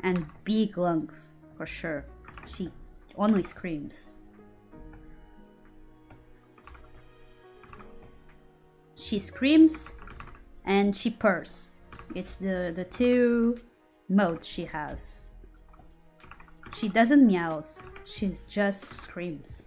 And big lungs, for sure. She only screams. She screams and she purrs. It's the two modes she has. She doesn't meow, she just screams.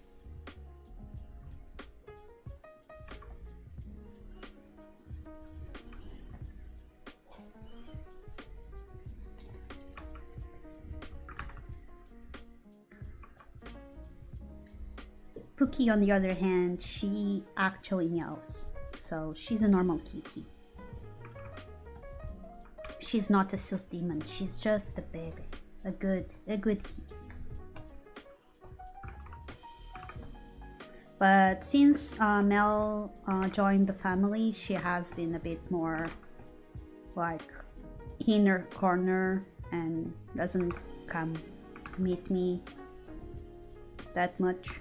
Pookie, on the other hand, she actually meows, so she's a normal kitty. she's not a suit demon. She's just a baby, a good kid. But since Mel joined the family, she has been a bit more like in her corner and doesn't come meet me that much.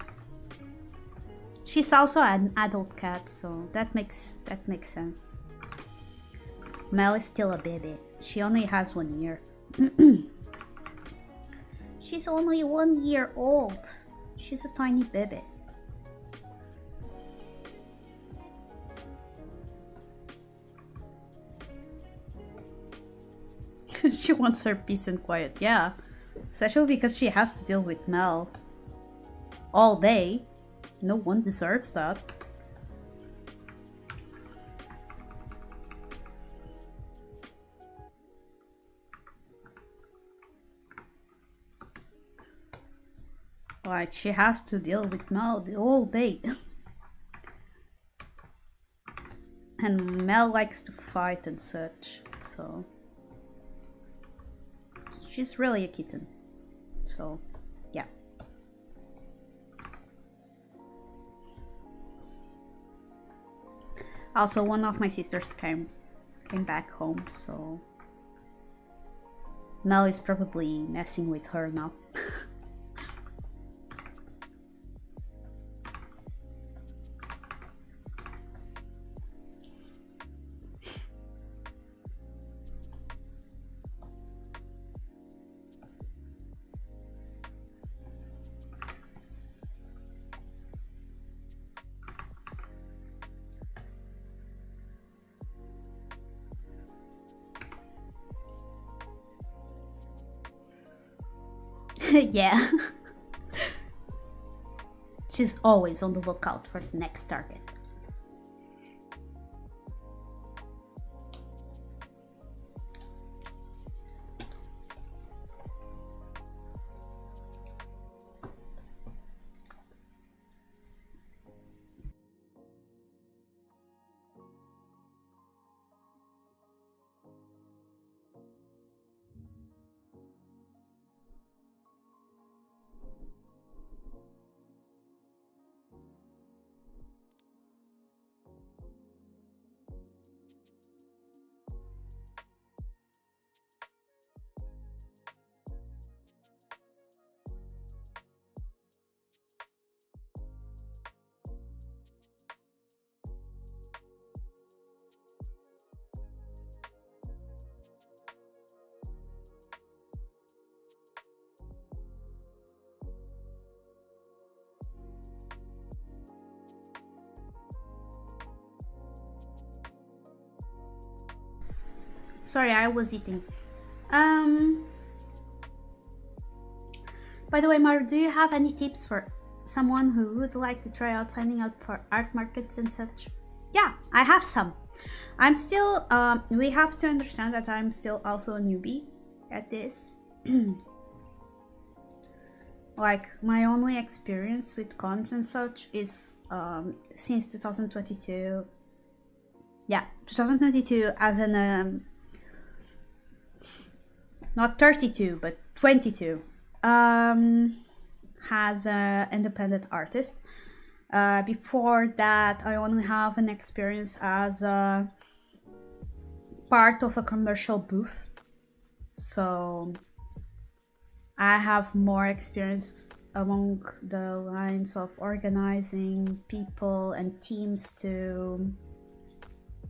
She's also an adult cat, so that makes sense. Mel is still a baby. She only has 1 year. She's only 1 year old. She's a tiny baby. She wants her peace and quiet, yeah. Especially because she has to deal with Mel all day. No one deserves that. Like, she has to deal with Mel the whole day. And Mel likes to fight and such, so... She's really a kitten. So, yeah. Also, one of my sisters came back home, so... Mel is probably messing with her now. Yeah. She's always on the lookout for the next target. Sorry, I was eating. By the way, Maru, do you have any tips for someone who would like to try out signing up for art markets and such? Yeah, I have some. I'm still, we have to understand that I'm still also a newbie at this. Like, my only experience with cons and such is since 2022. Yeah, 2022 as an not 32 but 22 as an independent artist. Before that, I only have an experience as a part of a commercial booth, so I have more experience along the lines of organizing people and teams to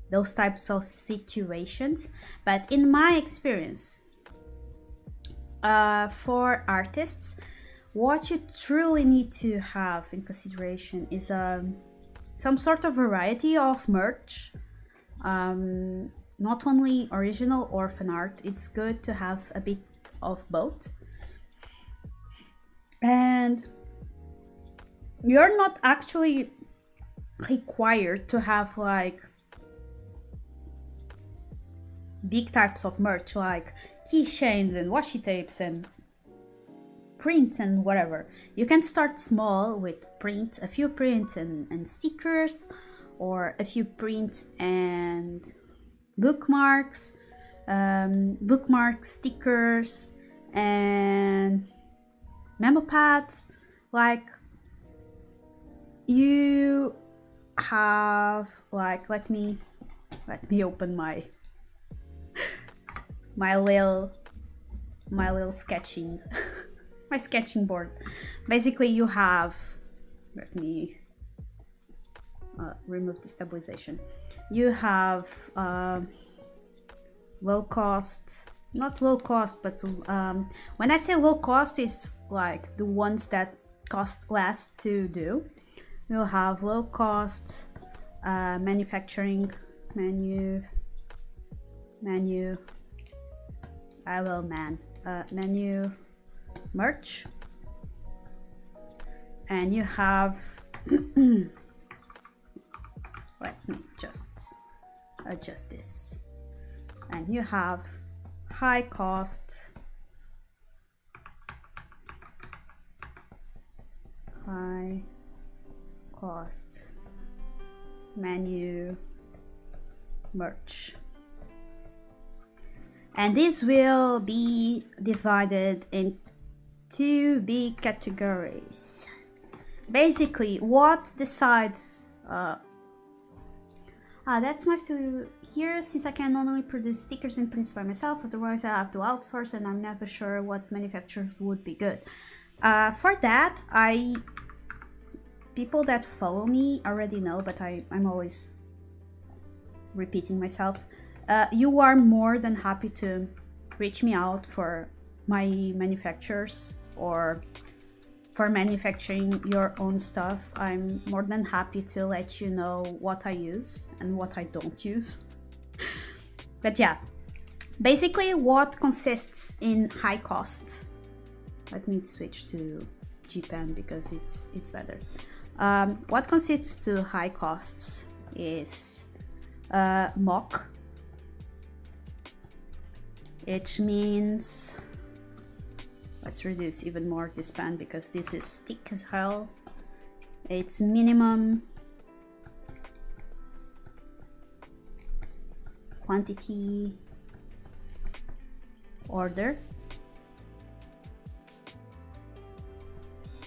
those types of situations. But in my experience, for artists, what you truly need to have in consideration is some sort of variety of merch, not only original or fan art. It's good to have a bit of both, and you're not actually required to have like big types of merch like keychains and washi tapes and print and whatever. You can start small with a few prints and stickers, or a few prints and bookmarks. bookmarks, stickers, and memo pads. Like you have like let me open my little sketching my sketching board. Basically you have, let me remove the stabilization. You have low cost, not low cost, but when I say low cost, it's like the ones that cost less to do. You have low cost manufacturing, menu merch, and you have let me just adjust this, and you have high cost menu merch, and this will be divided in two big categories. Basically, what decides that's nice to hear, since I can only produce stickers and prints by myself, otherwise I have to outsource and I'm never sure what manufacturers would be good. For that, people that follow me already know, but I'm always repeating myself. You are more than happy to reach me out for my manufacturers or for manufacturing your own stuff. I'm more than happy to let you know what I use and what I don't use. But yeah, basically what consists in high cost. Let me switch to Japan because it's better. What consists to high costs is mock, which means, let's reduce even more this pen because this is thick as hell. It's minimum quantity order,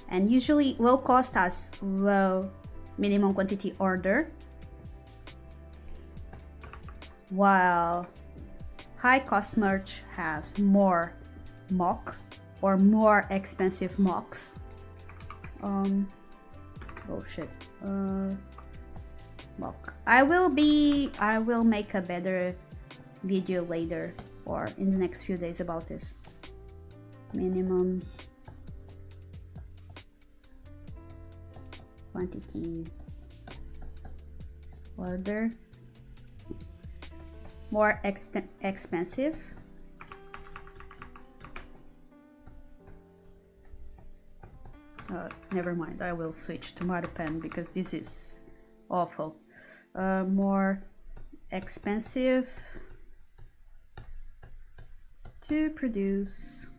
and usually low cost has low minimum quantity order, while high cost merch has more mock or more expensive mocks. Mock. I will make a better video later or in the next few days about this. Minimum quantity order, more expensive, never mind, I will switch to Maru-n because this is awful. More expensive to produce,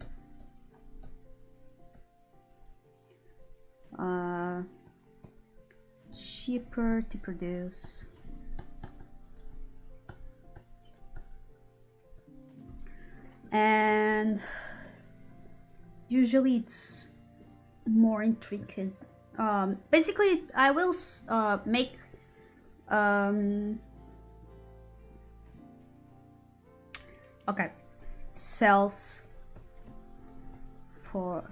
cheaper to produce, and usually it's more intricate. Basically I will make okay, cells for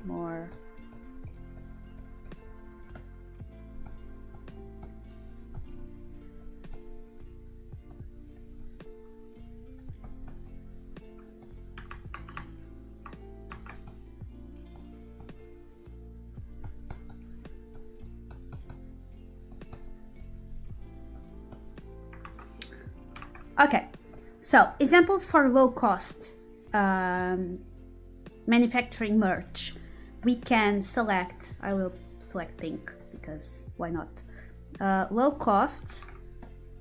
more okay, so examples for low cost manufacturing merch. We can select, I will select pink because why not? Low cost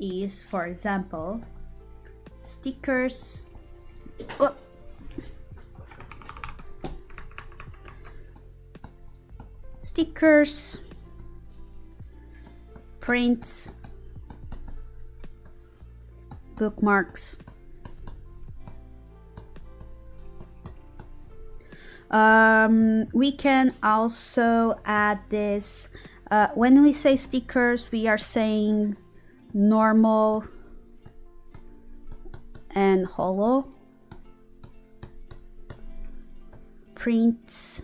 is, for example, stickers. prints, bookmarks. We can also add this. When we say stickers, we are saying normal and hollow. Prints,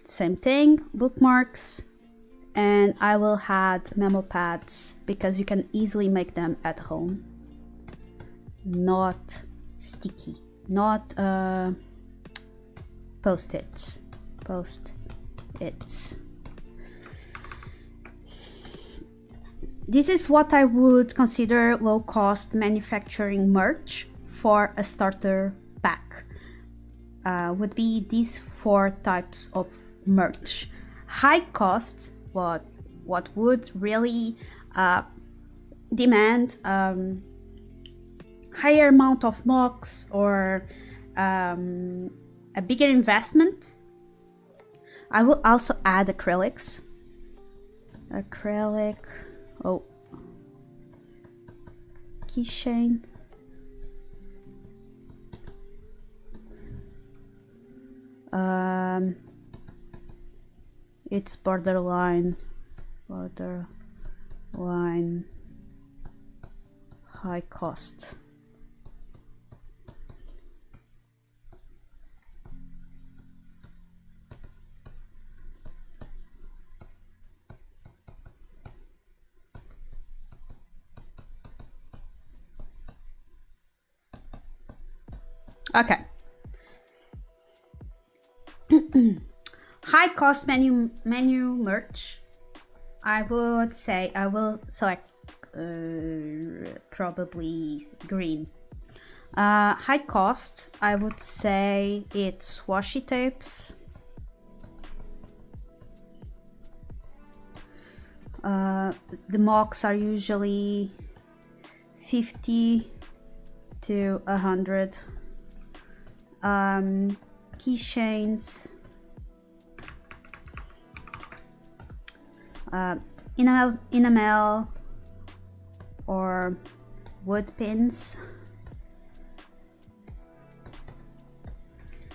same thing. Bookmarks, and I will add memo pads because you can easily make them at home. Not sticky, not post-its. This is what I would consider low-cost manufacturing merch for a starter pack. Would be these 4 types of merch. High costs, what would really demand higher amount of mocks or a bigger investment. I will also add acrylics. Oh, keychain. It's borderline high cost. Okay. High cost menu merch. I would say I will select probably green. High cost, I would say it's washi tapes. The mocks are usually 50 to 100. Keychains, enamel or wood pins.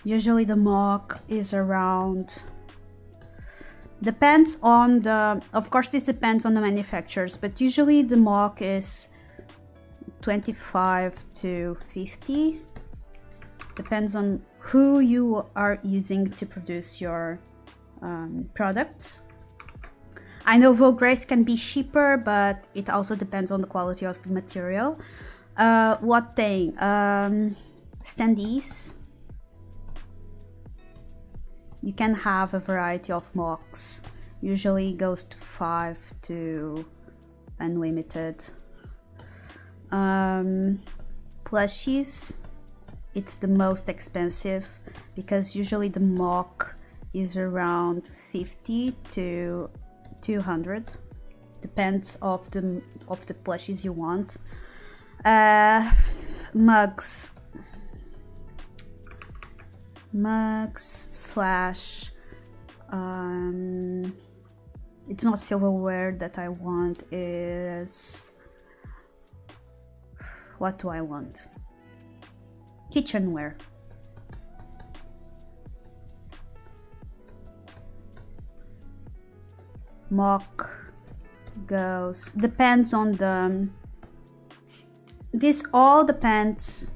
Usually the mock is around, depends on the, of course this depends on the manufacturers, but usually the mock is 25 to 50. Depends on who you are using to produce your products. I know Vogue Grace can be cheaper, but it also depends on the quality of the material. What thing? Standees. You can have a variety of mocks. Usually goes to 5 to unlimited. Plushies. It's the most expensive because usually the mock is around 50 to 200. Depends of the plushies you want. Mugs slash it's not silverware that I want, is, what do I want? Kitchenware. Mock goes, depends on the, this all depends.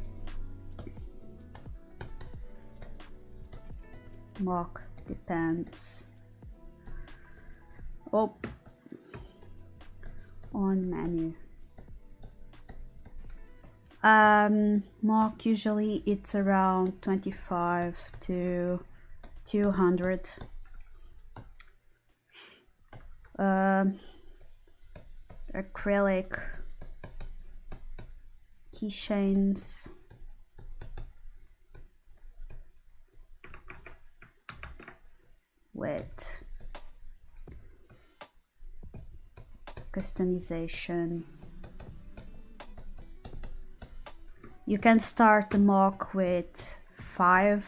Mock depends. Oh, on menu. Mock usually it's around 25 to 200. Acrylic keychains, with customization. You can start the mock with 5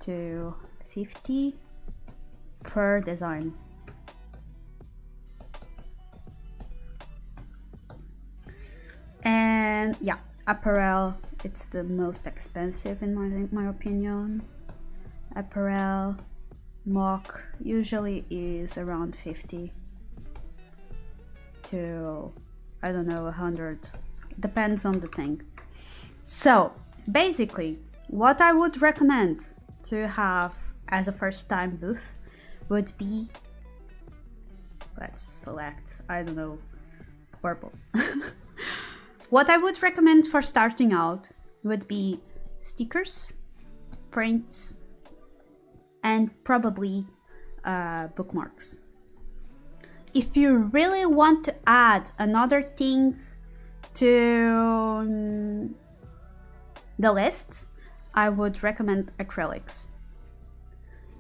to 50 per design. And yeah, apparel, it's the most expensive in my opinion. Apparel mock usually is around 50 to, I don't know, 100. Depends on the thing. So basically, what I would recommend to have as a first time booth would be, let's select, I don't know, purple. What I would recommend for starting out would be stickers, prints, and probably bookmarks. If you really want to add another thing to the list, I would recommend acrylics.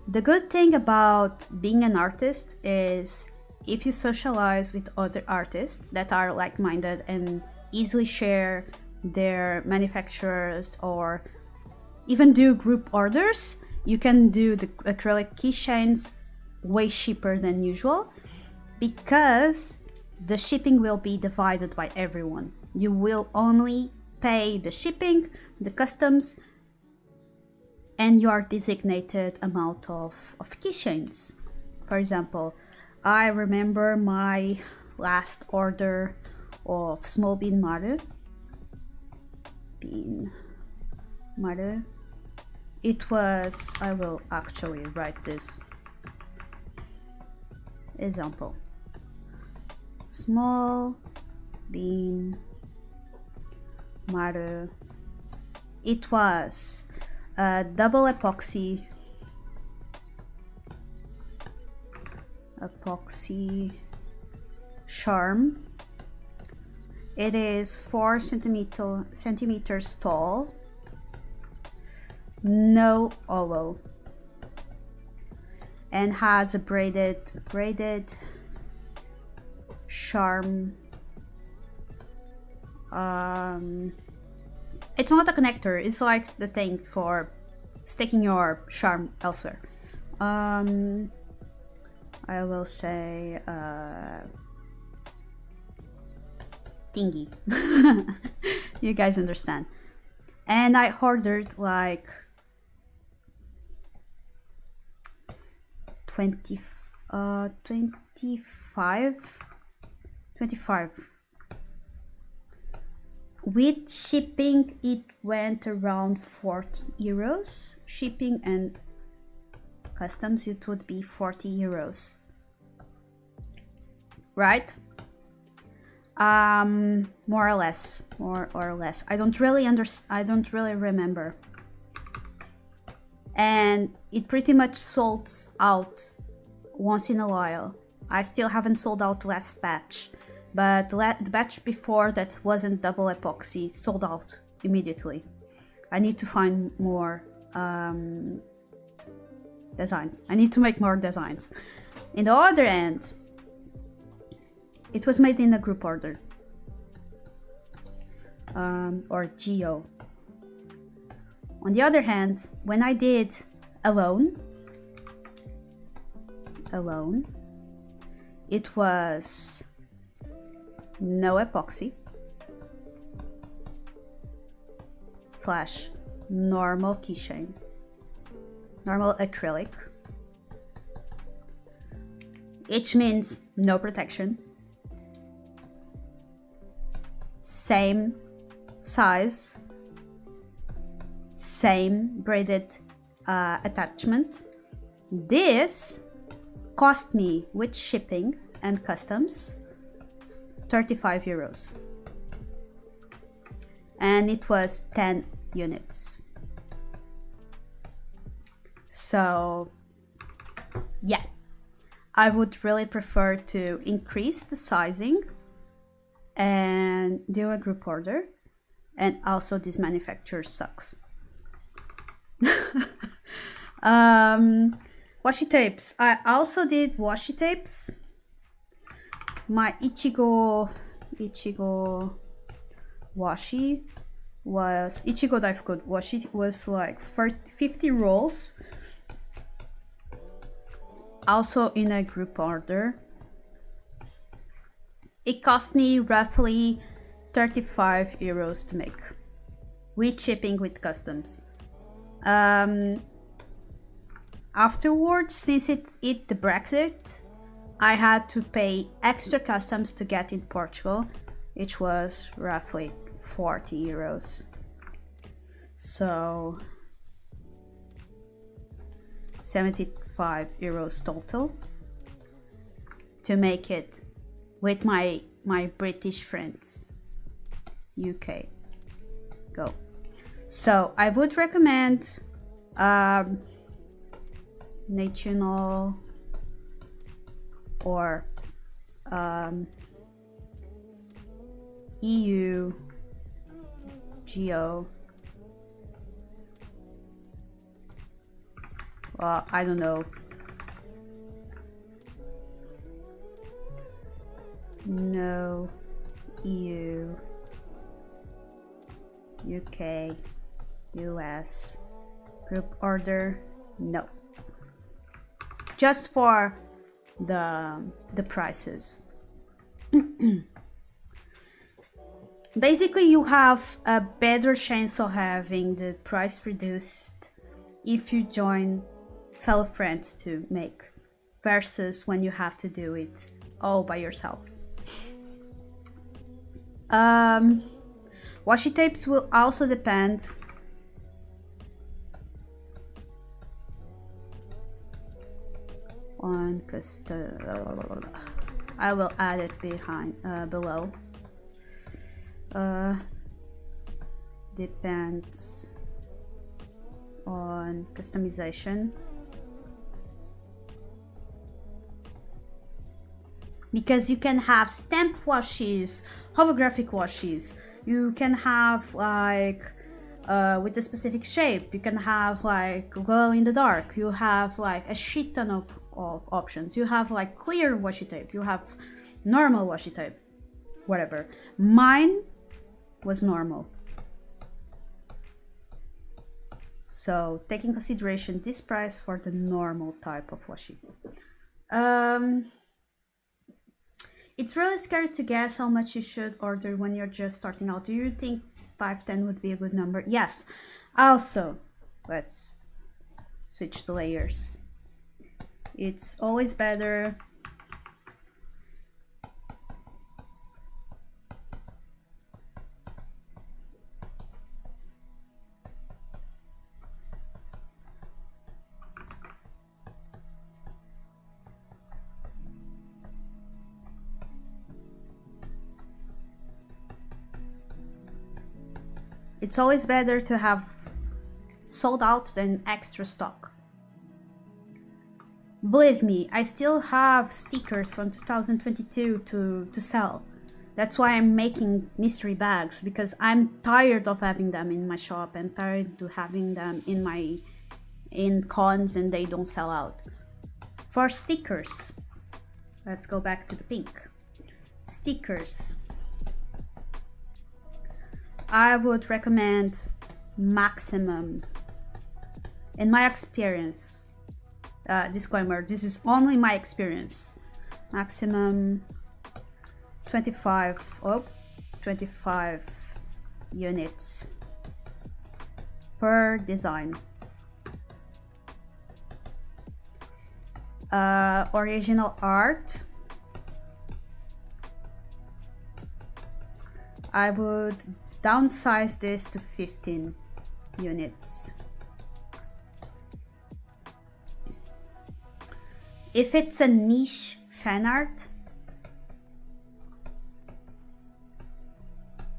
The good thing about being an artist is if you socialize with other artists that are like-minded and easily share their manufacturers or even do group orders, you can do the acrylic keychains way cheaper than usual because the shipping will be divided by everyone. You will only pay the shipping, the customs, and your designated amount of keychains. For example, I remember my last order of small bean Maru. It was, I will actually write this example. Small bean Maru. It was a double epoxy charm. It is 4 centimeters tall, no oval, and has a braided charm. It's not a connector, it's like the thing for sticking your charm elsewhere. I will say thingy. You guys understand. And I ordered like 25. With shipping, it went around 40 euros. Shipping and customs, it would be 40 euros. Right? More or less. I don't really remember. And it pretty much sold out once in a while. I still haven't sold out the last batch, but the batch before that wasn't double epoxy sold out immediately. I need to find more designs. I need to make more designs. In the other end, it was made in a group order or GO. On the other hand, when I did alone, it was no epoxy / normal keychain, normal acrylic, which means no protection, same size, same braided attachment. This cost me, with shipping and customs, 35 euros. And it was 10 units. So yeah, I would really prefer to increase the sizing and do a group order. And also this manufacturer sucks. Washi tapes. I also did washi tapes. My Ichigo washi was Ichigo Daifuku washi was like 50 rolls. Also in a group order. It cost me roughly 35 euros to make with shipping, with customs. Afterwards, since it the Brexit, I had to pay extra customs to get in Portugal, which was roughly 40 euros. So 75 euros total to make it with my British friends. UK. Go. So I would recommend national or EU Geo. Well, I don't know. No. EU, UK, US, group order, no. Just for the prices. Basically, you have a better chance of having the price reduced if you join fellow friends to make, versus when you have to do it all by yourself. Washi tapes will also depend on custom. I will add it behind below. Depends on customization, because you can have stamp washes, holographic washes, you can have like with a specific shape, you can have like glow in the dark, you have like a shit ton of options, you have like clear washi tape, you have normal washi tape, whatever. Mine was normal, so take in consideration this price for the normal type of washi. It's really scary to guess how much you should order when you're just starting out. Do you think 5-10 would be a good number? Yes. Also, let's switch the layers. It's always better to have sold out than extra stock. Believe me, I still have stickers from 2022 to sell. That's why I'm making mystery bags, because I'm tired of having them in my shop and tired of having them in cons and they don't sell out. For stickers, let's go back to the pink. Stickers. I would recommend maximum, in my experience, disclaimer, this is only my experience, maximum 25 units per design. Original art, I would downsize this to 15 units. If it's a niche fan art,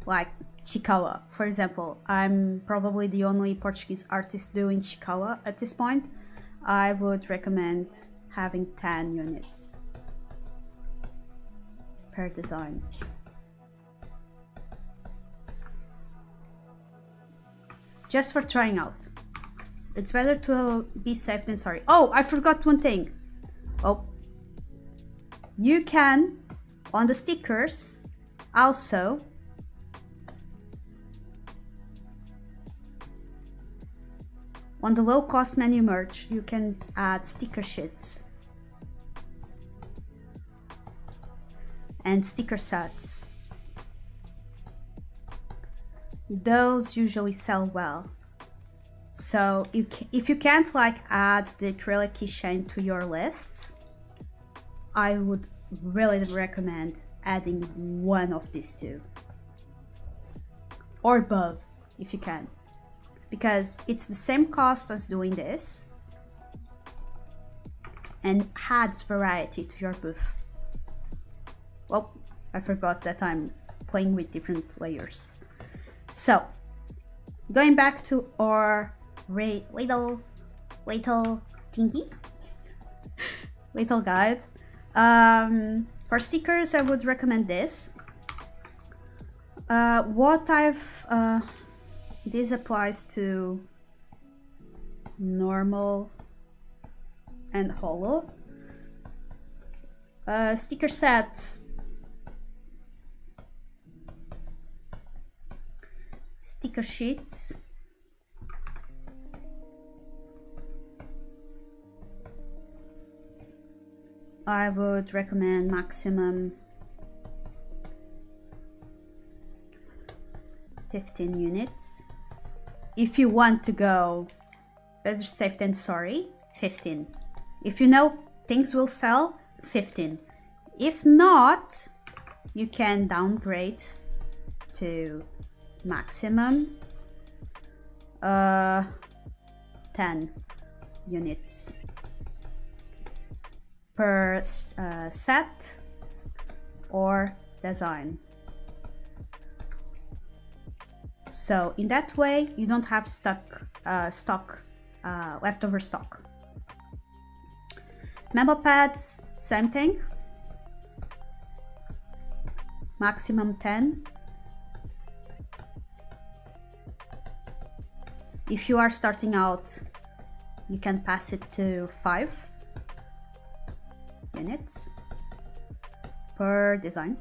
like Chikawa, for example, I'm probably the only Portuguese artist doing Chikawa at this point, I would recommend having 10 units per design. Just for trying out. It's better to be safe than sorry. Oh, I forgot one thing. Oh, you can, on the stickers, also on the low cost menu merch, you can add sticker sheets and sticker sets. those usually sell well. So if you can't like add the acrylic keychain to your list, I would really recommend adding one of these two, or both if you can, because it's the same cost as doing this and adds variety to your booth. Well, I forgot that I'm playing with different layers. So going back to our little thingy, little guide. For stickers, I would recommend this. This applies to normal and holo. Sticker sets. Sticker sheets. I would recommend maximum 15 units. If you want to go better safe than sorry, 15. If you know things will sell, 15. If not, you can downgrade to maximum 10 units per set or design. So in that way you don't have leftover stock. Memo pads, same thing, maximum 10. If you are starting out, you can pass it to 5 units per design.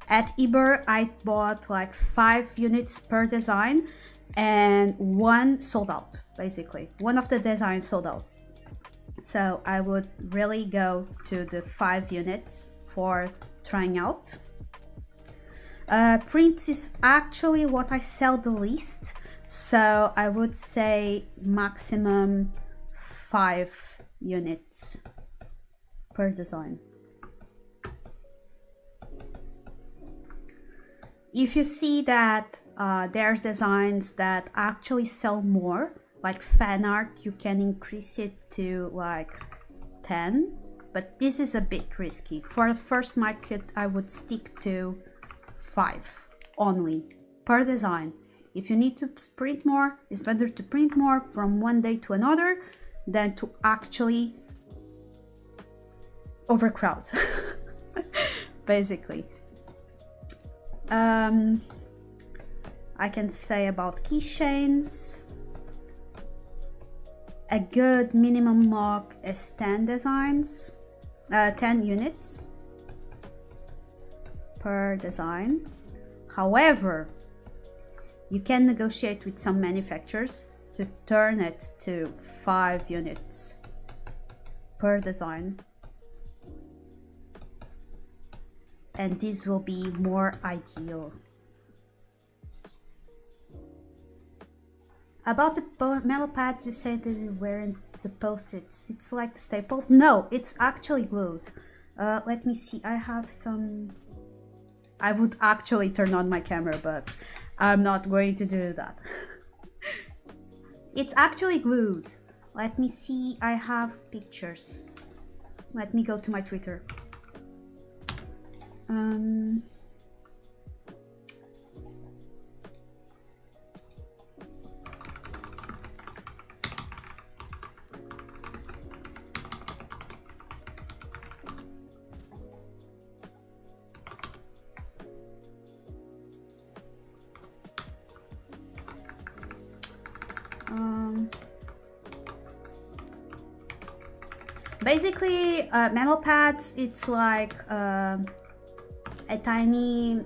At eBay, I bought like 5 units per design and one sold out, basically. One of the designs sold out. So I would really go to the 5 units for trying out. Prints is actually what I sell the least. So I would say maximum 5 units per design. If you see that there's designs that actually sell more, like fan art, you can increase it to like 10, but this is a bit risky. For the first market, I would stick to 5 only per design. If you need to print more, it's better to print more from one day to another than to actually overcrowd, basically. I can say about keychains, a good minimum mark is 10 designs, 10 units per design. However, you can negotiate with some manufacturers to turn it to 5 units per design. And this will be more ideal. About the metal pads, you say that you weren't the post-its. It's like stapled? No, it's actually glued. Let me see, I have some... I would actually turn on my camera, but I'm not going to do that. It's actually glued. Let me see, I have pictures. Let me go to my Twitter. Basically, memo pads, it's like a tiny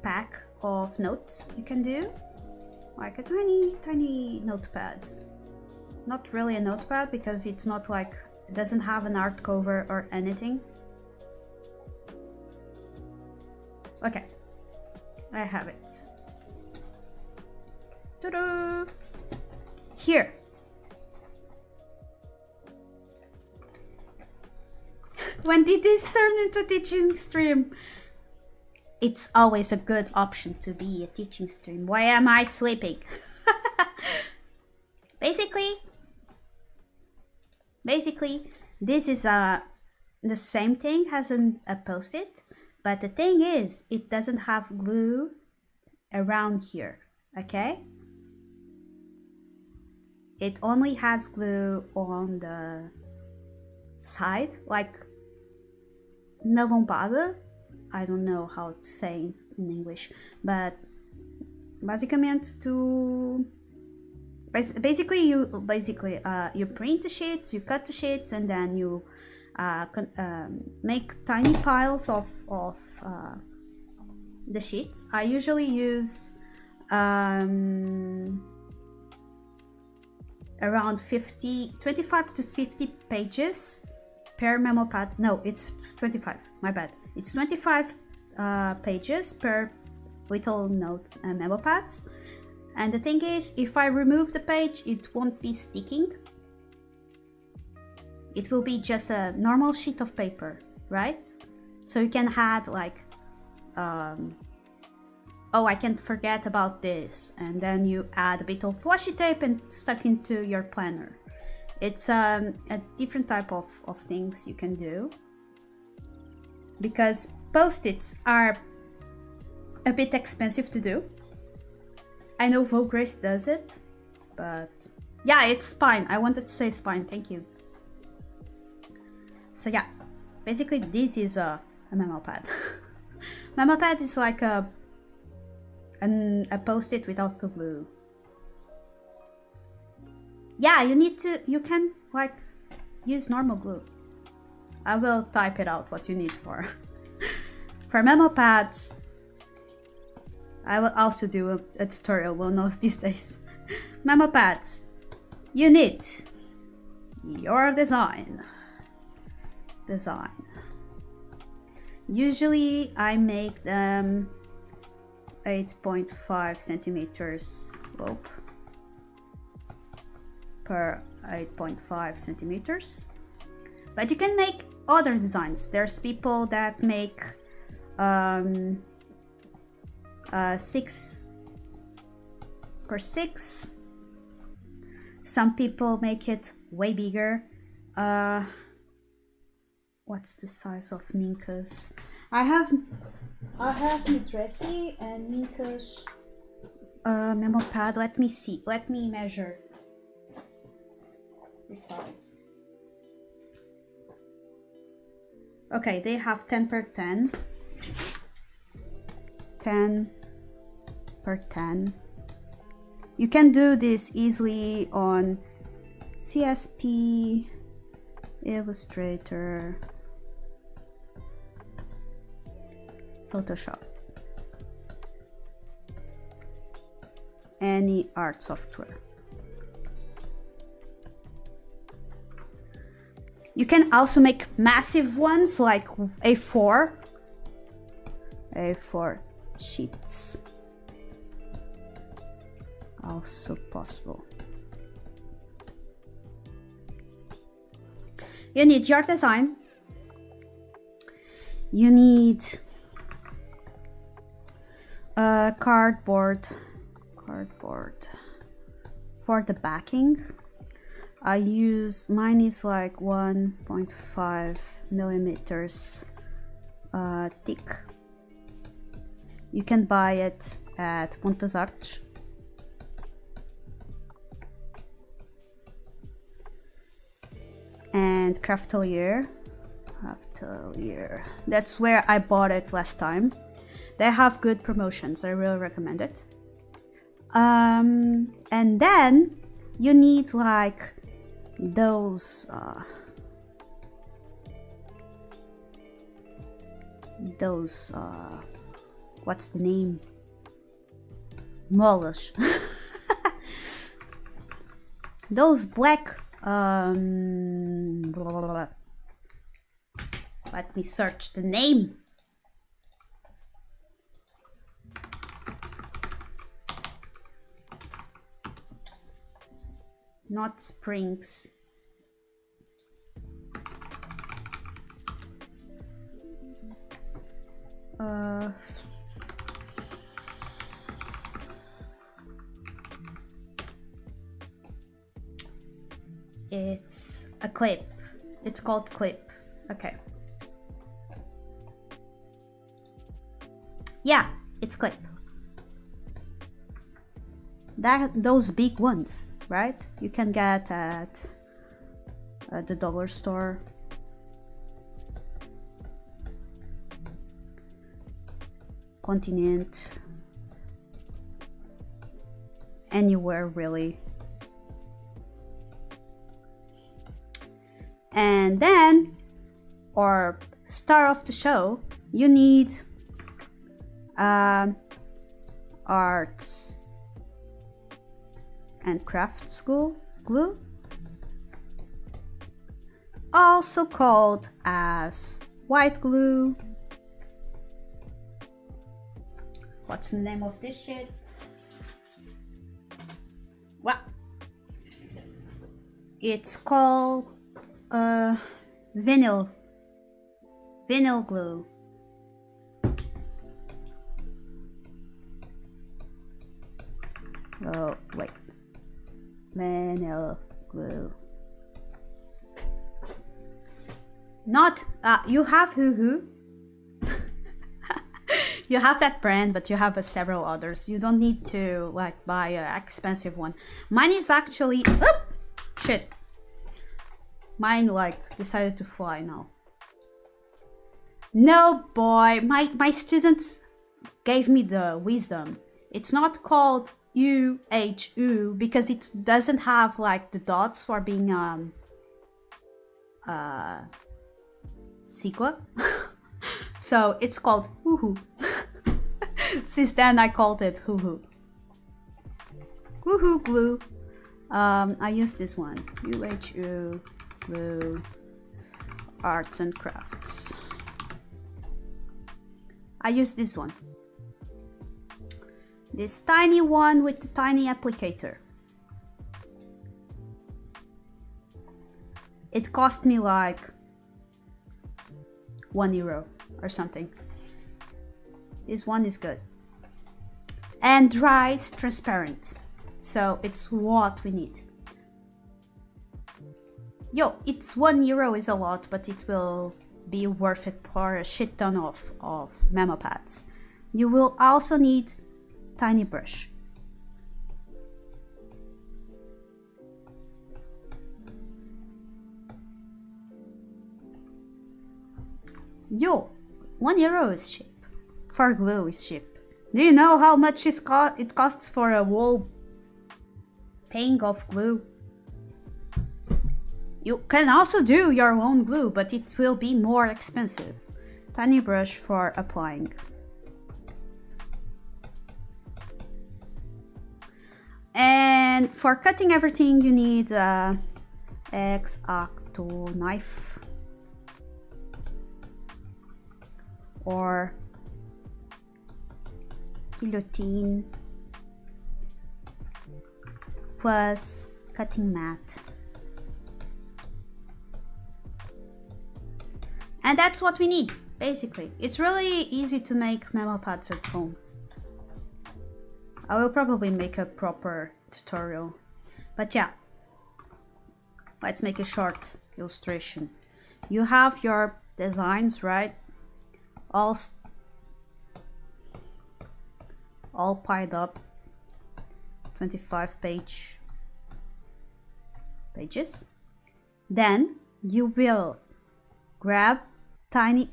pack of notes you can do, like a tiny notepad. Not really a notepad because it's not like, it doesn't have an art cover or anything. Okay, I have it. Ta-da! Here. When did this turn into teaching stream? It's always a good option to be a teaching stream. Why am I sleeping? Basically, this is the same thing as a post-it, but the thing is, it doesn't have glue around here, okay? It only has glue on the side, like no bombada. I don't know how to say in English, but basicamente basically you print the sheets, you cut the sheets, and then you make tiny piles of the sheets. I usually use around 25 to 50 pages per memo pad. No, it's 25, my bad. It's 25 pages per little note memo pads. And the thing is, if I remove the page, it won't be sticking. It will be just a normal sheet of paper, right? So you can add like, oh, I can't forget about this. And then you add a bit of washi tape and stuck into your planner. It's a different type of things you can do. Because post-its are a bit expensive to do. I know Vograce does it, but yeah, it's spine. I wanted to say spine, thank you. So yeah, basically this is a memo pad. Memo pad is like a post-it without the glue. Yeah, you can like use normal glue. I will type it out what you need for memo pads. I will also do a tutorial one of these days. Memo pads. You need your design. Usually I make them 8.5 centimeters slope per 8.5 centimeters. But you can make other designs. There's people that make 6 per 6. Some people make it way bigger. What's the size of Minka's? I have Midretti and Minka's memo pad. Let me see. Let me measure the size. Okay, they have 10 per 10. 10 per 10. You can do this easily on CSP, Illustrator, Photoshop, any art software. You can also make massive ones like A4 sheets. Also possible. You need your design. You need cardboard for the backing. Mine is like 1.5 millimeters thick. You can buy it at Montes Artes. And Craftelier. That's where I bought it last time. They have good promotions. I really recommend it. And then you need like those what's the name? Mollush. Those black let me search the name. not springs. It's a clip. It's called clip. Okay. Yeah, it's clip. Those big ones, right? You can get at the dollar store. Continent. Anywhere really. And then, or star of the show, you need arts and crafts glue, also called as white glue. What's the name of this shit? What? It's called vinyl glue. Oh wait, vinyl glue. Not you have Hoo. You have that brand, but you have several others. You don't need to like buy an expensive one. Mine is actually shit. Mine like decided to fly now. No boy, my students gave me the wisdom. It's not called UHU because it doesn't have like the dots for being sequel. So it's called Woohoo. Since then I called it Woohoo. Woohoo glue. I use this one. UHU glue arts and crafts. I use this one. This tiny one with the tiny applicator. It cost me like €1 or something. This one is good. And dries transparent. So it's what we need. Yo, it's €1 is a lot, but it will be worth it for a shit ton of memo pads. You will also need tiny brush. Yo, €1 is cheap. For glue is cheap. Do you know how much it costs for a whole thing of glue? You can also do your own glue, but it will be more expensive. Tiny brush for applying. And for cutting everything, you need a X-Acto knife or guillotine plus cutting mat. And that's what we need, basically. It's really easy to make memo pads at home. I will probably make a proper tutorial. But yeah, let's make a short illustration. You have your designs, right? All piled up. 25 pages. Then you will grab tiny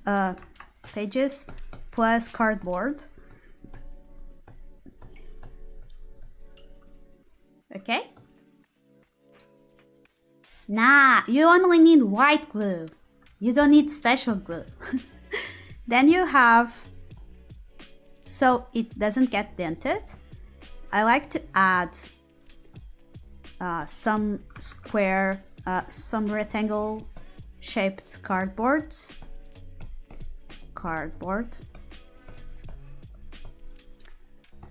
pages plus cardboard. Okay? Nah, you only need white glue. You don't need special glue. Then you have, so it doesn't get dented, I like to add some square, some rectangle shaped cardboard,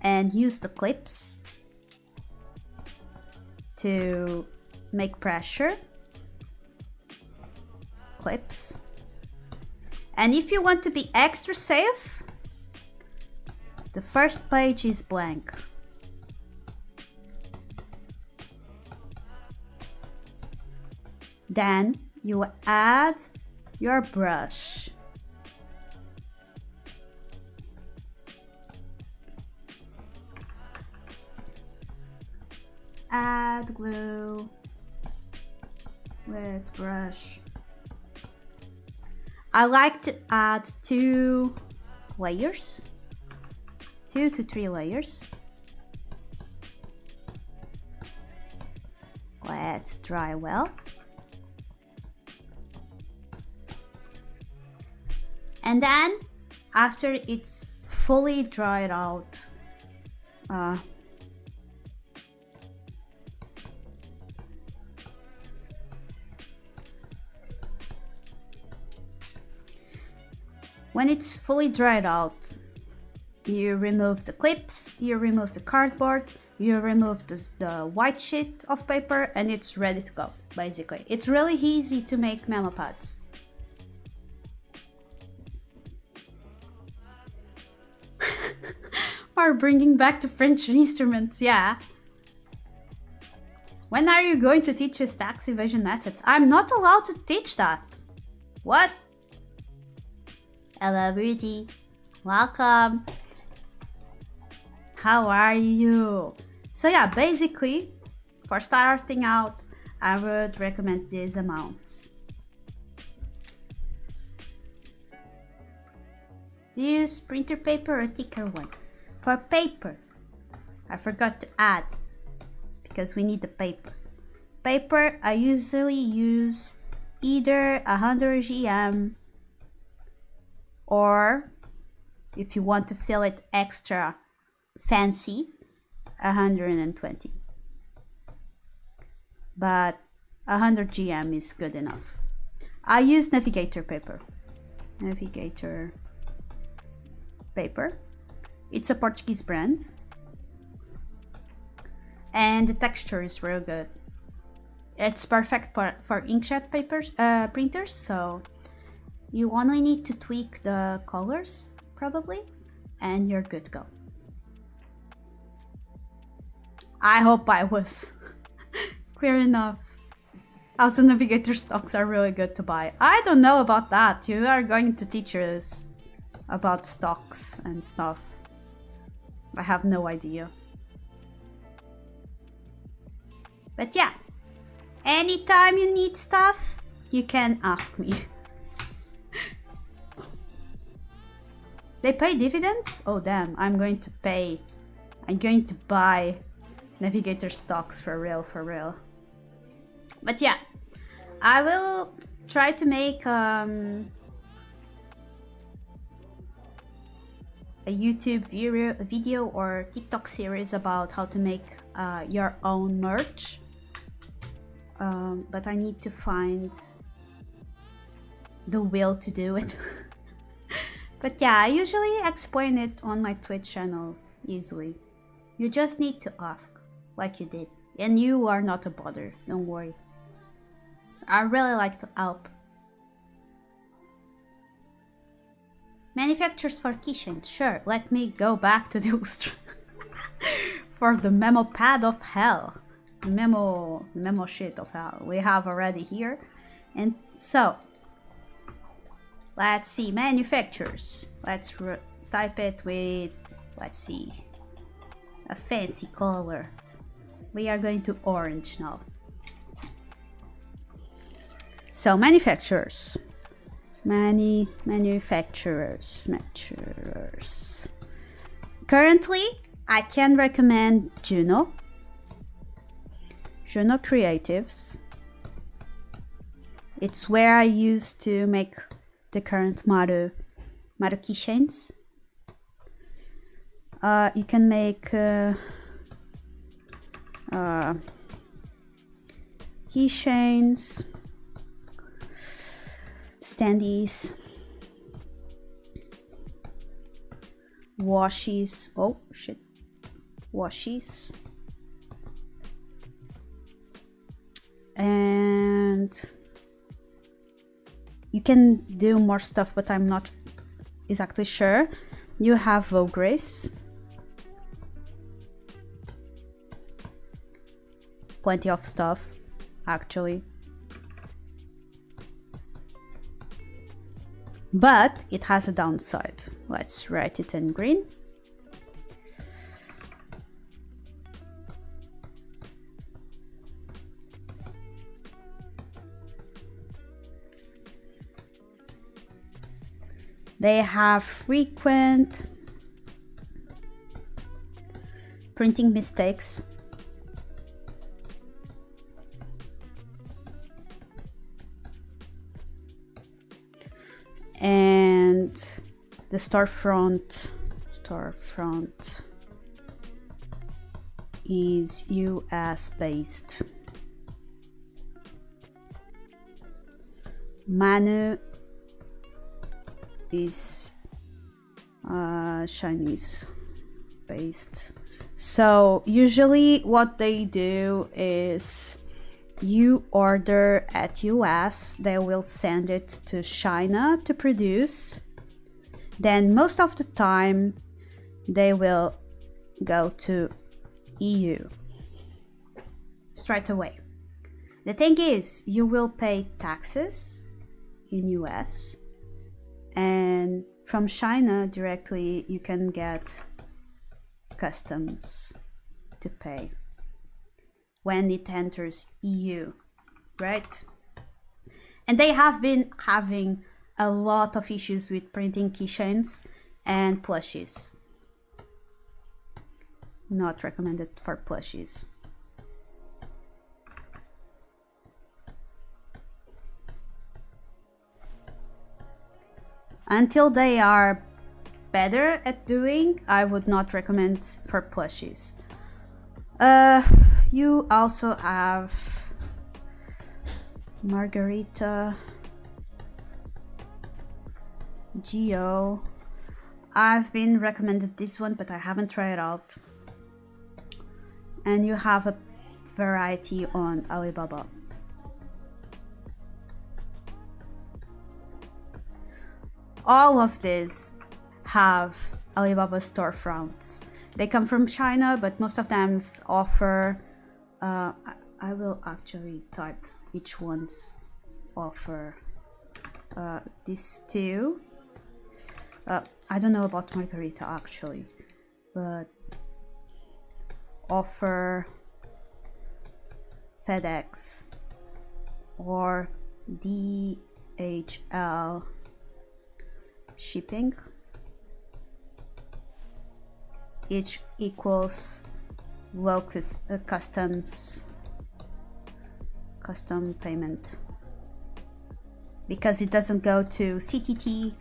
and use the clips to make pressure clips. And if you want to be extra safe, the first page is blank. Then you add your brush. Add glue with brush. I like to add 2 layers, 2 to 3 layers. Let's dry well. And then after it's fully dried out, when it's fully dried out, you remove the clips, you remove the cardboard, you remove the white sheet of paper, and it's ready to go, basically. It's really easy to make memo pads. Or bringing back the French instruments, yeah. When are you going to teach us tax evasion methods? I'm not allowed to teach that. What? Hello, Rudy. Welcome. How are you? So yeah, basically, for starting out, I would recommend these amounts. Do you use printer paper or thicker one? For paper, I forgot to add, because we need the paper. Paper, I usually use either 100 GM, or if you want to feel it extra fancy, 120. But 100 GM is good enough. I use Navigator paper. Navigator paper. It's a Portuguese brand. And the texture is real good. It's perfect for inkjet papers, printers, so you only need to tweak the colors, probably, and you're good to go. I hope I was clear enough. Also, Navigator stocks are really good to buy. I don't know about that. You are going to teach us about stocks and stuff. I have no idea. But yeah, anytime you need stuff, you can ask me. They pay dividends? Oh damn, I'm going to buy Navigator stocks for real, for real. But yeah, I will try to make a YouTube video or TikTok series about how to make your own merch. But I need to find the will to do it. But yeah, I usually explain it on my Twitch channel easily. You just need to ask, like you did. And you are not a bother, don't worry. I really like to help. Manufacturers for keychains, sure. Let me go back to the illustrator for the memo pad of hell. The memo sheet of hell we have already here. And so, let's see, manufacturers. Let's type it with, let's see, a fancy color. We are going to orange now. So manufacturers. Manufacturers. Currently, I can recommend Juno Creatives. It's where I used to make the current Maru keychains. You can make keychains, standees, washies. Oh shit, washies. And you can do more stuff, but I'm not exactly sure. You have Vograce. Plenty of stuff, actually. But it has a downside. Let's write it in green. They have frequent printing mistakes. And the storefront is US based. Manu is Chinese based. So usually what they do is you order at US, they will send it to China to produce. Then most of the time they will go to EU straight away. The thing is, you will pay taxes in US, and from China directly you can get customs to pay when it enters EU, right? And they have been having a lot of issues with printing keychains and plushies. Not recommended for plushies. Until they are better at doing, I would not recommend for plushies. You also have Margarita, Geo. I've been recommended this one, but I haven't tried it out. And you have a variety on Alibaba. All of these have Alibaba storefronts. They come from China, but most of them offer, I will actually type each one's offer. These two, I don't know about Margarita actually, but offer FedEx or DHL shipping. Each equals low custom payment, because it doesn't go to CTT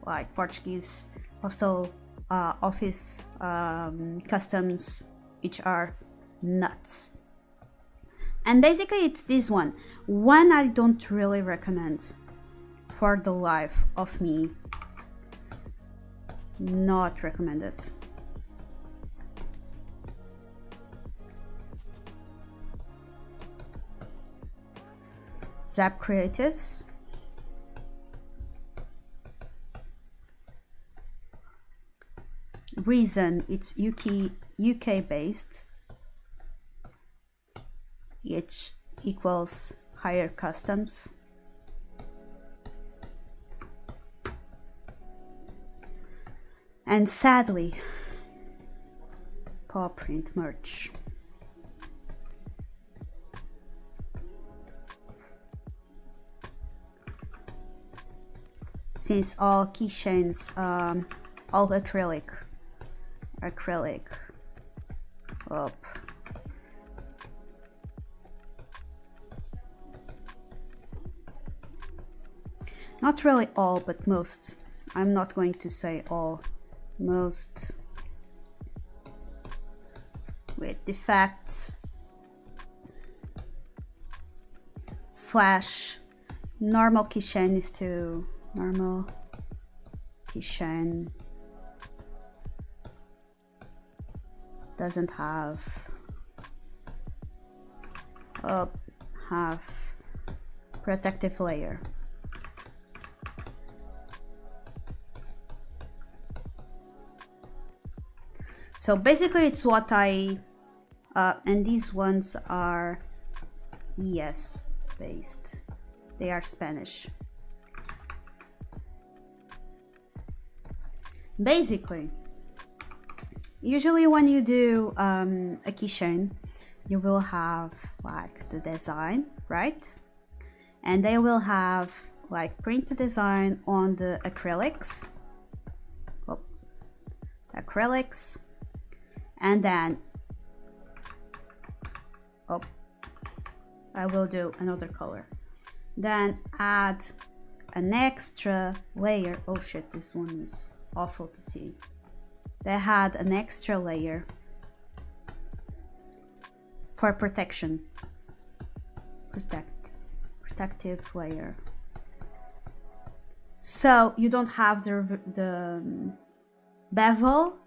like Portuguese, also office customs, which are nuts. And basically it's this one I don't really recommend for the life of me. Not recommended. Zap Creatives. Reason, it's UK based, which equals higher customs. And sadly, Paw Print merch. Since all keychains, all acrylic. Up. Not really all, but most. I'm not going to say all. Most with defects / normal keychain is to normal keychain doesn't have have protective layer. So basically it's what I and these ones are ES based. They are Spanish. Basically, usually when you do a keychain, you will have like the design, right? And they will have like print the design on the acrylics. Oh, acrylics. And then, oh, I will do another color. Then add an extra layer. Oh shit, this one is awful to see. They had an extra layer for protection. Protective layer. So you don't have the bevel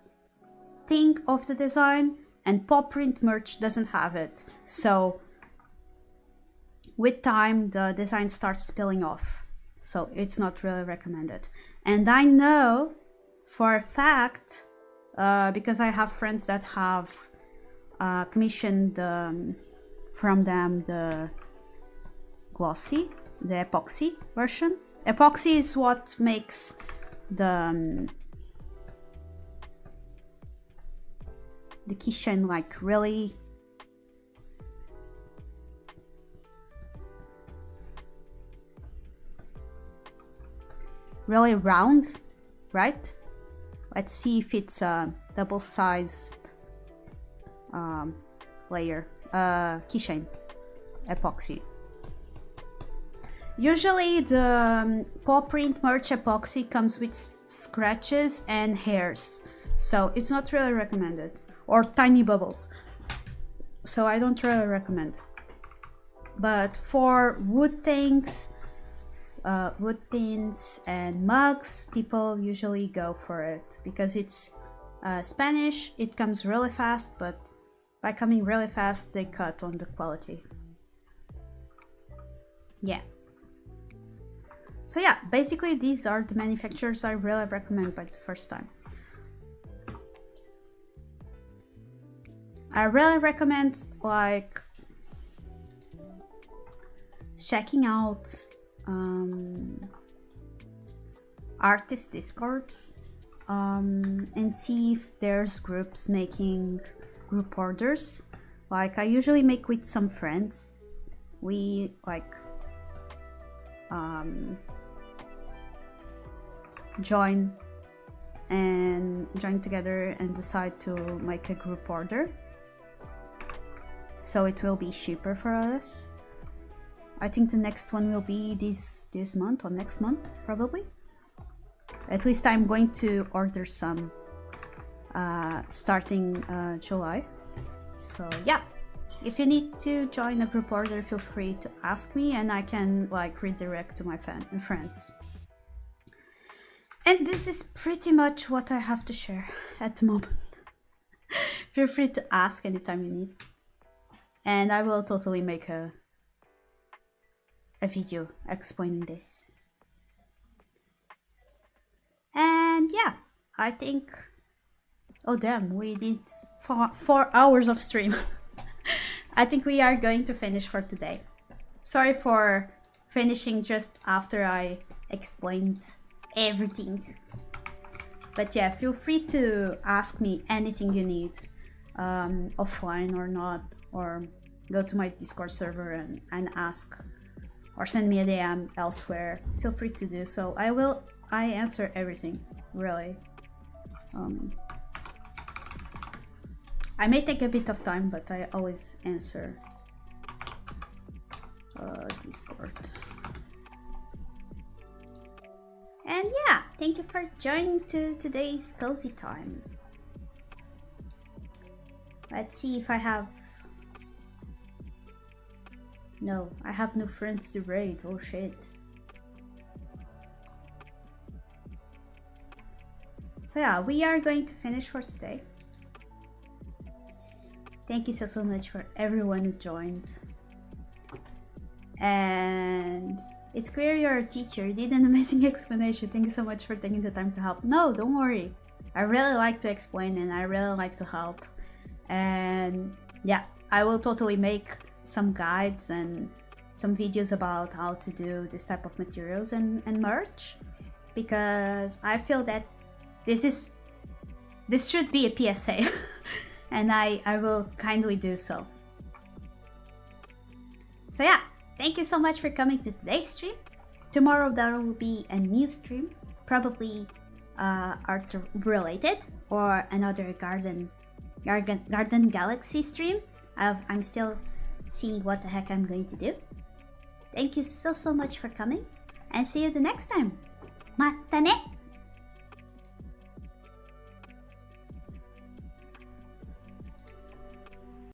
thing of the design, and Pop Print merch doesn't have it. So with time the design starts spilling off, so it's not really recommended. And I know for a fact, because I have friends that have commissioned from them the glossy, the epoxy version. Epoxy is what makes the keychain like really round, right? Let's see if it's a double-sized layer, keychain epoxy. Usually the paw print merch epoxy comes with scratches and hairs, so it's not really recommended, or tiny bubbles, so I don't really recommend. But for wood things, wood pins and mugs, people usually go for it because it's Spanish. It comes really fast, but by coming really fast they cut on the quality. Yeah, so yeah, basically these are the manufacturers I really recommend by the first time. I really recommend like checking out artist discords and see if there's groups making group orders. Like I usually make with some friends. We like join together and decide to make a group order, so it will be cheaper for us. I think the next one will be this month or next month, probably. At least I'm going to order some starting July. So yeah, if you need to join a group order, feel free to ask me and I can like redirect to my friends. And this is pretty much what I have to share at the moment. Feel free to ask anytime you need, and I will totally make a video explaining this. And yeah, I think, oh damn, we did 4 hours of stream. I think we are going to finish for today. Sorry for finishing just after I explained everything, but yeah, feel free to ask me anything you need, offline or not, or go to my Discord server and ask, or send me a DM elsewhere. Feel free to do so. I answer everything, really. I may take a bit of time, but I always answer Discord. And yeah, thank you for joining to today's cozy time. Let's see if I have... No, I have no friends to raid. Oh shit. So yeah, we are going to finish for today. Thank you so much for everyone who joined. And it's clear you're a teacher. You did an amazing explanation. Thank you so much for taking the time to help. No, don't worry. I really like to explain and I really like to help. And yeah, I will totally make some guides and some videos about how to do this type of materials and merch, because I feel that this should be a PSA and I will kindly do so. So yeah, thank you so much for coming to today's stream. Tomorrow there will be a new stream, probably art related or another garden galaxy stream. I'm still seeing what the heck I'm going to do. Thank you so much for coming and see you the next time. またね!